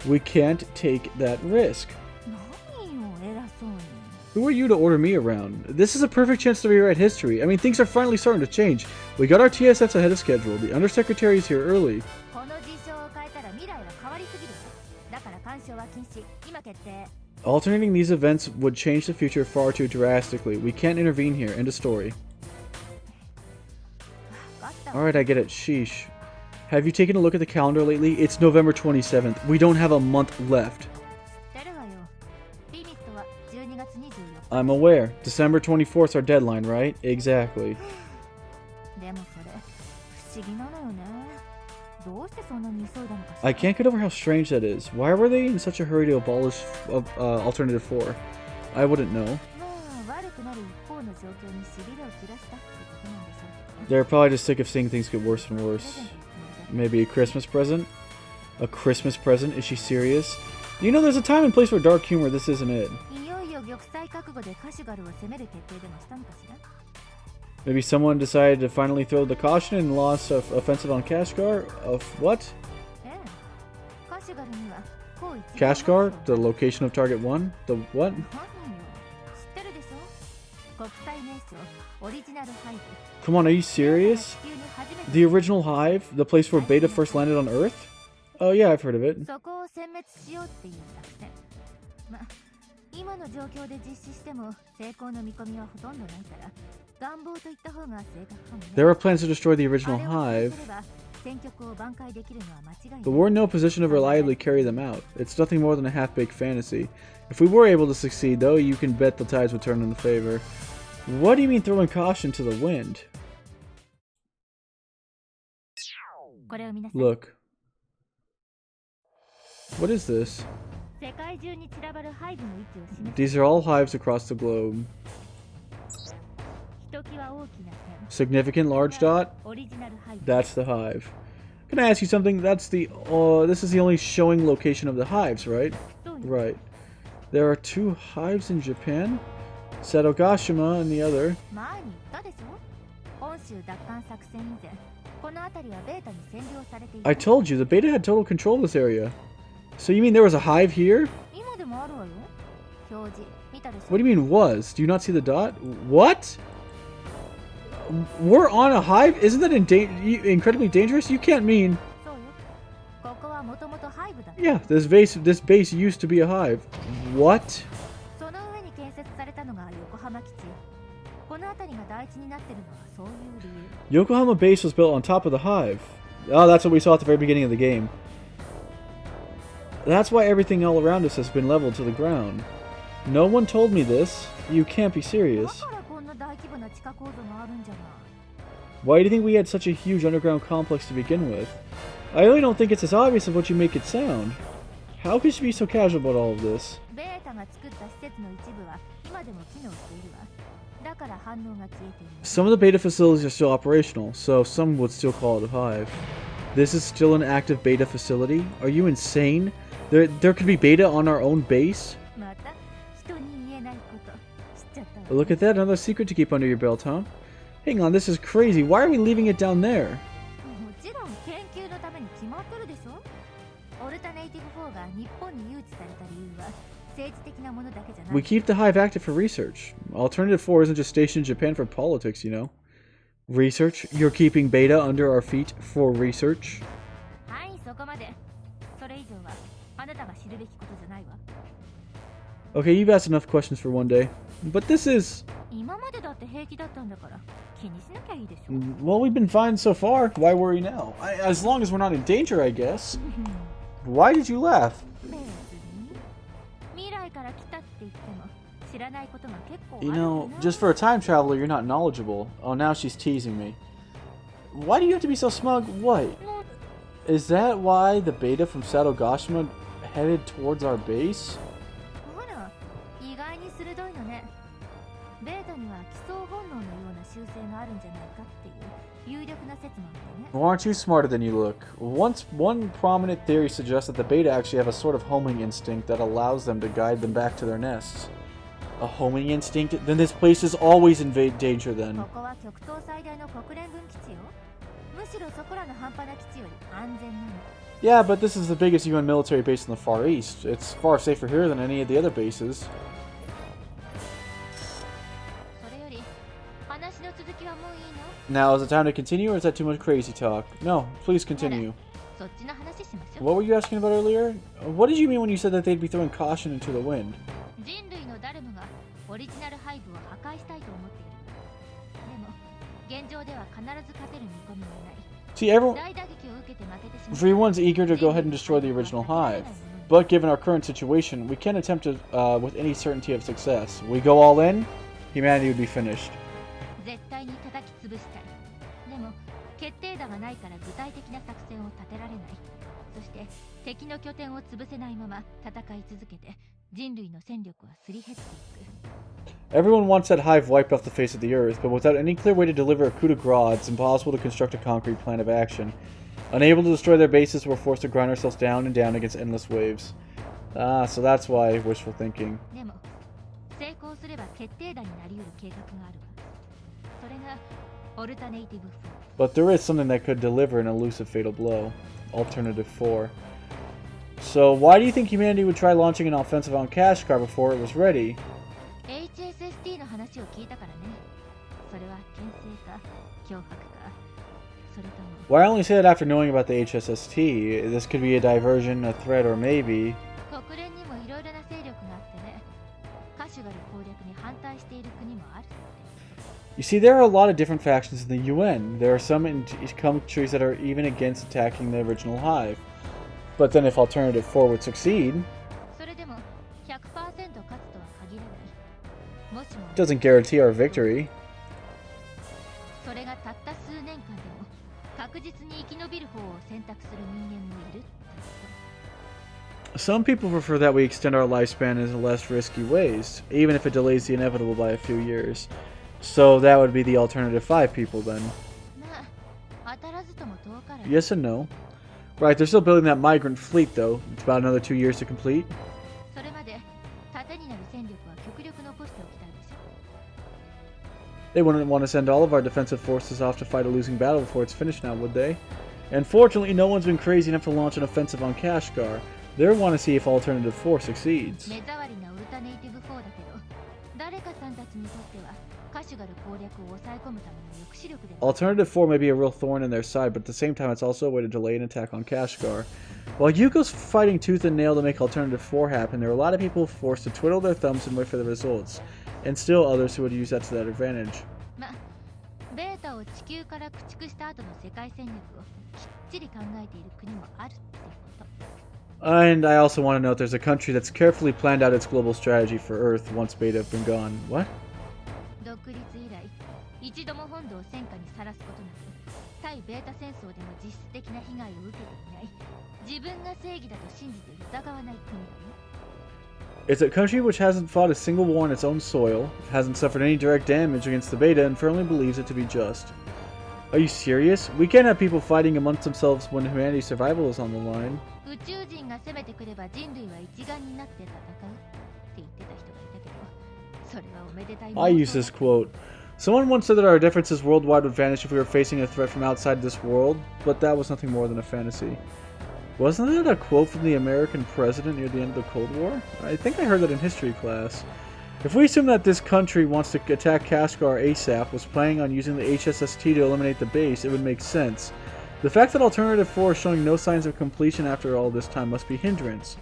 We can't take that risk. Who are you to order me around? This is a perfect chance to rewrite history. I mean, things are finally starting to change. We got our TSFs ahead of schedule. The Undersecretary is here early. Alternating these events would change the future far too drastically. We can't intervene here. End of story. Alright, I get it. Sheesh. Have you taken a look at the calendar lately? It's November 27th. We don't have a month left. I'm aware. December 24th is our deadline, right? Exactly. I can't get over how strange that is. Why were they in such a hurry to abolish Alternative 4? I wouldn't know. They're probably just sick of seeing things get worse and worse. Maybe a Christmas present? A Christmas present? Is she serious? You know, there's a time and place for dark humor. This isn't it. Maybe someone decided to finally throw the caution and lost offensive on Kashgar? Of what? Kashgar? The location of Target 1? The what? Come on, are you serious? The original hive? The place where Beta first landed on Earth? Oh yeah, I've heard of it. There are plans to destroy the original hive, but we're in no position to reliably carry them out. It's nothing more than a half-baked fantasy. If we were able to succeed, though, you can bet the tides would turn in favor. What do you mean throwing caution to the wind? Look. What is this? These are all hives across the globe. Significant large dot? That's the hive. Can I ask you something? That's the this is the only showing location of the hives, right? Right. There are 2 hives in Japan? Sadogashima and the other. I told you, the Beta had total control of this area. So you mean there was a hive here? What do you mean was? Do you not see the dot? What? We're on a hive? Isn't that incredibly dangerous? You can't mean... Yeah, this base used to be a hive. What? Yokohama base was built on top of the hive. Oh, that's what we saw at the very beginning of the game. That's why everything all around us has been leveled to the ground. No one told me this. You can't be serious. Why do you think we had such a huge underground complex to begin with? I really don't think it's as obvious as what you make it sound. How could you be so casual about all of this? Some of the Beta facilities are still operational, so some would still call it a hive. This is still an active Beta facility? Are you insane? There could be Beta on our own base? Look at that, another secret to keep under your belt, huh? Hang on, this is crazy. Why are we leaving it down there? We keep the hive active for research. Alternative 4 isn't just stationed in Japan for politics, you know. Research? You're keeping Beta under our feet for research? Okay, you've asked enough questions for one day. But this is... Well, we've been fine so far. Why worry now? As long as we're not in danger, I guess. Why did you laugh? You know, just for a time traveler, you're not knowledgeable. Oh, now she's teasing me. Why do you have to be so smug? What? Is that why the Beta from Sadogashima headed towards our base? Well, aren't you smarter than you look? One prominent theory suggests that the Beta actually have a sort of homing instinct that allows them to guide them back to their nests. A homing instinct? Then this place is always in danger then. Yeah, but this is the biggest UN military base in the Far East. It's far safer here than any of the other bases. Now, is it time to continue, or is that too much crazy talk? No, please continue. What were you asking about earlier? What did you mean when you said that they'd be throwing caution into the wind? See, everyone's eager to go ahead and destroy the original hive. But given our current situation, we can't attempt to with any certainty of success. We go all in, humanity would be finished. Everyone wants that hive wiped off the face of the earth, but without any clear way to deliver a coup de grace, it's impossible to construct a concrete plan of action. Unable to destroy their bases, we're forced to grind ourselves down and down against endless waves. Ah, so that's why wishful thinking. But there is something that could deliver an elusive fatal blow. Alternative 4. So why do you think humanity would try launching an offensive on Kashgar before it was ready? Well, I only say that after knowing about the HSST. This could be a diversion, a threat, or maybe... You see, there are a lot of different factions in the UN. There are some countries that are even against attacking the original hive. But then if Alternative 4 would succeed... doesn't guarantee our victory. Some people prefer that we extend our lifespan in less risky ways, even if it delays the inevitable by a few years. So that would be the Alternative 5 people then. Yes and no. Right, they're still building that migrant fleet though. It's about another 2 years to complete. They wouldn't want to send all of our defensive forces off to fight a losing battle before it's finished now, would they? And fortunately, no one's been crazy enough to launch an offensive on Kashgar. They want to see if Alternative 4 succeeds. Alternative 4 may be a real thorn in their side, but at the same time it's also a way to delay an attack on Kashgar. While Yuko's fighting tooth and nail to make Alternative 4 happen, there are a lot of people forced to twiddle their thumbs and wait for the results, and still others who would use that to their advantage. And I also want to note there's a country that's carefully planned out its global strategy for Earth once Beta have been gone. What? It's a country which hasn't fought a single war on its own soil, hasn't suffered any direct damage against the Beta, and firmly believes it to be just. Are you serious? We can't have people fighting amongst themselves when humanity's survival is on the line. I use this quote. Someone once said that our differences worldwide would vanish if we were facing a threat from outside this world, but that was nothing more than a fantasy. Wasn't that a quote from the American president near the end of the Cold War? I think I heard that in history class. If we assume that this country wants to attack Kashgar ASAP, was planning on using the HSST to eliminate the base, it would make sense. The fact that Alternative 4 is showing no signs of completion after all this time must be a hindrance.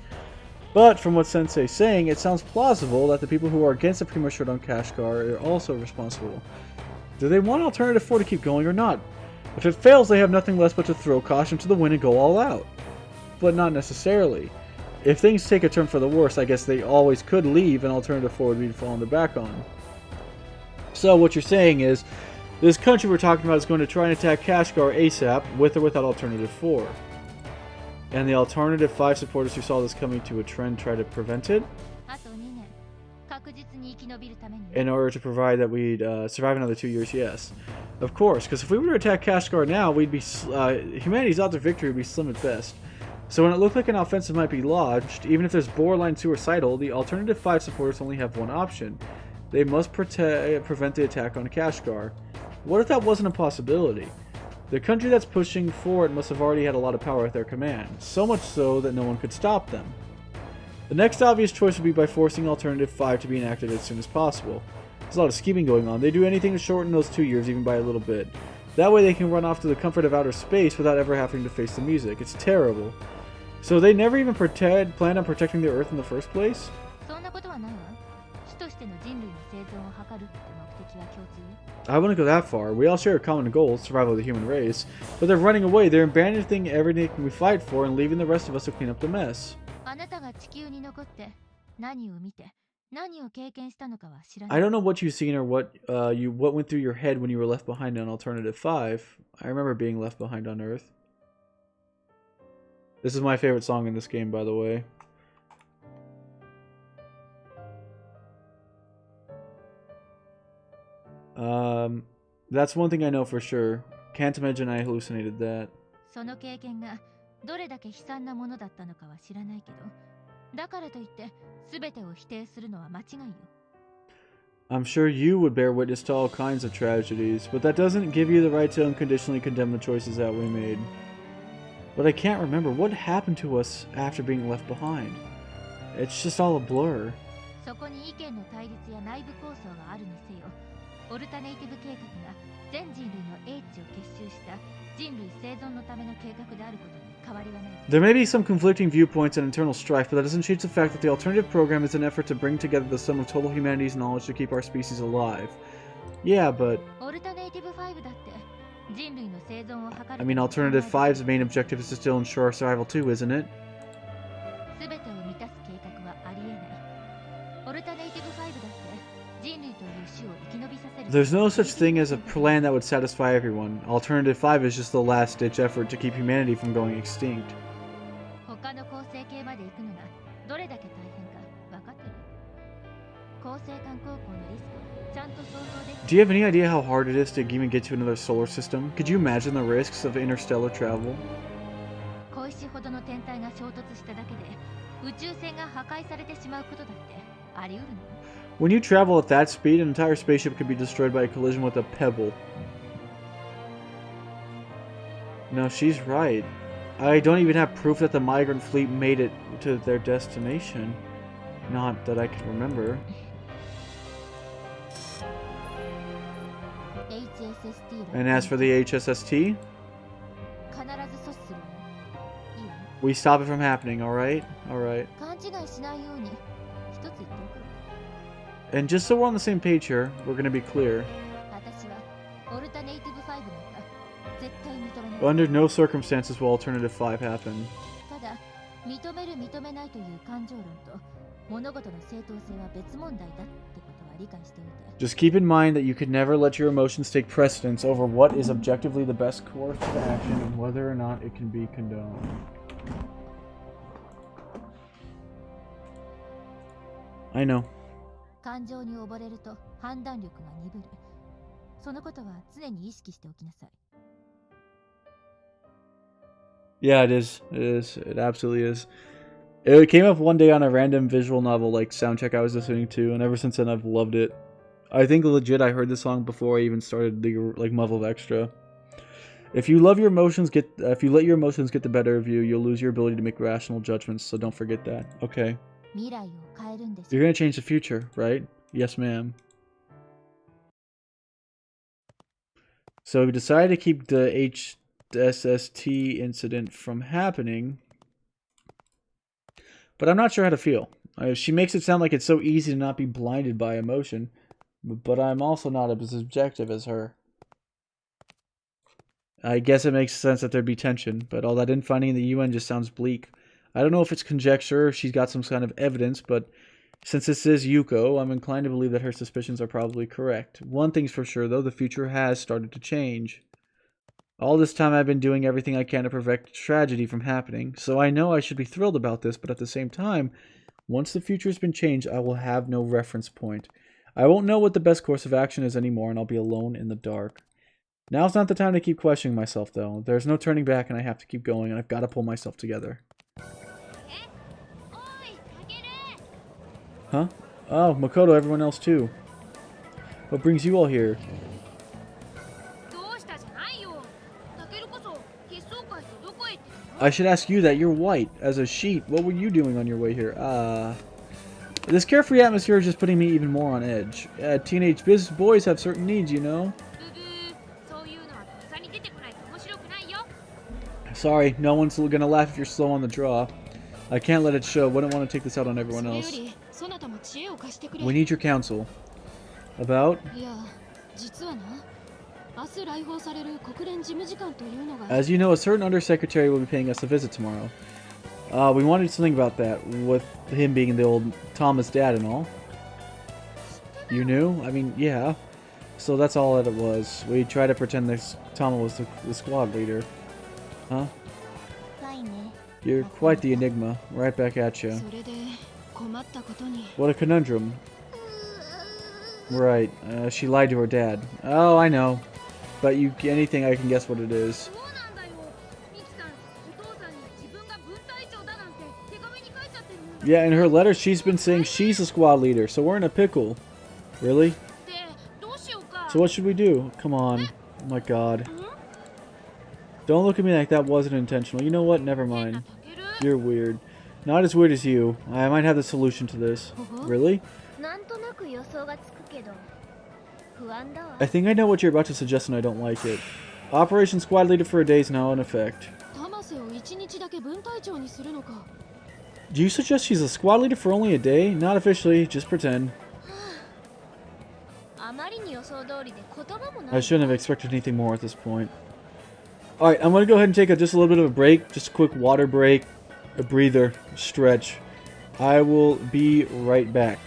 But from what Sensei's saying, it sounds plausible that the people who are against the premature on Kashgar are also responsible. Do they want Alternative 4 to keep going or not? If it fails, they have nothing less but to throw caution to the wind and go all out. But not necessarily. If things take a turn for the worse, I guess they always could leave and Alternative 4 would be to fall on their back on. So what you're saying is, this country we're talking about is going to try and attack Kashgar ASAP, with or without Alternative 4. And the Alternative 5 supporters who saw this coming to a trend try to prevent it? In order to provide that we'd survive another 2 years, yes. Of course, because if we were to attack Kashgar now, we'd be humanity's odds of victory would be slim at best. So when it looked like an offensive might be lodged, even if there's borderline suicidal, the Alternative 5 supporters only have one option. They must prevent the attack on Kashgar. What if that wasn't a possibility? The country that's pushing for it must have already had a lot of power at their command, so much so that no one could stop them. The next obvious choice would be by forcing Alternative 5 to be enacted as soon as possible. There's a lot of scheming going on. They do anything to shorten those 2 years even by a little bit. That way they can run off to the comfort of outer space without ever having to face the music. It's terrible. So they never even planned on protecting the Earth in the first place? I wouldn't go that far. We all share a common goal, survival of the human race. But they're running away. They're abandoning everything we fight for and leaving the rest of us to clean up the mess. I don't know what you've seen or what went through your head when you were left behind on Alternative 5. I remember being left behind on Earth. This is my favorite song in this game, by the way. That's one thing I know for sure. Can't imagine I hallucinated that. その経験がどれだけ悲惨なものだったのかは知らないけど、だからといって全てを否定するのは間違いよ。I'm sure you would bear witness to all kinds of tragedies, but that doesn't give you the right to unconditionally condemn the choices that we made. But I can't remember what happened to us after being left behind. It's just all a blur. そこに意見の対立や内部構想があるにせよ、オルタネイティブ計画が全人類の英知を結集した人類生存のための計画であることに変わりはない。There may be some conflicting viewpoints and internal strife, but that doesn't change the fact that the alternative program is an effort to bring together the sum of total humanity's knowledge to keep our species alive. Yeah, but... I mean, Alternative 5's main objective is to still ensure our survival too, isn't it? There's no such thing as a plan that would satisfy everyone. Alternative 5 is just the last-ditch effort to keep humanity from going extinct. Do you have any idea how hard it is to even get to another solar system? Could you imagine the risks of interstellar travel? When you travel at that speed, an entire spaceship could be destroyed by a collision with a pebble. No, she's right. I don't even have proof that the migrant fleet made it to their destination. Not that I can remember. And as for the HSST, we stop it from happening, alright? Alright. And just so we're on the same page here, we're gonna be clear. Under no circumstances will Alternative 5 happen. Just keep in mind that you could never let your emotions take precedence over what is objectively the best course of action and whether or not it can be condoned. I know. Yeah, it is. It is. It absolutely is. It came up one day on a random visual novel like soundtrack I was listening to, and ever since then I've loved it. I think legit I heard this song before I even started the like Muv Luv Extra. If you let your emotions get the better of you, you'll lose your ability to make rational judgments. So don't forget that. Okay. You're gonna change the future, right? Yes, ma'am. So we decided to keep the HSST incident from happening. But I'm not sure how to feel. She makes it sound like it's so easy to not be blinded by emotion. But I'm also not as objective as her. I guess it makes sense that there'd be tension, but all that infighting in the UN just sounds bleak. I don't know if it's conjecture or if she's got some kind of evidence, but since this is Yuko, I'm inclined to believe that her suspicions are probably correct. One thing's for sure, though, the future has started to change. All this time I've been doing everything I can to prevent tragedy from happening, so I know I should be thrilled about this, but at the same time, once the future has been changed, I will have no reference point. I won't know what the best course of action is anymore, and I'll be alone in the dark. Now's not the time to keep questioning myself, though. There's no turning back, and I have to keep going, and I've got to pull myself together. Huh? Oh, Makoto, everyone else too. What brings you all here? I should ask you that. You're white as a sheet. What were you doing on your way here? This carefree atmosphere is just putting me even more on edge. Teenage boys have certain needs, you know? Sorry, no one's gonna laugh if you're slow on the draw. I can't let it show. Wouldn't want to take this out on everyone else. We need your counsel. About? As you know, a certain undersecretary will be paying us a visit tomorrow. We wanted something about that, with him being the old Thomas dad and all. You knew? I mean, yeah. So that's all that it was. We tried to pretend this Tama was the squad leader. Huh? You're quite the enigma. Right back at you. What a conundrum. Right. She lied to her dad. Oh, I know. But anything I can guess what it is. Yeah, in her letter she's been saying she's a squad leader, so we're in a pickle. Really? So what should we do? Come on. Oh my god. Don't look at me like that wasn't intentional. You know what? Never mind. You're weird. Not as weird as you. I might have the solution to this. Really? I think I know what you're about to suggest and I don't like it. Operation Squad Leader for a day is now in effect. Do you suggest she's a squad leader for only a day? Not officially, just pretend. I shouldn't have expected anything more at this point. Alright, I'm going to go ahead and take just a little bit of a break. Just a quick water break. A breather. Stretch. I will be right back.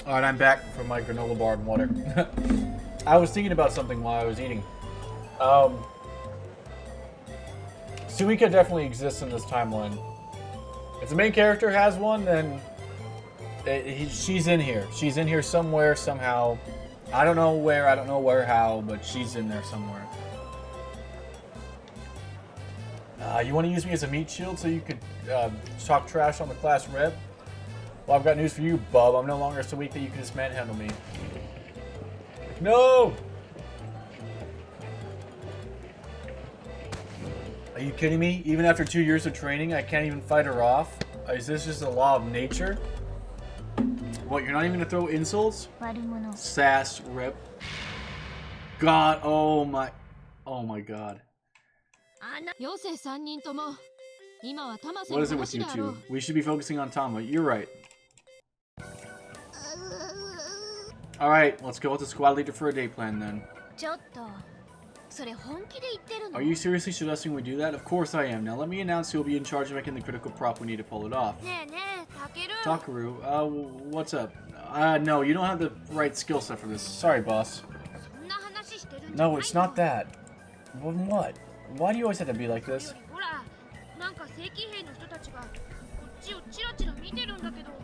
Alright, I'm back from my granola bar and water. I was thinking about something while I was eating. Suika definitely exists in this timeline. If the main character has one, then she's in here. She's in here somewhere, somehow. I don't know where, how, but she's in there somewhere. You want to use me as a meat shield so you could talk trash on the class rep? Well, I've got news for you, bub. I'm no longer so weak that you can just manhandle me. No! Are you kidding me? Even after 2 years of training, I can't even fight her off? Is this just a law of nature? What, you're not even gonna throw insults? Sass, rip. god. Oh my god. What is it with you two? We should be focusing on Tama. You're right. Alright, let's go with the squad leader for a day plan then. Are you seriously suggesting we do that? Of course I am. Now let me announce who will be in charge of making the critical prop we need to pull it off. Takaru, what's up? No, you don't have the right skill set for this. Sorry, boss. No, it's not that. Well, what? Why do you always have to be like this?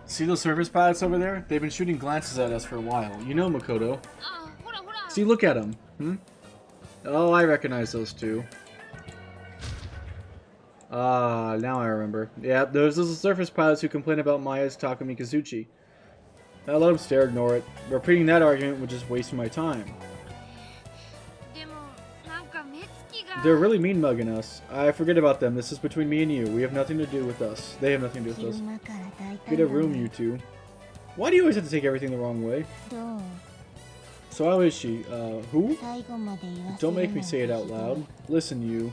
See those service pilots over there? They've been shooting glances at us for a while. You know, Makoto. See, look at them. Oh, I recognize those two. Now I remember. Yeah, those are the surface pilots who complain about Maya's Takumi Kazuchi. Now let them stare, ignore it. Repeating that argument would just waste my time. They're really mean mugging us. I forget about them. This is between me and you. We have nothing to do with us. They have nothing to do with us. Get a room, you two. Why do you always have to take everything the wrong way? So how is she? Who? Don't make me say it out loud. Listen, you.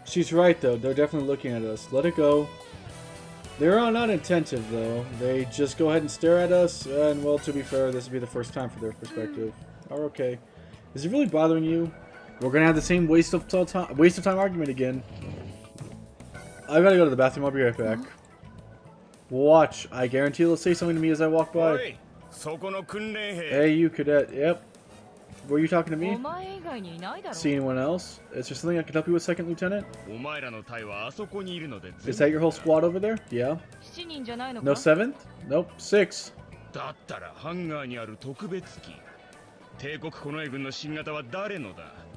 She's right, though. They're definitely looking at us. Let it go. They're not attentive, though. They just go ahead and stare at us, and, well, to be fair, this will be the first time for their perspective. Oh, okay. Is it really bothering you? We're gonna have the same waste of time argument again. I gotta go to the bathroom. I'll be right back. Watch. I guarantee they'll say something to me as I walk by. Hey, you cadet. Yep. Were you talking to me? See anyone else? Is there something I can help you with, Second Lieutenant? Is that your whole squad over there? Yeah. No 7th? Nope. 6.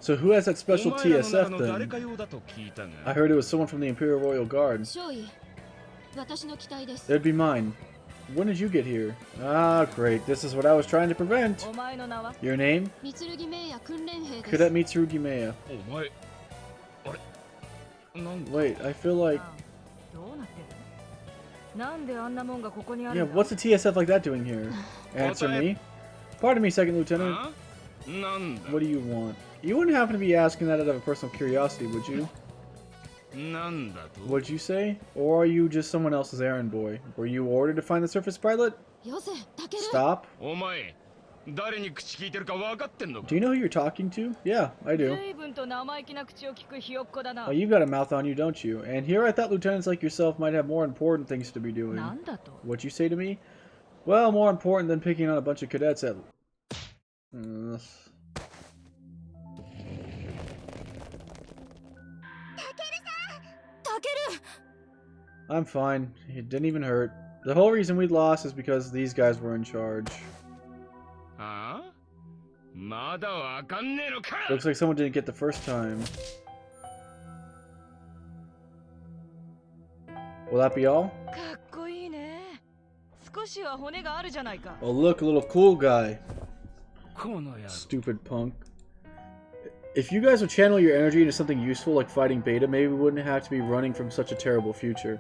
So who has that special TSF then? I heard it was someone from the Imperial Royal Guard. It'd be mine. When did you get here? Ah, great. This is what I was trying to prevent. Your name? Cadet Mitsurugi Meiya. Wait, I feel like... Yeah, what's a TSF like that doing here? Answer me. Pardon me, Second Lieutenant. What do you want? You wouldn't happen to be asking that out of a personal curiosity, would you? What'd you say? Or are you just someone else's errand boy? Were you ordered to find the surface pilot? Stop. Do you know who you're talking to? Yeah, I do. Oh, you've got a mouth on you, don't you? And here I thought lieutenants like yourself might have more important things to be doing. What'd you say to me? Well, more important than picking on a bunch of cadets at... I'm fine. It didn't even hurt. The whole reason we lost is because these guys were in charge. Looks like someone didn't get the first time. Will that be all? Oh look, a little cool guy. Stupid punk. If you guys would channel your energy into something useful like fighting Beta, maybe we wouldn't have to be running from such a terrible future.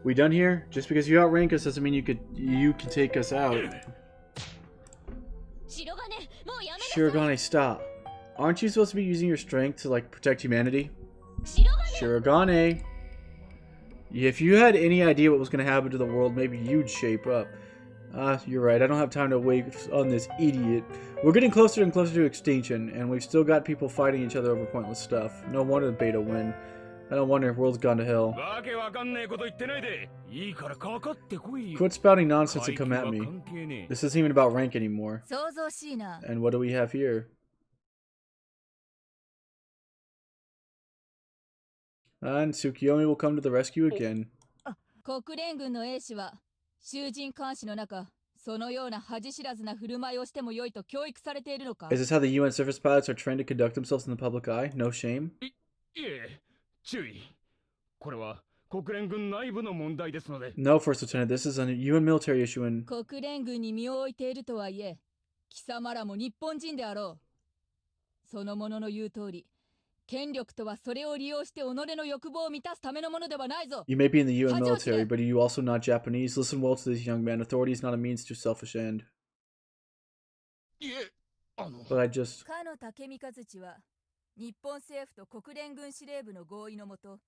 We done here? Just because you outrank us doesn't mean you can take us out. Shirogane, stop. Aren't you supposed to be using your strength to, like, protect humanity? Shirogane! If you had any idea what was going to happen to the world, maybe you'd shape up. You're right. I don't have time to wait on this idiot. We're getting closer and closer to extinction, and we've still got people fighting each other over pointless stuff. No wonder the Beta win. I don't wonder if world's gone to hell. Quit spouting nonsense and come at me. This isn't even about rank anymore. And what do we have here? And Tsukiyomi will come to the rescue again. Is this how the UN surface pilots are trained to conduct themselves in the public eye? No shame? No, First Lieutenant, this is a UN military issue and... 権力とはそれを利用して己の欲望を満たすためのものではないぞ。 You may be in the UN military, but are you also not Japanese? Listen well to this young man. Authority is not a means to a selfish end. But I just... かの竹見和地は日本政府と国連軍司令部の合意のもと、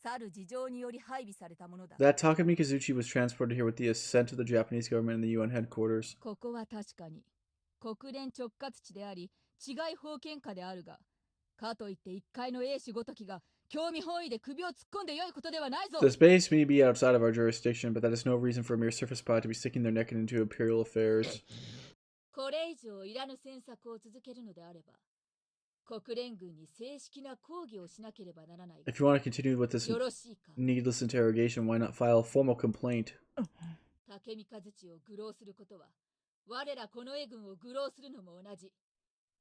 去る事情により配備されたものだ。That Takemi Kazuchi was transported here with the assent of the Japanese government and the UN headquarters. ここは確かに国連直轄地であり、治外法権下であるが、かといって一介の英士ごときが興味本位で首を突っ込んで良いことではないぞ。 The space may be outside of our jurisdiction, but that is no reason for a mere surface spy to be sticking their neck into imperial affairs. これ以上いらぬ詮索を続けるのであれば、国連軍に正式な抗議をしなければならない。 If you want to continue with this needless interrogation, why not file a formal complaint? 竹見和地を愚弄することは、我ら近衛軍を愚弄するのも同じ。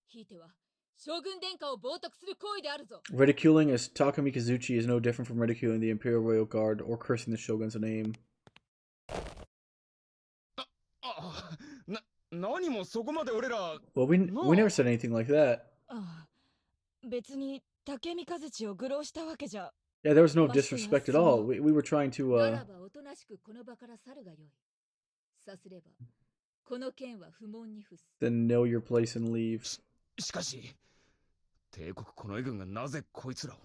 ひいては将軍殿下を冒涜する行為であるぞ。 Ridiculing as Takemi Kazuchi is no different from ridiculing the Imperial Royal Guard or cursing the shogun's name. 何もそこまで俺ら。 Well, we never said anything like that. 別に竹見和地を愚弄したわけじゃ。 Yeah, there was no disrespect at all. We were trying to ならばおとなしくこの場から去るがよい。さすればこの件は不問に付す。 then know your place and leave. しかし帝国近衛軍がなぜこいつらを。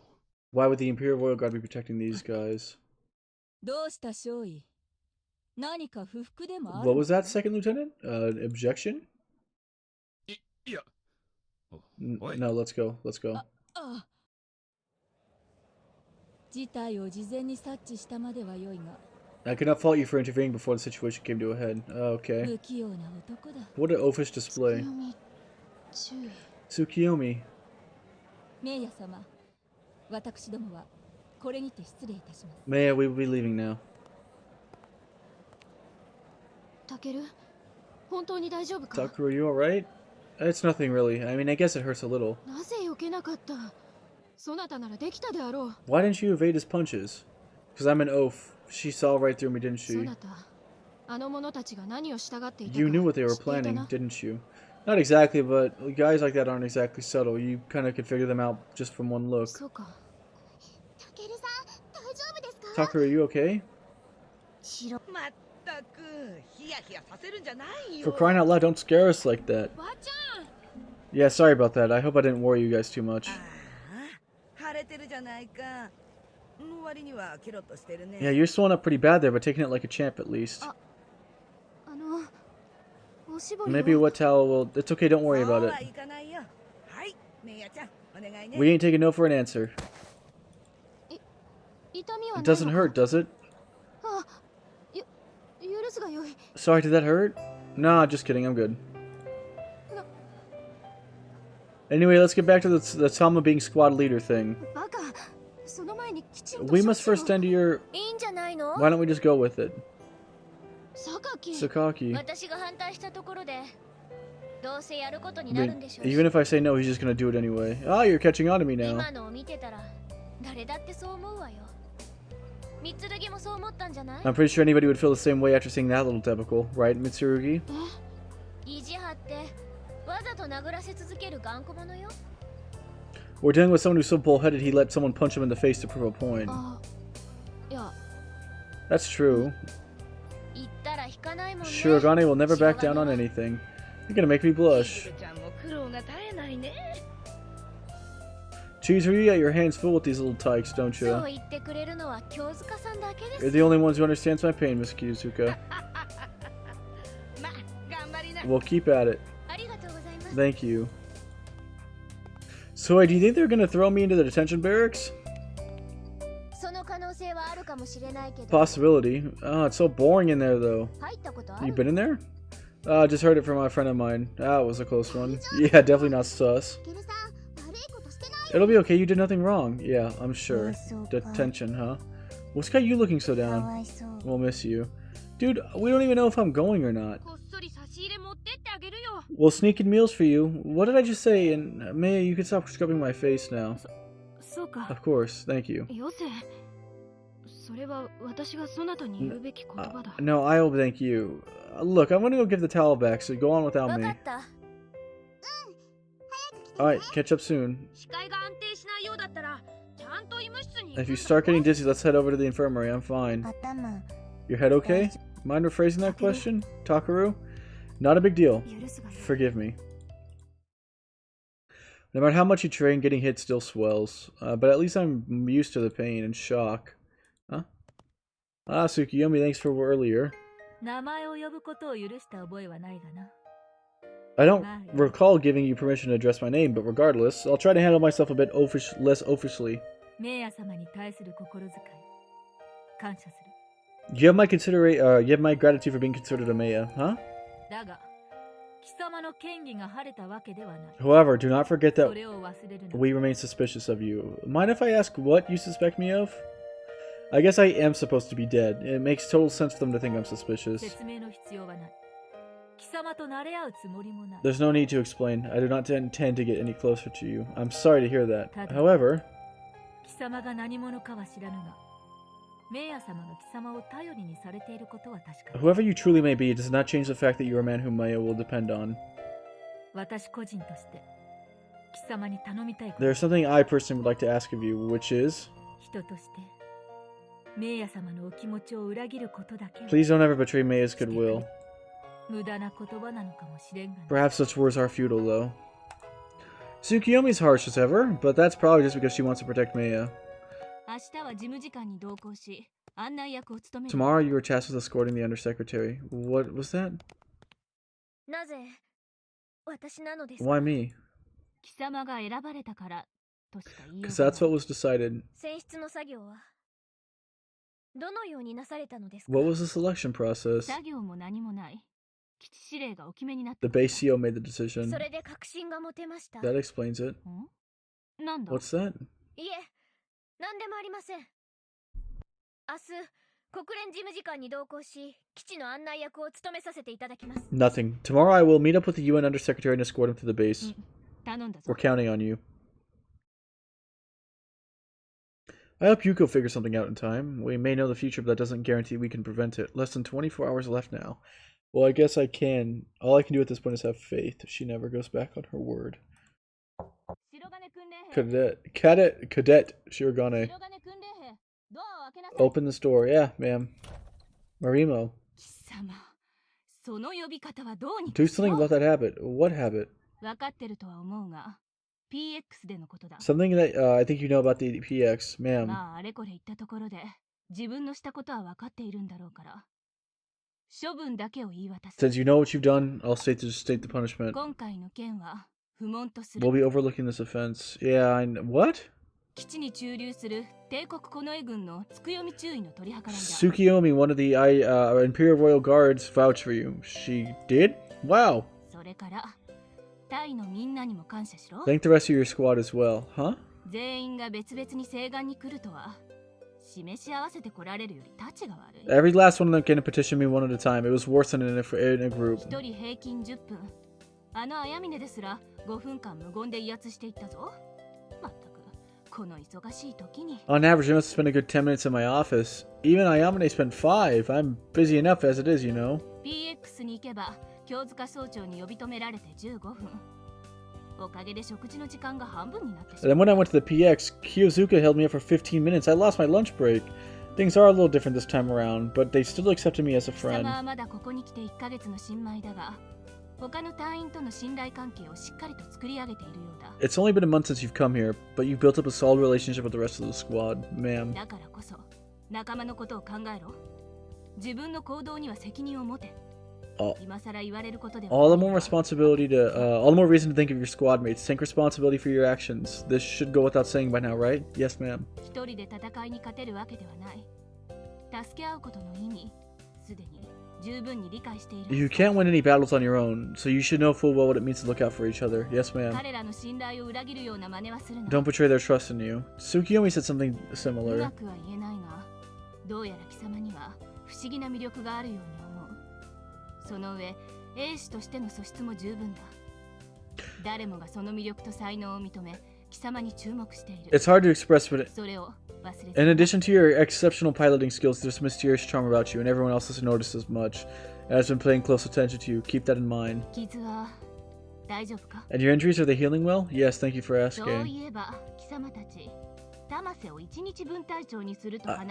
Why would the Imperial Royal Guard be protecting these guys? どうした少尉？何か不服でもある？ What was that, Second Lieutenant? Objection? いや。No, let's go. Let's go. 事態を事前に察知したまでは良いが。 I cannot fault you for intervening before the situation came to a head. Okay. 不器用な男だ。 What an oafish display. Tsukiyomi. 名夜様、私どもはこれにて失礼いたします。 Maya, we will be leaving now. タケル、本当に大丈夫か？ Takuro, are you alright? It's nothing really. I mean, I guess it hurts a little. なぜ避けなかった？そなたならできたであろう。 Why didn't you evade his punches? Because I'm an oaf. She saw right through me, didn't そ she? なた、あの者たちが何をしたがっていたか You knew what they were 知っていた planning, な。 didn't you? Not exactly, but guys like that aren't exactly subtle. You kind of could figure them out just from one look. そうか。タケルさん、大丈夫ですか？ Takuro, are you okay? まったくヒヤヒヤさせるんじゃないよ。 For crying out loud, don't scare us like that. ばあちゃん。 Yeah, sorry about that. I hope I didn't worry you guys too much. 晴れてるじゃないか。の割にはケロッとしてるね。 Yeah, you're swelling up pretty bad there, but taking it like a champ at least. おしぼりを。 Maybe what towel will... It's okay, don't worry そう about は it. いかないよ。はい、メイヤちゃん、お願いね。 We ain't taking no for an answer. 痛みは It doesn't hurt, does it? 許すがよい。 Sorry, did that hurt? Nah, just kidding, I'm good. Anyway, let's get back to the Tama being squad leader thing. バカ。その前にきちんと。 We must first tend to your... いいんじゃないの？ Why don't we just go with it? 榊。 Sakaki. 私が反対したところでどうせやることに I なる mean, んでしょうし。 even if I say no, he's just gonna do it anyway. Ah, you're catching on to me now. 今のを見てたら誰だってそう思うわよ。三剣もそう思ったんじゃない？ I'm pretty sure anybody would feel the same way after seeing that little debacle, right, Mitsurugi? 意地張ってわざと殴らせ続ける頑固者よ。 We're dealing with someone who's so bullheaded he let someone punch him in the face to prove a point. いや。 That's true. 言ったら引かないもんね。 Shirogane will never back down on anything. You're gonna make me blush. ちゃんも苦労が絶えないね。 Chizuru, you got your hands full with these little tykes, don't そう you? 言ってくれるのは京塚さんだけです。 You're the only ones who understands my pain, Miss Kizuka. まあ、頑張りな。 We'll keep at it. ありがとうございます。 Thank you. So, do you think they're gonna throw me into the detention barracks? その可能性はあるかもしれないけど。 Possibility. Oh, it's so boring in there, though. 入ったことあ You る？ been in there? Just heard it from a friend of mine. That was a close one. Yeah, definitely not sus. タケルさん、悪いことしてない？ It'll be okay, you did nothing wrong. Yeah, I'm sure. so Detention, huh? What's got you looking so か down? わいそう。 We'll miss you. Dude, we don't even know if I'm going or not. こっそり差し入れ持ってってあげるよ。 We'll sneak in meals for you. What did I just say? And Maya, you can stop scrubbing my face now. そうか。 Of course, thank you. よせ。それは私がそなたに言うべき言葉だ。 No, I will thank you. Look, I'm gonna go give the towel back, so go on without わか me. った。 Alright, catch up soon. 視界が安定しないようだ If you start getting dizzy, let's head over to the infirmary. I'm fine. Your head okay? Mind rephrasing that question, Takaru? Not a big deal. Forgive me. No matter how much you train, getting hit still swells. But at least I'm used to the pain and shock. Huh? Ah, Tsukiyomi, thanks for earlier. I don't recall giving you permission to address my name, but regardless, I'll try to handle myself a bit less officially. You have my you have my gratitude for being considered a Maya, huh? However, do not forget that we remain suspicious of you. Mind if I ask what you suspect me of? I guess I am supposed to be dead. It makes total sense for them to think I'm suspicious. There's no need to explain. I do not intend to get any closer to you. I'm sorry to hear that. However, whoever you truly may be, it does not change the fact that you are a man whom Maya will depend on. There's something I personally would like to ask of you, which is... Please don't ever betray Maya's goodwill. Perhaps such words are futile, though. Tsukiyomi's harsh as ever, but that's probably just because she wants to protect Maya. Tomorrow you were tasked with escorting the undersecretary. What was that? Why me? Because that's what was decided. What was the selection process? The base CO made the decision. That explains it. What's that? Nothing. Tomorrow I will meet up with the UN Undersecretary and escort him to the base. We're counting on you. I hope Yuko figures something out in time. We may know the future, but that doesn't guarantee we can prevent it. Less than 24 hours left now. Well, I guess I can. All I can do at this point is have faith. She never goes back on her word. Cadet Shirogane. Open this door. Yeah, ma'am. Marimo. Do something about that habit. What habit? Something that I think you know about the PX, ma'am. Since you know what you've done, I'll state the punishment. We'll be overlooking this offense. Yeah, what? Tsukiyomi, one of the Imperial Royal Guards, vouched for you. She did? Wow. Thank the rest of your squad as well, huh? Every last one of them came to petition me one at a time. It was worse than in a group. On average, I must spend a good 10 minutes in my office. Even Ayamane spent 5. I'm busy enough as it is, you know. Then when I went to the PX, Kyozuka held me up for 15 minutes. I lost my lunch break. Things are a little different this time around, but they still accepted me as a friend. It's only been a month since you've come here, but you've built up a solid relationship with the rest of the squad, ma'am. All the more responsibility to, all the more reason to think of your squad mates. Take responsibility for your actions. This should go without saying by now, right? Yes, ma'am. You can't win any battles on your own, so you should know full well what it means to look out for each other. Yes, ma'am. Don't betray their trust in you. Tsukiyomi said something similar. It's hard to express, but in addition to your exceptional piloting skills, there's a mysterious charm about you, and everyone else hasn't noticed as much. And has been paying close attention to you. Keep that in mind. And your injuries, are they healing well? Yes, thank you for asking.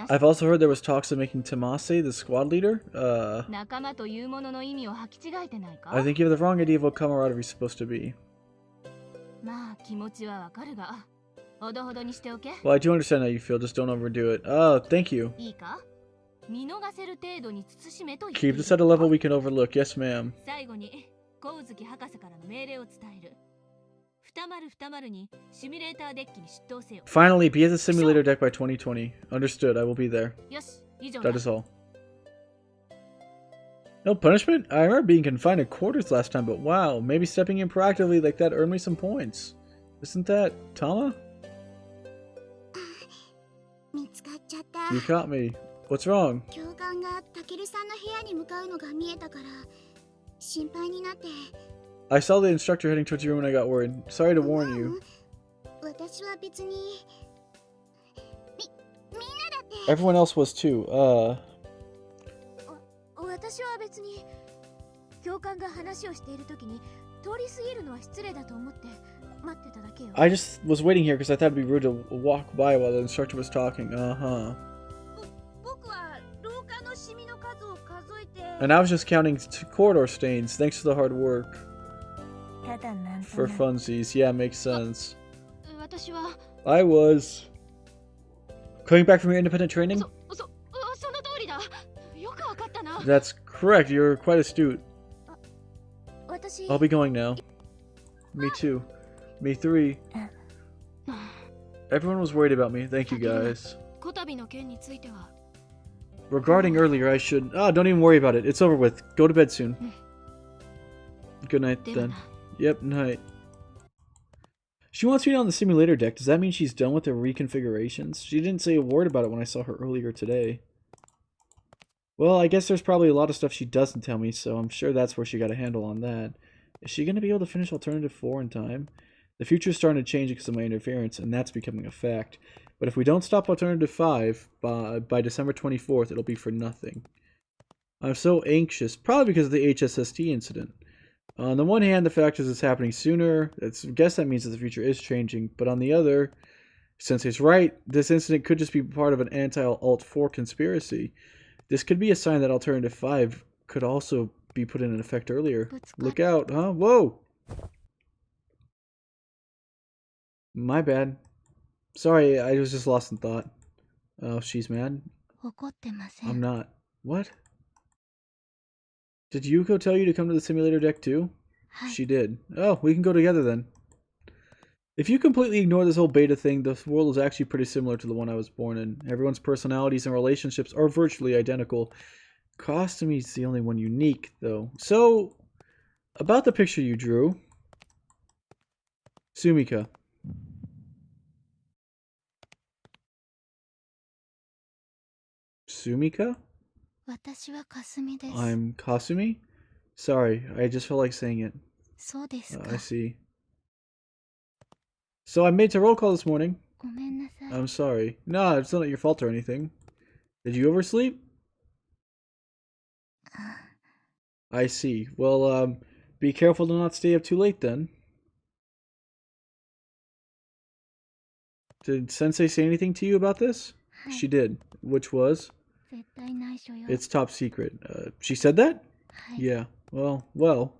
I've also heard there was talks of making Tamase the squad leader. I think you have the wrong idea of what camaraderie is supposed to be. Well, I do understand how you feel, just don't overdo it. Oh, thank you. Keep this at a level we can overlook. Yes, ma'am. Finally, be at the simulator deck by 2020. Understood, I will be there. That is all. No punishment? I remember being confined to quarters last time, but wow, maybe stepping in proactively like that earned me some points. Isn't that Tama? You caught me. What's wrong? I saw the instructor heading towards your room and I got worried. Sorry to warn you. Everyone else was too. I just was waiting here because I thought it'd be rude to walk by while the instructor was talking. And I was just counting corridor stains, thanks to the hard work. For funsies, yeah, makes sense. I was coming back from your independent training? That's correct, you're quite astute. I'll be going now. Me too. Me three. Everyone was worried about me, thank you guys. Regarding earlier, I should... don't even worry about it. It's over with. Go to bed soon. Good night, then. Yep, night. She wants me on the simulator deck. Does that mean she's done with the reconfigurations? She didn't say a word about it when I saw her earlier today. Well, I guess there's probably a lot of stuff she doesn't tell me, so I'm sure that's where she got a handle on that. Is she going to be able to finish Alternative 4 in time? The future's starting to change because of my interference, and that's becoming a fact. But if we don't stop Alternative 5 by December 24th, it'll be for nothing. I'm so anxious, probably because of the HSST incident. On the one hand, the fact is it's happening sooner. I guess that means that the future is changing. But on the other, since he's right, this incident could just be part of an anti-Alt 4 conspiracy. This could be a sign that Alternative 5 could also be put in effect earlier. Look out, huh? Whoa! My bad. Sorry, I was just lost in thought. Oh, she's mad? I'm not. What? Did Yuko tell you to come to the simulator deck too? She did. Oh, we can go together then. If you completely ignore this whole beta thing, the world is actually pretty similar to the one I was born in. Everyone's personalities and relationships are virtually identical. Kosumi's the only one unique, though. So, about the picture you drew. Sumika. Sumika? I'm Kasumi? Sorry, I just felt like saying it. I see. So I made a roll call this morning. I'm sorry. No, it's not your fault or anything. Did you oversleep? I see. Well, be careful to not stay up too late then. Did Sensei say anything to you about this? She did. Which was? It's top secret. She said that? Yeah. Well.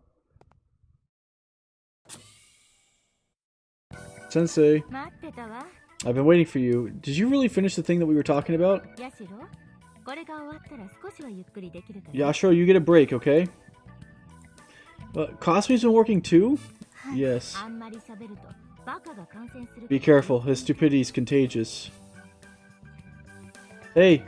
Sensei. I've been waiting for you. Did you really finish the thing that we were talking about? Yashiro, you get a break, okay? Cosme's been working too? Yes. Be careful, his stupidity is contagious. Hey!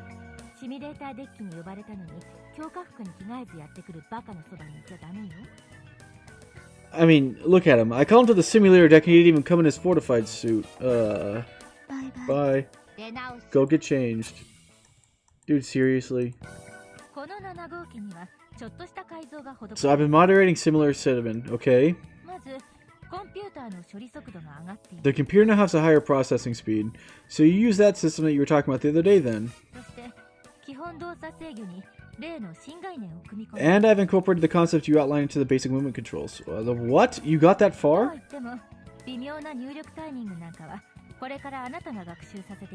I mean, look at him. I called him to the simulator deck and he didn't even come in his fortified suit. Bye. Go get changed. Dude, seriously. So I've been moderating similar cinnamon, okay? The computer now has a higher processing speed. So you use that system that you were talking about the other day then. And I've incorporated the concept you outlined into the basic movement controls. The what? You got that far?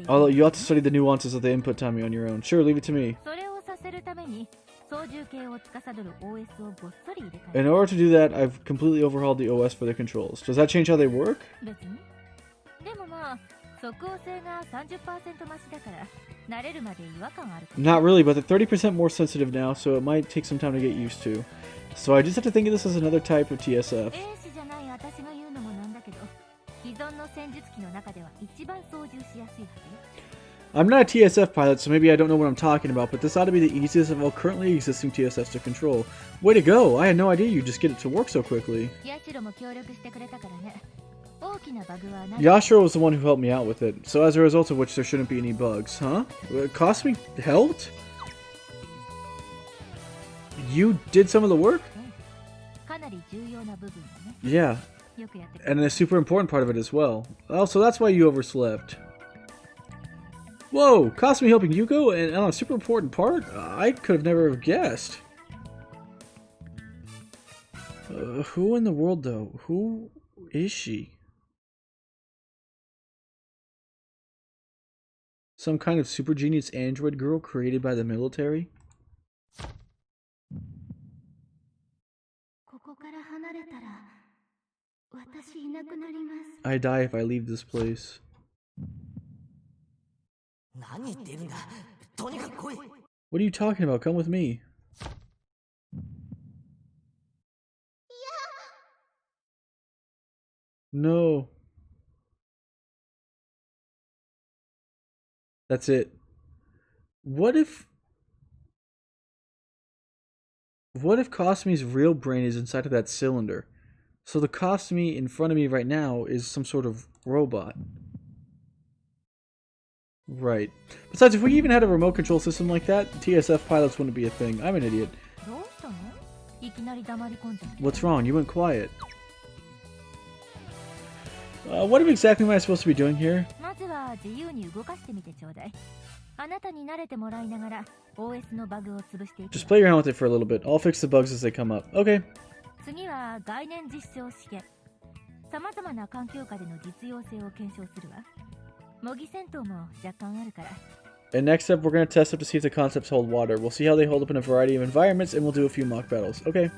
Although you have to study the nuances of the input timing on your own. Sure, leave it to me. In order to do that, I've completely overhauled the OS for the controls. Does that change how they work? Not really, but they're 30% more sensitive now, so it might take some time to get used to. So I just have to think of this as another type of TSF. I'm not a TSF pilot, so maybe I don't know what I'm talking about, but this ought to be the easiest of all currently existing TSFs to control. Way to go! I had no idea you'd just get it to work so quickly. Yashiro was the one who helped me out with it, so as a result of which there shouldn't be any bugs, huh? Cosme helped? You did some of the work? Yeah. And a super important part of it as well. Oh, so that's why you overslept. Whoa! Cosme helping Yuko and on a super important part? I could have never guessed. Who in the world, though? Who is she? Some kind of super genius android girl created by the military? I die if I leave this place. What are you talking about? Come with me. No. That's it. What if Cosme's real brain is inside of that cylinder? So the Cosme in front of me right now is some sort of robot. Right. Besides, if we even had a remote control system like that, TSF pilots wouldn't be a thing. I'm an idiot. What's wrong? You went quiet. What exactly am I supposed to be doing here? Just play around with it for a little bit. I'll fix the bugs as they come up. Okay. And next up, we're going to test up to see if the concepts hold water. We'll see how they hold up in a variety of environments, and we'll do a few mock battles. Okay.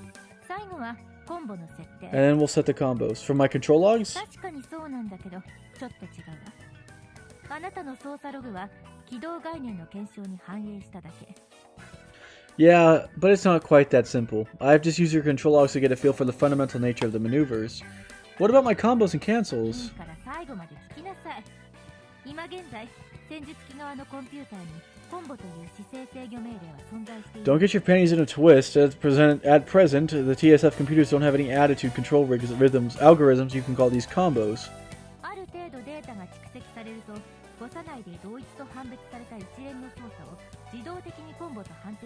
And then we'll set the combos. For my control logs? Yeah, but it's not quite that simple. I've just used your control logs to get a feel for the fundamental nature of the maneuvers. What about my combos and cancels? Don't get your panties in a twist. At present, the TSF computers don't have any attitude control algorithms you can call these combos.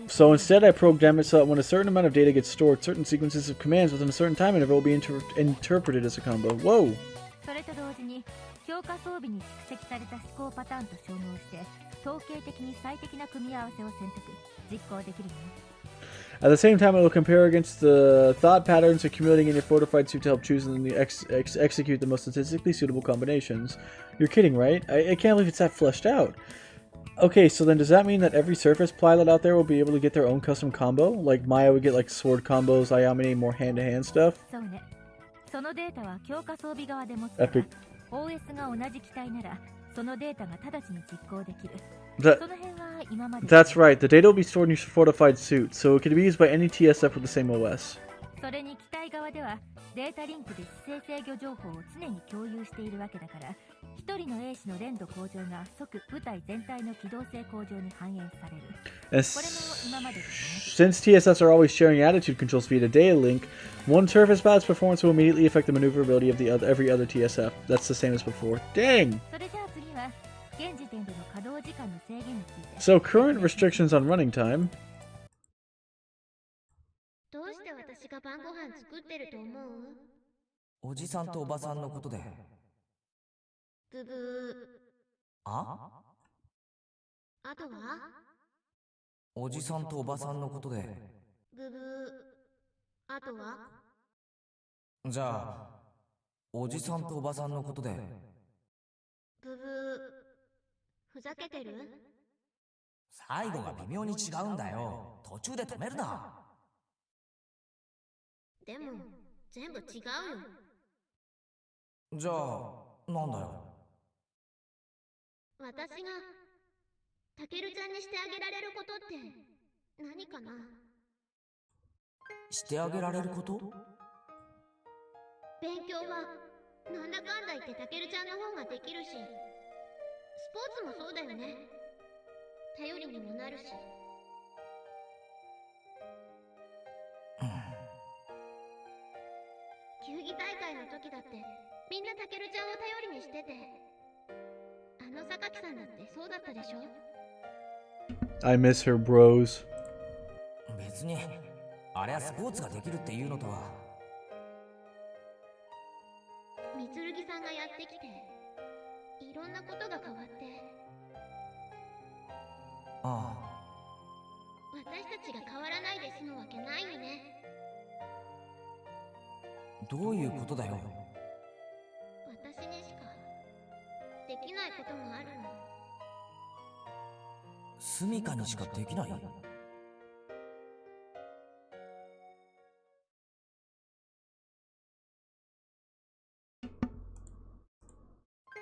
So instead I program it so that when a certain amount of data gets stored, certain sequences of commands within a certain time interval will be interpreted as a combo. Whoa! At the same time, it will compare against the thought patterns accumulating in your fortified suit to help choose and execute the most statistically suitable combinations. You're kidding, right? I can't believe it's that fleshed out. Okay, so then does that mean that every surface pilot out there will be able to get their own custom combo? Like Maya would get like sword combos, Ayamine more hand-to-hand stuff? Epic. That's right, the data will be stored in your fortified suit, so it can be used by any TSF with the same OS. Since TSFs are always sharing attitude controls via the data link, one surface pilot's performance will immediately affect the maneuverability of every other TSF. That's the same as before. Dang! So current restrictions on running time. ブブー、ふざけてる？最後が微妙に違うんだよ。途中で止めるな。でも全部違うよ。じゃあ、なんだよ。私がタケルちゃんにしてあげられることって何かな？してあげられること？勉強はなんだかんだ言ってタケルちゃんの方ができるし、スポーツもそうだよね。頼りにもなるし。球技大会の時だってみんなタケルちゃんを頼りにしてて、あの榊さんだってそうだったでしょ？ I miss her bros. 別に、あれはスポーツができるっていうのとは。三剣さんがやってきて、いろんなことが変わって。ああ。私たちが変わらないで済むわけないよね。どういうことだよ。私にしかできないこともあるの。スミカにしかできない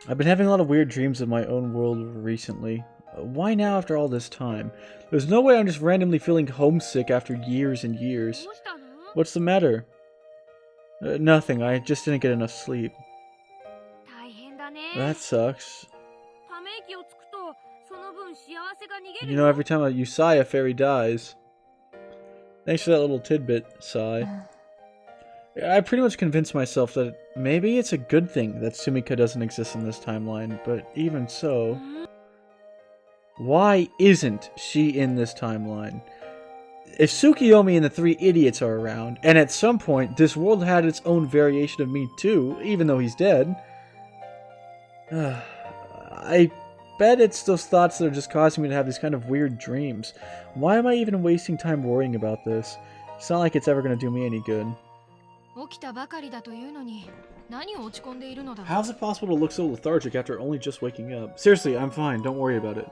？I've been having a lot of weird dreams of my own world recently. Why now after all this time? There's no way I'm just randomly feeling homesick after years and years. What's the matter? Nothing, I just didn't get enough sleep. That sucks. You know, every time you sigh, a fairy dies. Thanks for that little tidbit, Sigh. I pretty much convinced myself that maybe it's a good thing that Sumika doesn't exist in this timeline, but even so... Why isn't she in this timeline? If Tsukiyomi and the three idiots are around, and at some point this world had its own variation of me too, even though he's dead... I bet it's those thoughts that are just causing me to have these kind of weird dreams. Why am I even wasting time worrying about this? It's not like it's ever going to do me any good. How's it possible to look so lethargic after only just waking up? Seriously, I'm fine. Don't worry about it.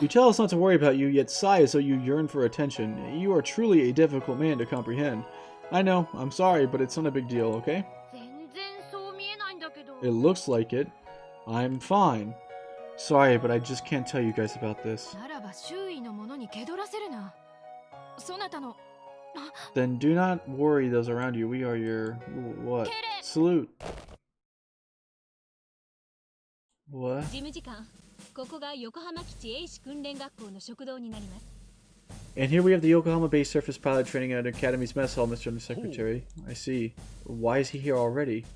You tell us not to worry about you, yet sigh as though you yearn for attention. You are truly a difficult man to comprehend. I know, I'm sorry, but it's not a big deal, okay? It looks like it. I'm fine. Sorry, but I just can't tell you guys about this. Then do not worry those around you. We are your... what? Salute. What? And here we have the Yokohama-based surface pilot training at Academy's mess hall, Mr. Undersecretary. I see. Why is he here already?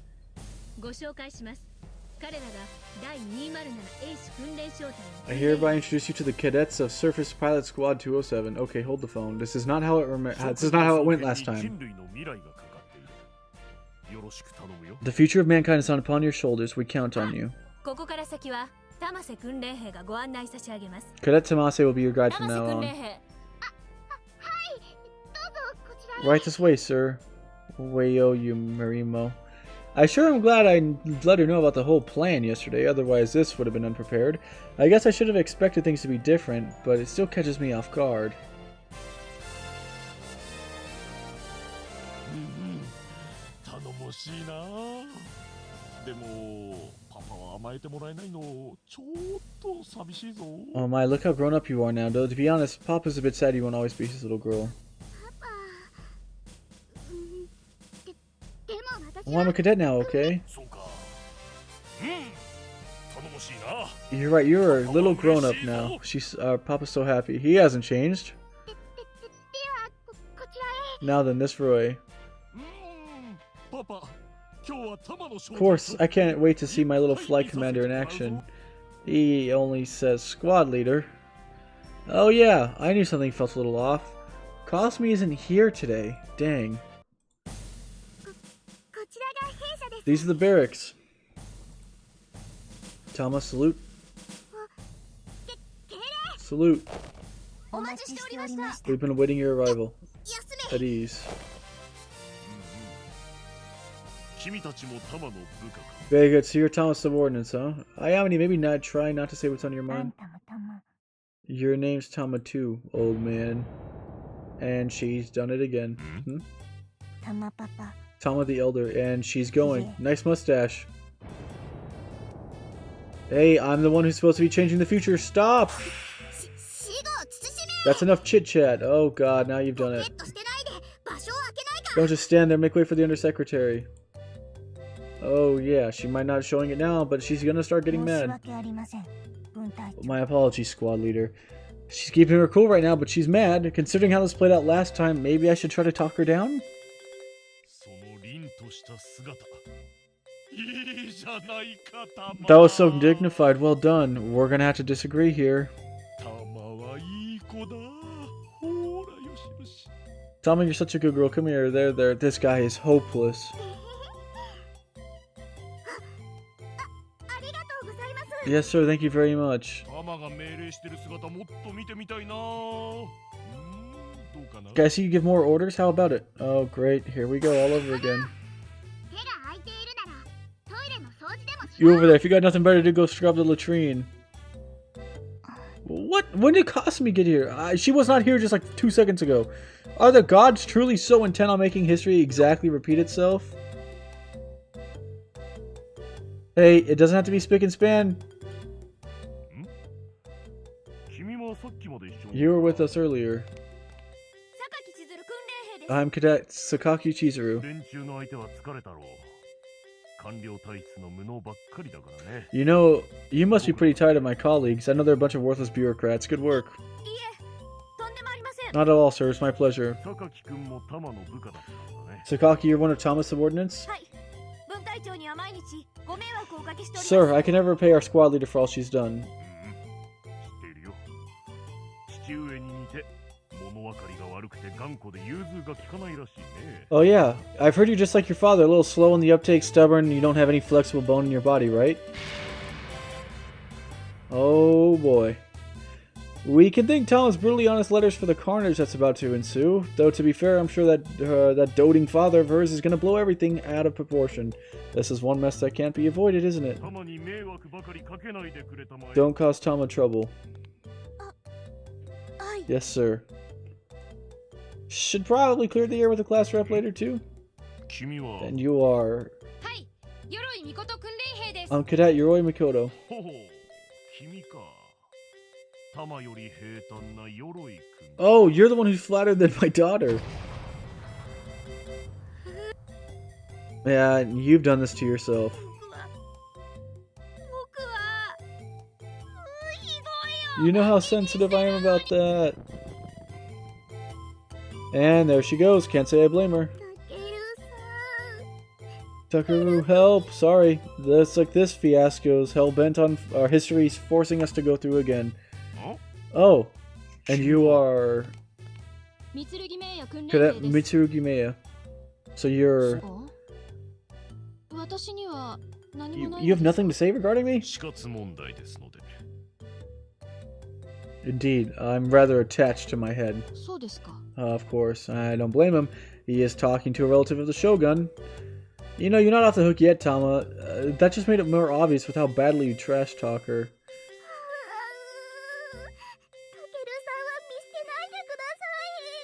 I hereby introduce you to the cadets of Surface Pilot Squad 207. Okay, hold the phone. This is not how it went last time. The future of mankind is not upon your shoulders. We count on you. Cadet Tamase will be your guide from now on. Right this way, sir. Wayo Marimo. I sure am glad I let her know about the whole plan yesterday, otherwise this would have been unprepared. I guess I should have expected things to be different, but it still catches me off guard. Oh my, look how grown up you are now, though. To be honest, Papa's a bit sad you won't always be his little girl. Well, I'm a cadet now, okay? You're right, you're a little grown up now. Papa's so happy. He hasn't changed. Now then, this Roy. Of course, I can't wait to see my little flight commander in action. He only says squad leader. Oh yeah, I knew something felt a little off. Cosme isn't here today. Dang. These are the barracks. Tama, salute. Salute. We've been awaiting your arrival. At ease. Very good. So you're Thomas' subordinates, huh? Ayamini, maybe not try not to say what's on your mind. Your name's Tama too, old man. And she's done it again. Hmm? Tama the Elder, and she's going. Nice mustache. Hey, I'm the one who's supposed to be changing the future. Stop! That's enough chit-chat. Oh god, now you've done it. Don't just stand there, make way for the undersecretary. Oh yeah, she might not be showing it now, but she's gonna start getting mad. My apologies, squad leader. She's keeping her cool right now, but she's mad. Considering how this played out last time, maybe I should try to talk her down? That was so dignified. Well done. We're gonna have to disagree here. Tama, you're such a good girl. Come here. There. This guy is hopeless. Yes, sir. Thank you very much. Guys, see you give more orders? How about it? Oh, great. Here we go all over again. You over there. If you got nothing better to do, go scrub the latrine. What? When did Kasumi get here? She was not here just like 2 seconds ago. Are the gods truly so intent on making history exactly repeat itself? Hey, it doesn't have to be spick and span. You were with us earlier. I'm Cadet Sakaki Chizuru. You know, you must be pretty tired of my colleagues. I know they're a bunch of worthless bureaucrats. Good work. Not at all, sir. It's my pleasure. Sakaki, you're one of Tama's subordinates? Sir, I can never repay our squad leader for all she's done. Oh yeah, I've heard you're just like your father, a little slow in the uptake, stubborn, you don't have any flexible bone in your body, right? Oh boy. We can thank Tama's brutally honest letters for the carnage that's about to ensue, though to be fair, I'm sure that that doting father of hers is gonna blow everything out of proportion. This is one mess that can't be avoided, isn't it? Don't cause Tama trouble. Yes, sir. Should probably clear the air with a class rep later, too. And you are... I'm Cadet Yoroi Mikoto. Oh, you're the one who's flattered than my daughter. Yeah, you've done this to yourself. You know how sensitive I am about that. And there she goes. Can't say I blame her. Takeru, help! Sorry. This fiasco's hell-bent on our history's forcing us to go through again. Oh. And you are... Cadet Mitsurugi Meiya. So you're... You have nothing to say regarding me? Indeed, I'm rather attached to my head. Of course, I don't blame him. He is talking to a relative of the Shogun. You know, you're not off the hook yet, Tama. That just made it more obvious with how badly you trash talk her.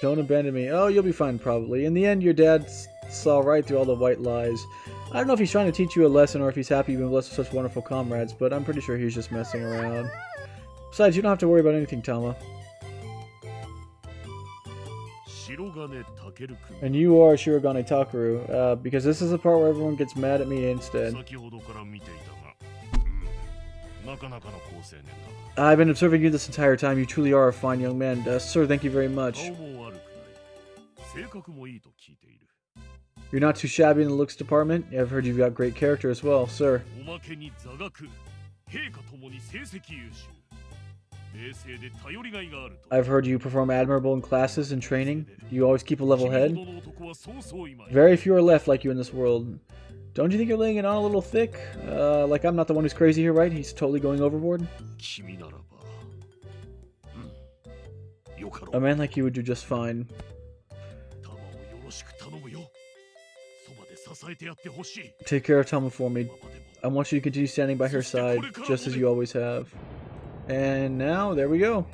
Don't abandon me. Oh, you'll be fine, probably. In the end, your dad saw right through all the white lies. I don't know if he's trying to teach you a lesson or if he's happy you've been blessed with such wonderful comrades, but I'm pretty sure he's just messing around. Besides, you don't have to worry about anything, Tama. And you are Shirogane Takeru, because this is the part where everyone gets mad at me instead. I've been observing you this entire time. You truly are a fine young man. Sir, thank you very much. You're not too shabby in the looks department. I've heard you've got great character as well, sir. I've heard you perform admirable in classes and training. You always keep a level head. Very few are left like you in this world. Don't you think you're laying it on a little thick? Like I'm not the one who's crazy here, right? He's totally going overboard. A man like you would do just fine. Take care of Tama for me. I want you to continue standing by her side, just as you always have. And now, there we go.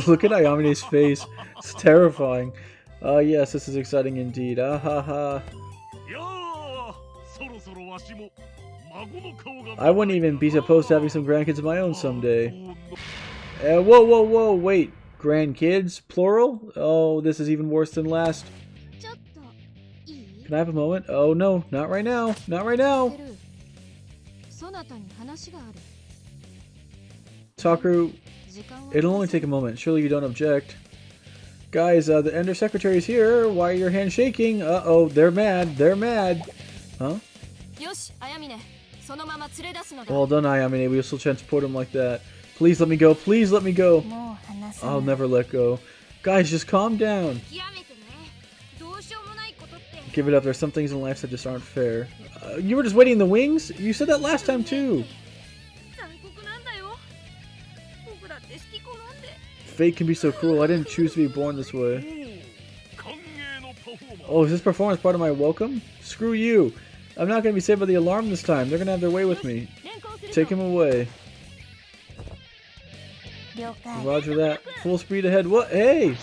Look at Ayamine's face. It's terrifying. Yes, this is exciting indeed. Ah ha ha. I wouldn't even be opposed to having some grandkids of my own someday. Whoa, whoa, whoa, wait. Grandkids? Plural? Oh, this is even worse than last. Can I have a moment? Oh no, not right now. Not right now. Takaru, it'll only take a moment. Surely you don't object. Guys, the Undersecretary's here. Why are your hands shaking? Uh-oh, they're mad. They're mad. Huh? Well done, Ayamine. We'll still transport him like that. Please let me go. Please let me go. I'll never let go. Guys, just calm down. Give it up. There's some things in life that just aren't fair. You were just waiting in the wings? You said that last time, too. Fate can be so cruel. I didn't choose to be born this way. Oh, is this performance part of my welcome? Screw you. I'm not going to be saved by the alarm this time. They're going to have their way with me. Take him away. Roger that. Full speed ahead. What? Hey!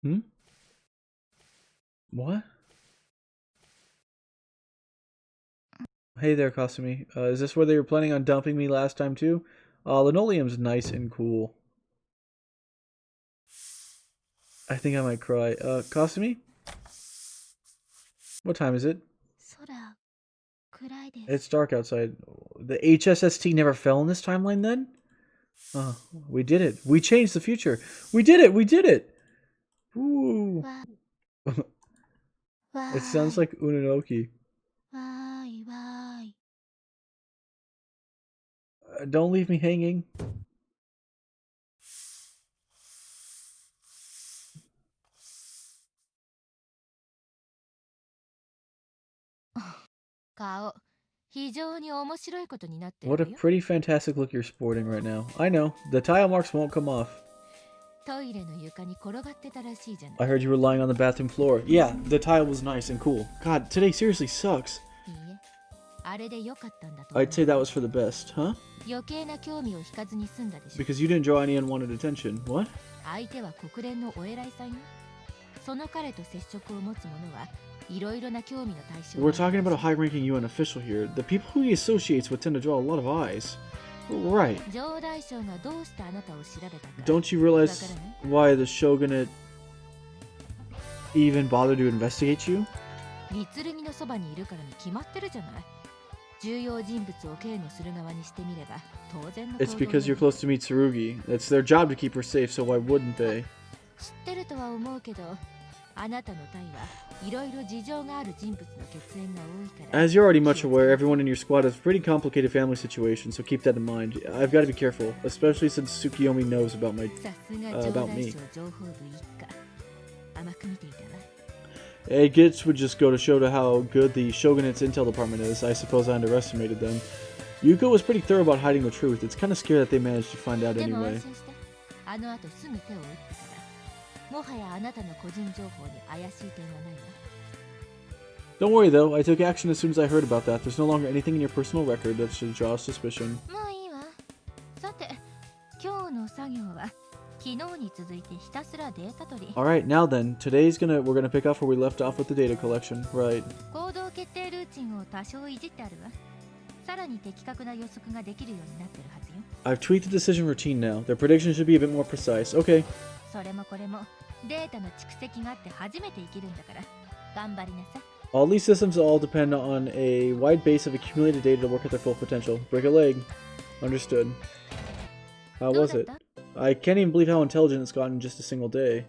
Hmm? What? Hey there, Kasumi. Is this where they were planning on dumping me last time too? Linoleum's nice and cool. I think I might cry. Kasumi? What time is it? It's dark outside. The HSST never fell in this timeline then? We did it. We changed the future. We did it! We did it! Ooh. It sounds like Ununoki. Don't leave me hanging. What a pretty fantastic look you're sporting right now. I know. The tile marks won't come off. I heard you were lying on the bathroom floor. Yeah, the tile was nice and cool. God, today seriously sucks. I'd say that was for the best, huh? Because you didn't draw any unwanted attention. What? We're talking about a high-ranking UN official here. The people who he associates with tend to draw a lot of eyes. Right. Don't you realize why the shogunate even bothered to investigate you? It's because you're close to Mitsurugi. It's their job to keep her safe, so why wouldn't they? As you're already much aware, everyone in your squad has a pretty complicated family situation, so keep that in mind. I've got to be careful, especially since Tsukiyomi knows about me. It would just go to show to how good the Shogunate's intel department is. I suppose I underestimated them. Yuko was pretty thorough about hiding the truth. It's kind of scary that they managed to find out anyway. Don't worry though, I took action as soon as I heard about that. There's no longer anything in your personal record that should draw suspicion. Alright, now then, we're gonna pick up where we left off with the data collection. Right. I've tweaked the decision routine now. Their predictions should be a bit more precise. Okay. All these systems all depend on a wide base of accumulated data to work at their full potential. Break a leg. Understood. How was it? I can't even believe how intelligent it's gotten in just a single day.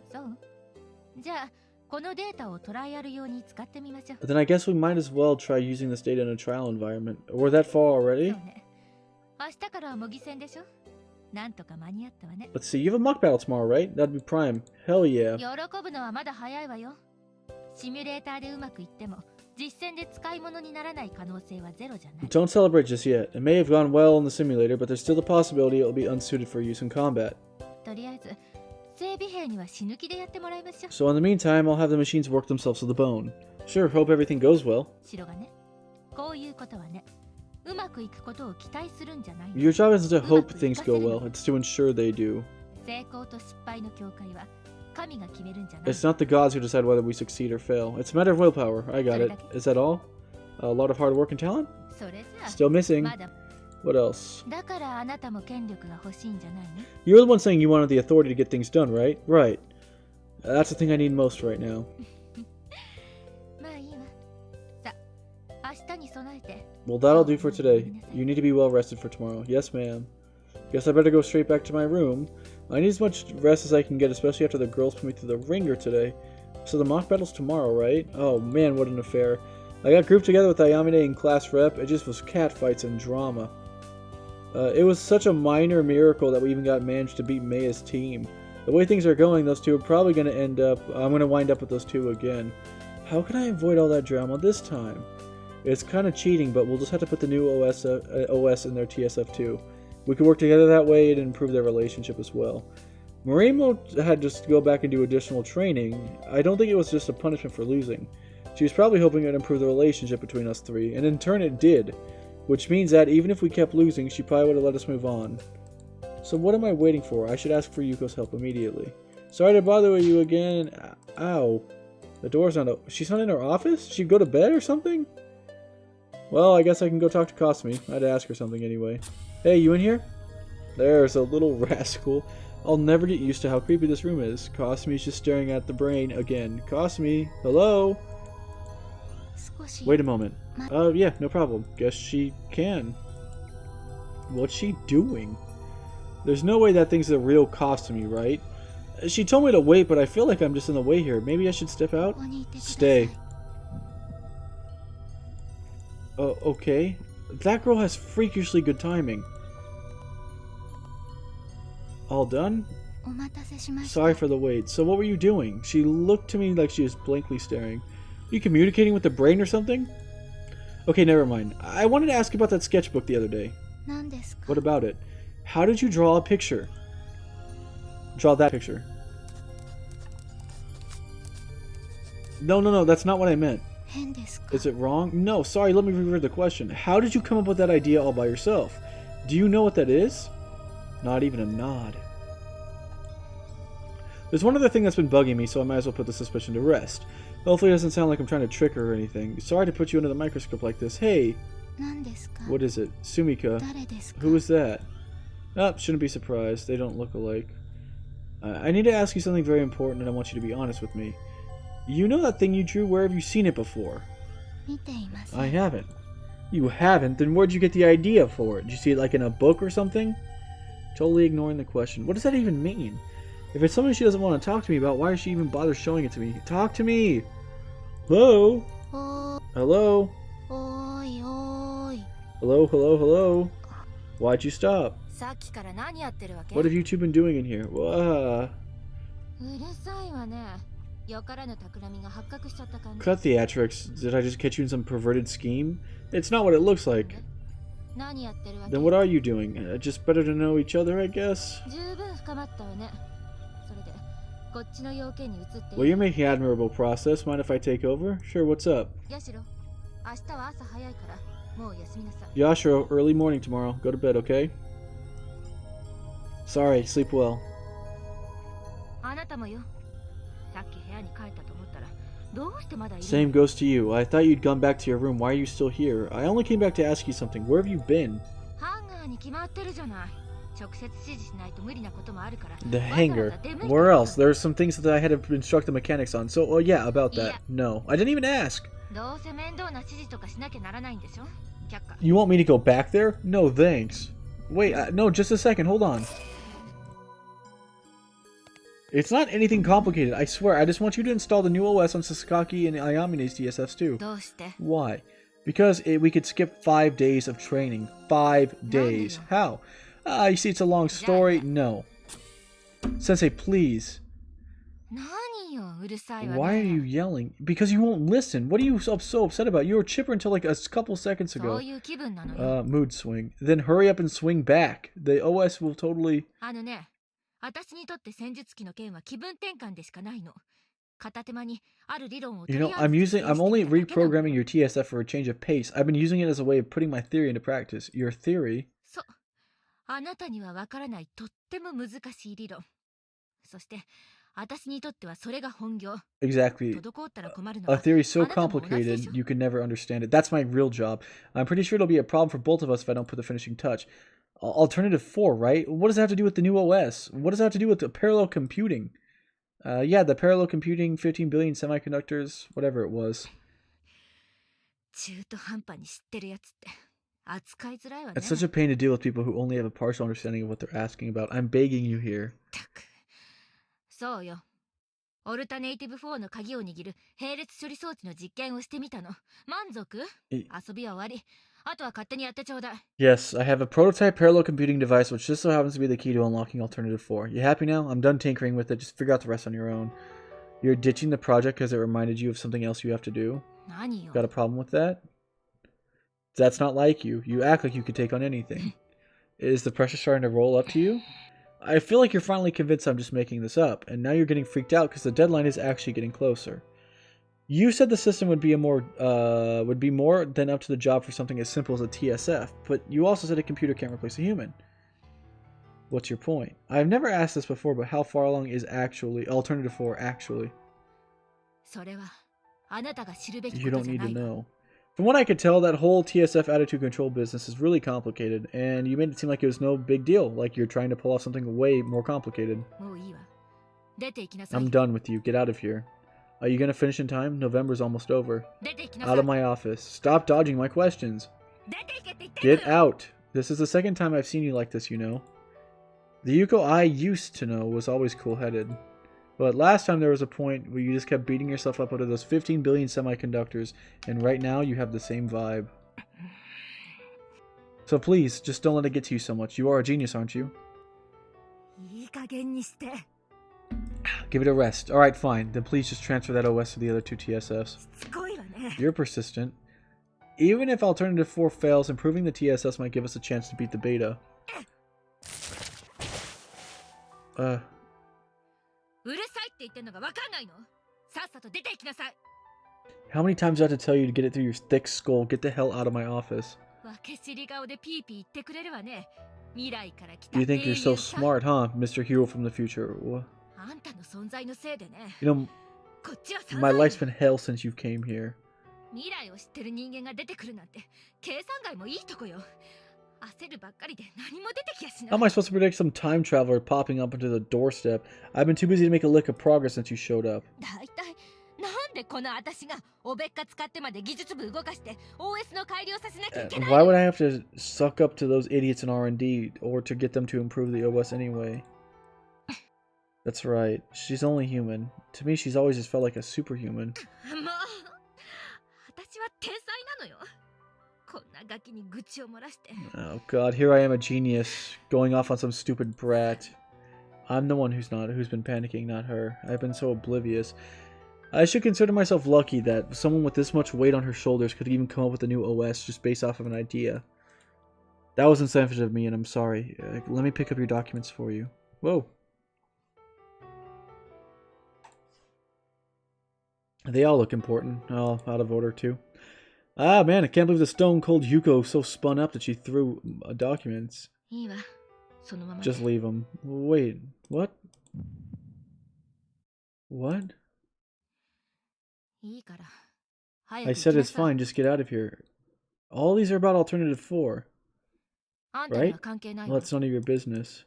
このデータをトライアル用に使ってみましょう。 But then I guess we might as well try using this data in a trial environment. We're that far そう already? ね。明日からは模擬戦でしょ。なんとか間に合ったわね。 Let's see, you have a mock battle tomorrow, right? That'd be prime. Hell yeah. 喜ぶのはまだ早いわよ。シミュレーターでうまくいっても実戦で使い物にならない可能性はゼロじゃない。 Don't celebrate just yet. It may have gone well in the simulator, but there's still the possibility it'll be unsuited for use in combat. とりあえず整備兵には死ぬ気でやってもらいましょう。 So in the meantime, I'll have the machines work themselves to the bone. Sure, hope everything goes well. 白がね、こういうことはね、うまくいくことを期待するんじゃない。 Your job isn't to hope things go well, it's to ensure they do. 成功と失敗の境界は神が決めるんじゃない。 It's not the gods who decide whether we succeed or fail. It's a matter of willpower. I got it. Is that all? A lot of hard work and talent? それじゃあ Still missing. まだ What else? だからあなたも権力が欲しいんじゃないの。 You're the one saying you wanted the authority to get things done, right? Right. That's the thing I need most right now. まあいいわ。さあ、明日に備えて。 Well, that'll do for today. You need to be well rested for tomorrow. Yes, ma'am. Guess I better go straight back to my room. I need as much rest as I can get, especially after the girls put me through the ringer today. So the mock battle's tomorrow, right? Oh man, what an affair. I got grouped together with Ayamine in class rep. It just was catfights and drama. It was such a minor miracle that we even managed to beat Maya's team. The way things are going, those two are probably going to end up... I'm going to wind up with those two again. How can I avoid all that drama this time? It's kind of cheating, but we'll just have to put the new OS in their TSF too. We could work together that way and improve their relationship as well. Marimo had just to go back and do additional training. I don't think it was just a punishment for losing. She was probably hoping it would improve the relationship between us three, and in turn it did. Which means that even if we kept losing, she probably would have let us move on. So what am I waiting for? I should ask for Yuko's help immediately. Sorry to bother you again. Ow. The door's not open. She's not in her office? She'd go to bed or something? Well, I guess I can go talk to Kasumi. I'd ask her something anyway. Hey, you in here? There's a little rascal. I'll never get used to how creepy this room is. Kasumi's just staring at the brain again. Kasumi, hello? Wait a moment. Yeah, no problem. Guess she can. What's she doing? There's no way that thing's the real Kasumi, right? She told me to wait, but I feel like I'm just in the way here. Maybe I should step out? Stay. Oh, okay. That girl has freakishly good timing. All done? Sorry for the wait. So what were you doing? She looked to me like she was blankly staring. Are you communicating with the brain or something? Okay, never mind. I wanted to ask about that sketchbook the other day. What about it? How did you draw a picture? Draw that picture. No, that's not what I meant. Is it wrong? No, sorry, let me reword the question. How did you come up with that idea all by yourself? Do you know what that is? Not even a nod. There's one other thing that's been bugging me, so I might as well put the suspicion to rest. Hopefully it doesn't sound like I'm trying to trick her or anything. Sorry to put you under the microscope like this. Hey! What is it? Sumika. Who is that? Oh, shouldn't be surprised. They don't look alike. I need to ask you something very important, and I want you to be honest with me. You know that thing you drew? Where have you seen it before? I haven't. You haven't? Then where'd you get the idea for it? Did you see it like in a book or something? Totally ignoring the question. What does that even mean? If it's something she doesn't want to talk to me about, why does she even bother showing it to me? Talk to me! Hello? Hello? Hello? Why'd you stop? What have you two been doing in here? Cut theatrics. Did I just catch you in some perverted scheme? It's not what it looks like. Then what are you doing? Just better to know each other, I guess? Well, you're making admirable process. Mind if I take over? Sure, what's up? Yashiro, early morning tomorrow. Go to bed, okay? Sorry, sleep well. Same goes to you. I thought you'd gone back to your room. Why are you still here? I only came back to ask you something. Where have you been? The hangar. Where else? There are some things that I had to instruct the mechanics on. So, oh yeah, about that. No, I didn't even ask. You want me to go back there? No, thanks. Wait, no, just a second. Hold on. It's not anything complicated, I swear. I just want you to install the new OS on Sasaki and Ayamine's TSFs too. Why? Because we could skip 5 days of training. 5 days. How? You see, it's a long story. No. Sensei, please. Why are you yelling? Because you won't listen. What are you so upset about? You were chipper until like a couple seconds ago. Mood swing. Then hurry up and swing back. The OS will totally... You know, I'm only reprogramming your TSF for a change of pace. I've been using it as a way of putting my theory into practice. Your theory? Exactly. A theory so complicated, you can never understand it. That's my real job. I'm pretty sure it'll be a problem for both of us if I don't put the finishing touch. Alternative 4, right? What does that have to do with the new OS? What does that have to do with the parallel computing? Yeah, the parallel computing, 15 billion semiconductors, whatever it was. It's such a pain to deal with people who only have a partial understanding of what they're asking about. I'm begging you here. Yes, I have a prototype parallel computing device which just so happens to be the key to unlocking Alternative 4. You happy now? I'm done tinkering with it. Just figure out the rest on your own. You're ditching the project because it reminded you of something else you have to do? Got a problem with that? That's not like you. You act like you could take on anything. Is the pressure starting to roll up to you? I feel like you're finally convinced I'm just making this up, and now you're getting freaked out because the deadline is actually getting closer. You said the system would be more than up to the job for something as simple as a TSF, but you also said a computer can't replace a human. What's your point? I've never asked this before, but how far along is Alternative 4 actually? You don't need to know. From what I could tell, that whole TSF attitude control business is really complicated, and you made it seem like it was no big deal, like you're trying to pull off something way more complicated. I'm done with you. Get out of here. Are you going to finish in time? November's almost over. Out of my office. Stop dodging my questions. Get out. This is the second time I've seen you like this, you know. The Yuko I used to know was always cool-headed. But last time there was a point where you just kept beating yourself up out of those 15 billion semiconductors, and right now you have the same vibe. So please, just don't let it get to you so much. You are a genius, aren't you? Give it a rest. Alright, fine. Then please just transfer that OS to the other 2 TSFs. You're persistent. Even if Alternative 4 fails, improving the TSS might give us a chance to beat the beta. How many times do I have to tell you to get it through your thick skull? Get the hell out of my office. You think you're so smart, huh, Mr. Hero from the future? What? You know, my life's been hell since you came here. How am I supposed to predict some time traveler popping up into the doorstep? I've been too busy to make a lick of progress since you showed up. Why would I have to suck up to those idiots in R&D or to get them to improve the OS anyway? That's right. She's only human. To me, she's always just felt like a superhuman. Oh god, here I am, a genius, going off on some stupid brat. I'm the one who's been panicking, not her. I've been so oblivious. I should consider myself lucky that someone with this much weight on her shoulders could even come up with a new OS just based off of an idea. That was insensitive of me, and I'm sorry. Let me pick up your documents for you. Whoa. They all look important. Oh, out of order too. Ah, man, I can't believe the stone-cold Yuko so spun up that she threw documents. Just leave them. Wait, what? What? I said it's fine, just get out of here. All these are about Alternative 4. Right? Well, that's none of your business.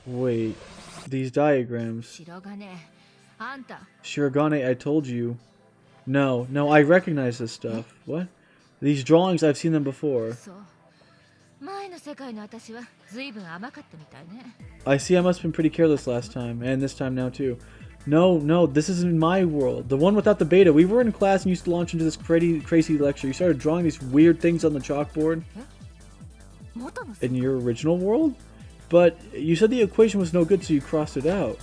Wait, these diagrams. Shirogane, I told you. No, I recognize this stuff. What? These drawings, I've seen them before. I see I must have been pretty careless last time, and this time now too. No, this isn't my world. The one without the beta. We were in class and used to launch into this crazy lecture. You started drawing these weird things on the chalkboard. In your original world? But you said the equation was no good, so you crossed it out.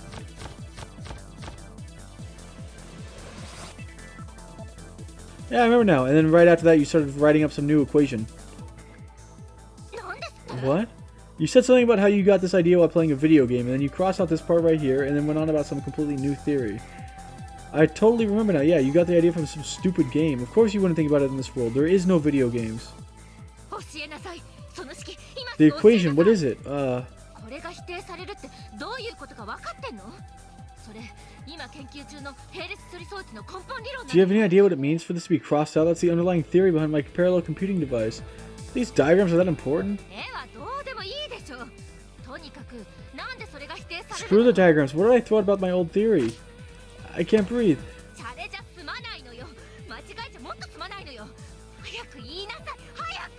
Yeah, I remember now. And then right after that, you started writing up some new equation. What? You said something about how you got this idea while playing a video game, and then you crossed out this part right here, and then went on about some completely new theory. I totally remember now. Yeah, you got the idea from some stupid game. Of course you wouldn't think about it in this world. There is no video games. The equation, what is it? Do you have any idea what it means for this to be crossed out? That's the underlying theory behind my parallel computing device. These diagrams are that important? Screw the diagrams. What did I throw out about my old theory? I can't breathe.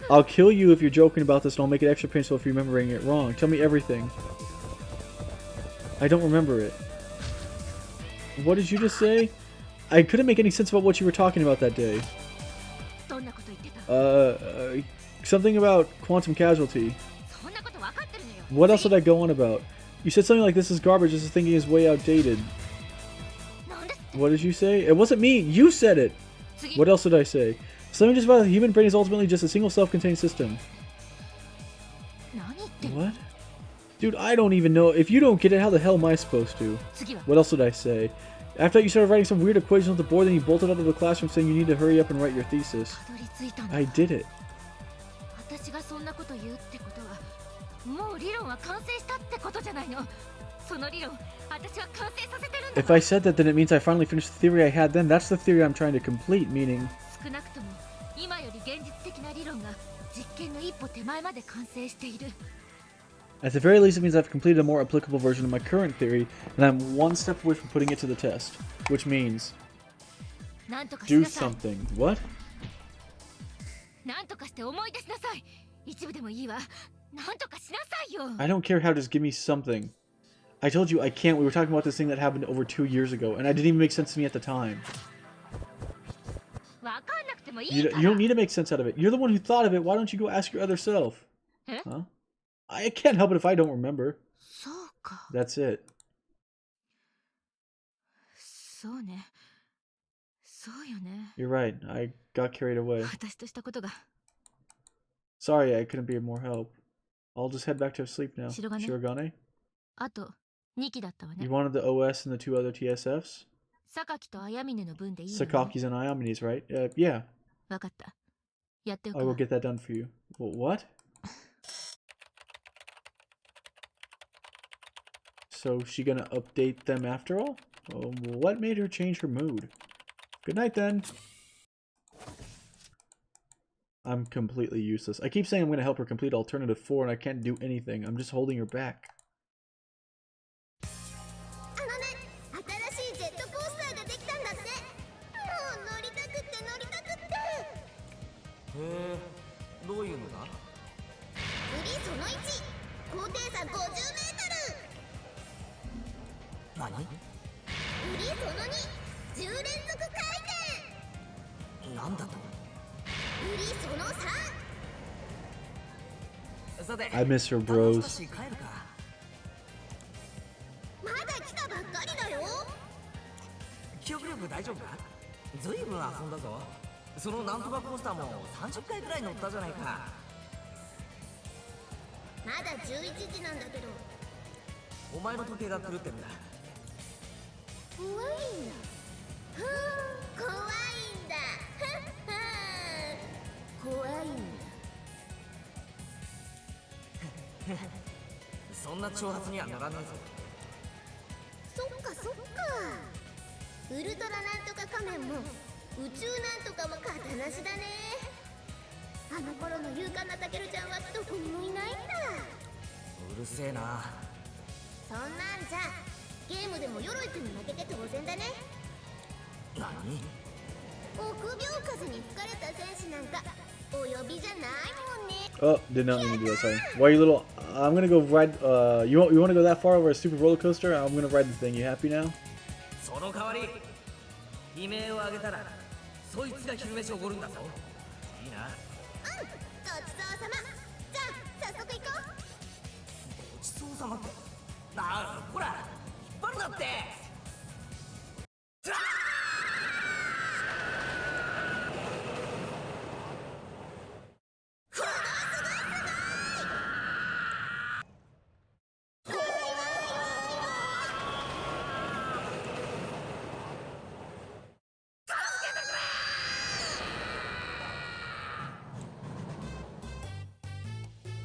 I'll kill you if you're joking about this, and I'll make it extra painful if you're remembering it wrong. Tell me everything. I don't remember it. What did you just say? I couldn't make any sense about what you were talking about that day. Something about quantum casualty. What else did I go on about? You said something like this is garbage, this is thinking is way outdated. What did you say? It wasn't me! You said it! What else did I say? Something just about the human brain is ultimately just a single self-contained system. What? Dude, I don't even know. If you don't get it, how the hell am I supposed to? What else did I say? After that, you started writing some weird equations on the board, then you bolted out of the classroom saying you need to hurry up and write your thesis. I did it. If I said that, then it means I finally finished the theory I had then. That's the theory I'm trying to complete, meaning... At the very least, it means I've completed a more applicable version of my current theory, and I'm one step away from putting it to the test. Which means... do something. What? I don't care how, just give me something. I told you I can't. We were talking about this thing that happened over 2 years ago, and it didn't even make sense to me at the time. You don't need to make sense out of it. You're the one who thought of it. Why don't you go ask your other self? Huh? I can't help it if I don't remember. That's it. You're right. I got carried away. Sorry, I couldn't be of more help. I'll just head back to sleep now. Shirogane? You wanted the OS and the 2 other TSFs? Sakaki's and Ayamine's, right? Yeah. I will get that done for you. Well, what? So she gonna update them after all? What made her change her mood? Good night then. I'm completely useless. I keep saying I'm gonna help her complete Alternative 4 and I can't do anything. I'm just holding her back. I miss her, bros. 記憶力大丈夫か？ずいぶん遊んだぞ。そのなんとかコースターも30回くらい乗ったじゃないか。まだ11時なんだけど。お前の時計が狂ってるんだ。怖いんだ。怖いんだ。怖いんだ。そんな挑発には乗らねえぞ。そっかそっか。ウルトラなんとか仮面も宇宙なんとかも型なしだね。あの頃の勇敢なタケルちゃんはどこにもいないんだ。うるせえな。そんなんじゃゲームでも鎧君に負けて当然だね。何？臆病風に吹かれた戦士なんかお呼びじゃないもんね。Oh, did not mean to do that, sorry. Why are you little... I'm gonna go ride... you want to go that far over a stupid roller coaster? I'm gonna ride the thing. You happy now? その代わり悲鳴をあげたらそいつが昼飯をおごるんだぞ。いいな。うん、ごちそうさま。じゃあ早速行こう。ごちそうさまって。ああ、ほら引っ張るなって。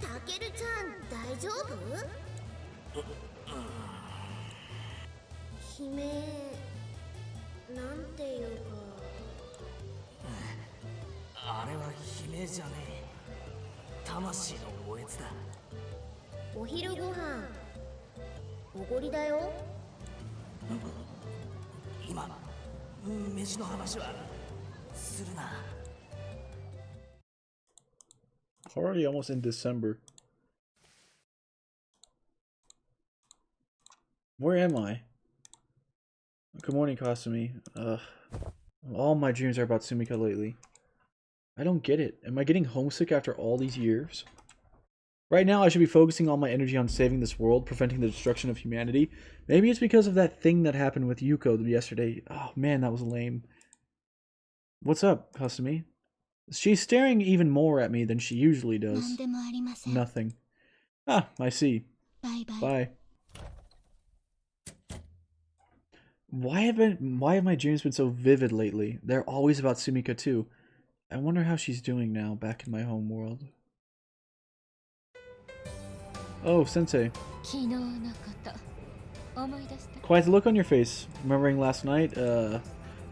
たけるちゃん大丈夫？悲鳴なんていうか。あれは悲鳴じゃねえ。魂のおえつだ。お昼ご飯おごりだよ。今飯の話はするな。Already almost in December. Where am I? Good morning, Kasumi. All my dreams are about Sumika lately. I don't get it. Am I getting homesick after all these years? Right now, I should be focusing all my energy on saving this world, preventing the destruction of humanity. Maybe it's because of that thing that happened with Yuko yesterday. Oh man, that was lame. What's up, Kasumi? She's staring even more at me than she usually does. Nothing. Ah, I see. Bye. Why have my dreams been so vivid lately? They're always about Sumika too. I wonder how she's doing now, back in my home world. Oh, Sensei. Quite the look on your face. Remembering last night, do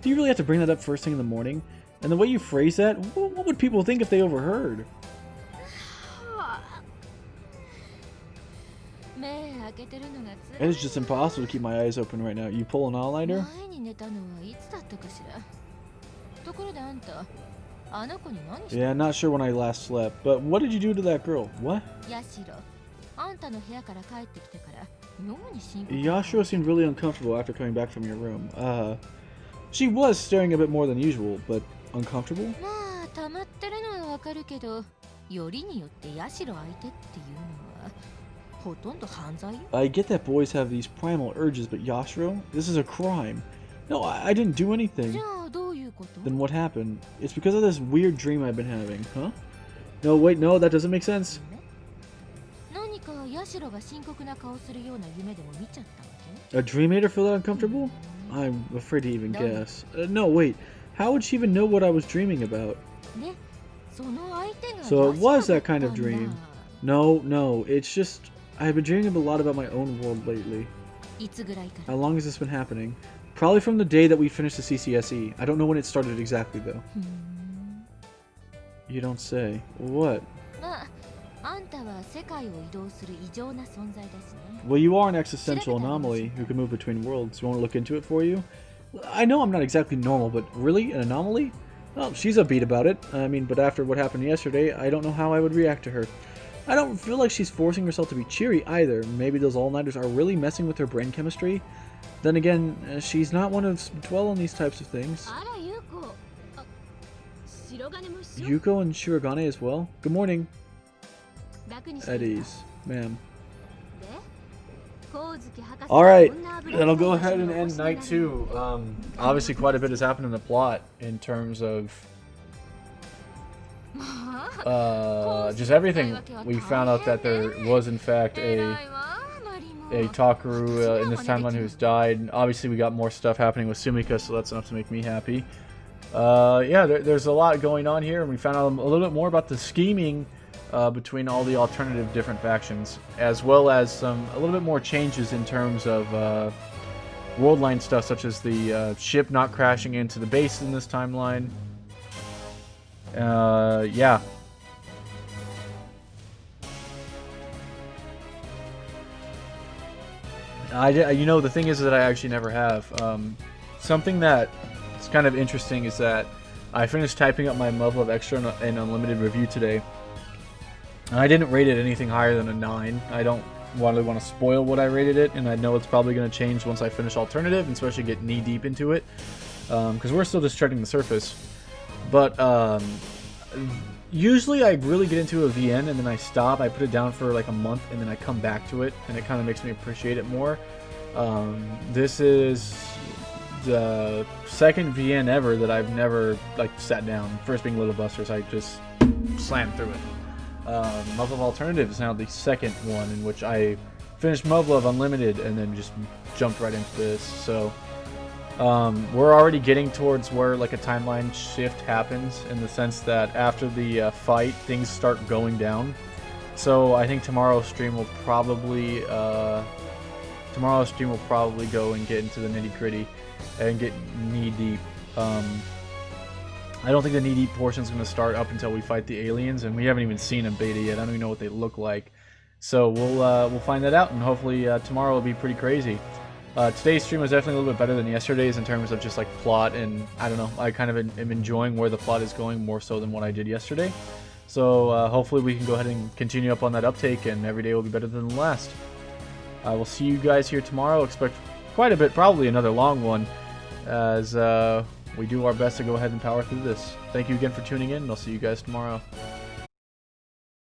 you really have to bring that up first thing in the morning? And the way you phrase that, what would people think if they overheard? It is just impossible to keep my eyes open right now. You pull an all-nighter? Yeah, not sure when I last slept, but what did you do to that girl? What? Yashiro seemed really uncomfortable after coming back from your room. She was staring a bit more than usual, but uncomfortable? I get that boys have these primal urges, but Yashiro? This is a crime. No, I didn't do anything. Then what happened? It's because of this weird dream I've been having, huh? No, wait, no, that doesn't make sense. A dream made her feel that uncomfortable? I'm afraid to even guess. No, wait. How would she even know what I was dreaming about? So it was that kind of dream. No, it's just... I've been dreaming a lot about my own world lately. How long has this been happening? Probably from the day that we finished the CCSE. I don't know when it started exactly, though. You don't say. What? Well, you are an existential anomaly who can move between worlds. You want to look into it for you? I know I'm not exactly normal, but really? An anomaly? Well, she's upbeat about it. I mean, but after what happened yesterday, I don't know how I would react to her. I don't feel like she's forcing herself to be cheery either. Maybe those all-nighters are really messing with her brain chemistry. Then again, she's not one to dwell on these types of things. Yuko and Shirogane as well? Good morning. At ease, ma'am. Alright, then I'll go ahead and end night 2. Obviously quite a bit has happened in the plot in terms of just everything. We found out that there was in fact a Takaru in this timeline who's died. And obviously we got more stuff happening with Sumika, so that's enough to make me happy. Yeah, there's a lot going on here, and we found out a little bit more about the scheming between all the alternative different factions, as well as a little bit more changes in terms of world line stuff, such as the ship not crashing into the base in this timeline. Yeah. You know, the thing is that I actually never have. Something that's kind of interesting is that I finished typing up my Muv Luv Extra and Unlimited review today. And I didn't rate it anything higher than a 9. I don't really want to spoil what I rated it, and I know it's probably going to change once I finish Alternative, and especially get knee-deep into it, because we're still just treading the surface. But usually I really get into a VN, and then I stop, I put it down for like a month, and then I come back to it, and it kind of makes me appreciate it more. This is the second VN ever that I've never like sat down. First being Little Busters, I just slammed through it. Muv Luv Alternative is now the second one in which I finished Muv Luv Unlimited and then just jumped right into this. So we're already getting towards where like a timeline shift happens, in the sense that after the fight, things start going down. So I think tomorrow's stream will probably go and get into the nitty-gritty and get knee-deep. I don't think the knee-deep portion is going to start up until we fight the aliens, and we haven't even seen a beta yet. I don't even know what they look like. So we'll find that out, and hopefully tomorrow will be pretty crazy. Today's stream was definitely a little bit better than yesterday's in terms of just like plot, and I don't know, I kind of am enjoying where the plot is going more so than what I did yesterday. So hopefully we can go ahead and continue up on that uptake, and every day will be better than the last. I will see you guys here tomorrow. Expect quite a bit, probably another long one, as we do our best to go ahead and power through this. Thank you again for tuning in, and I'll see you guys tomorrow.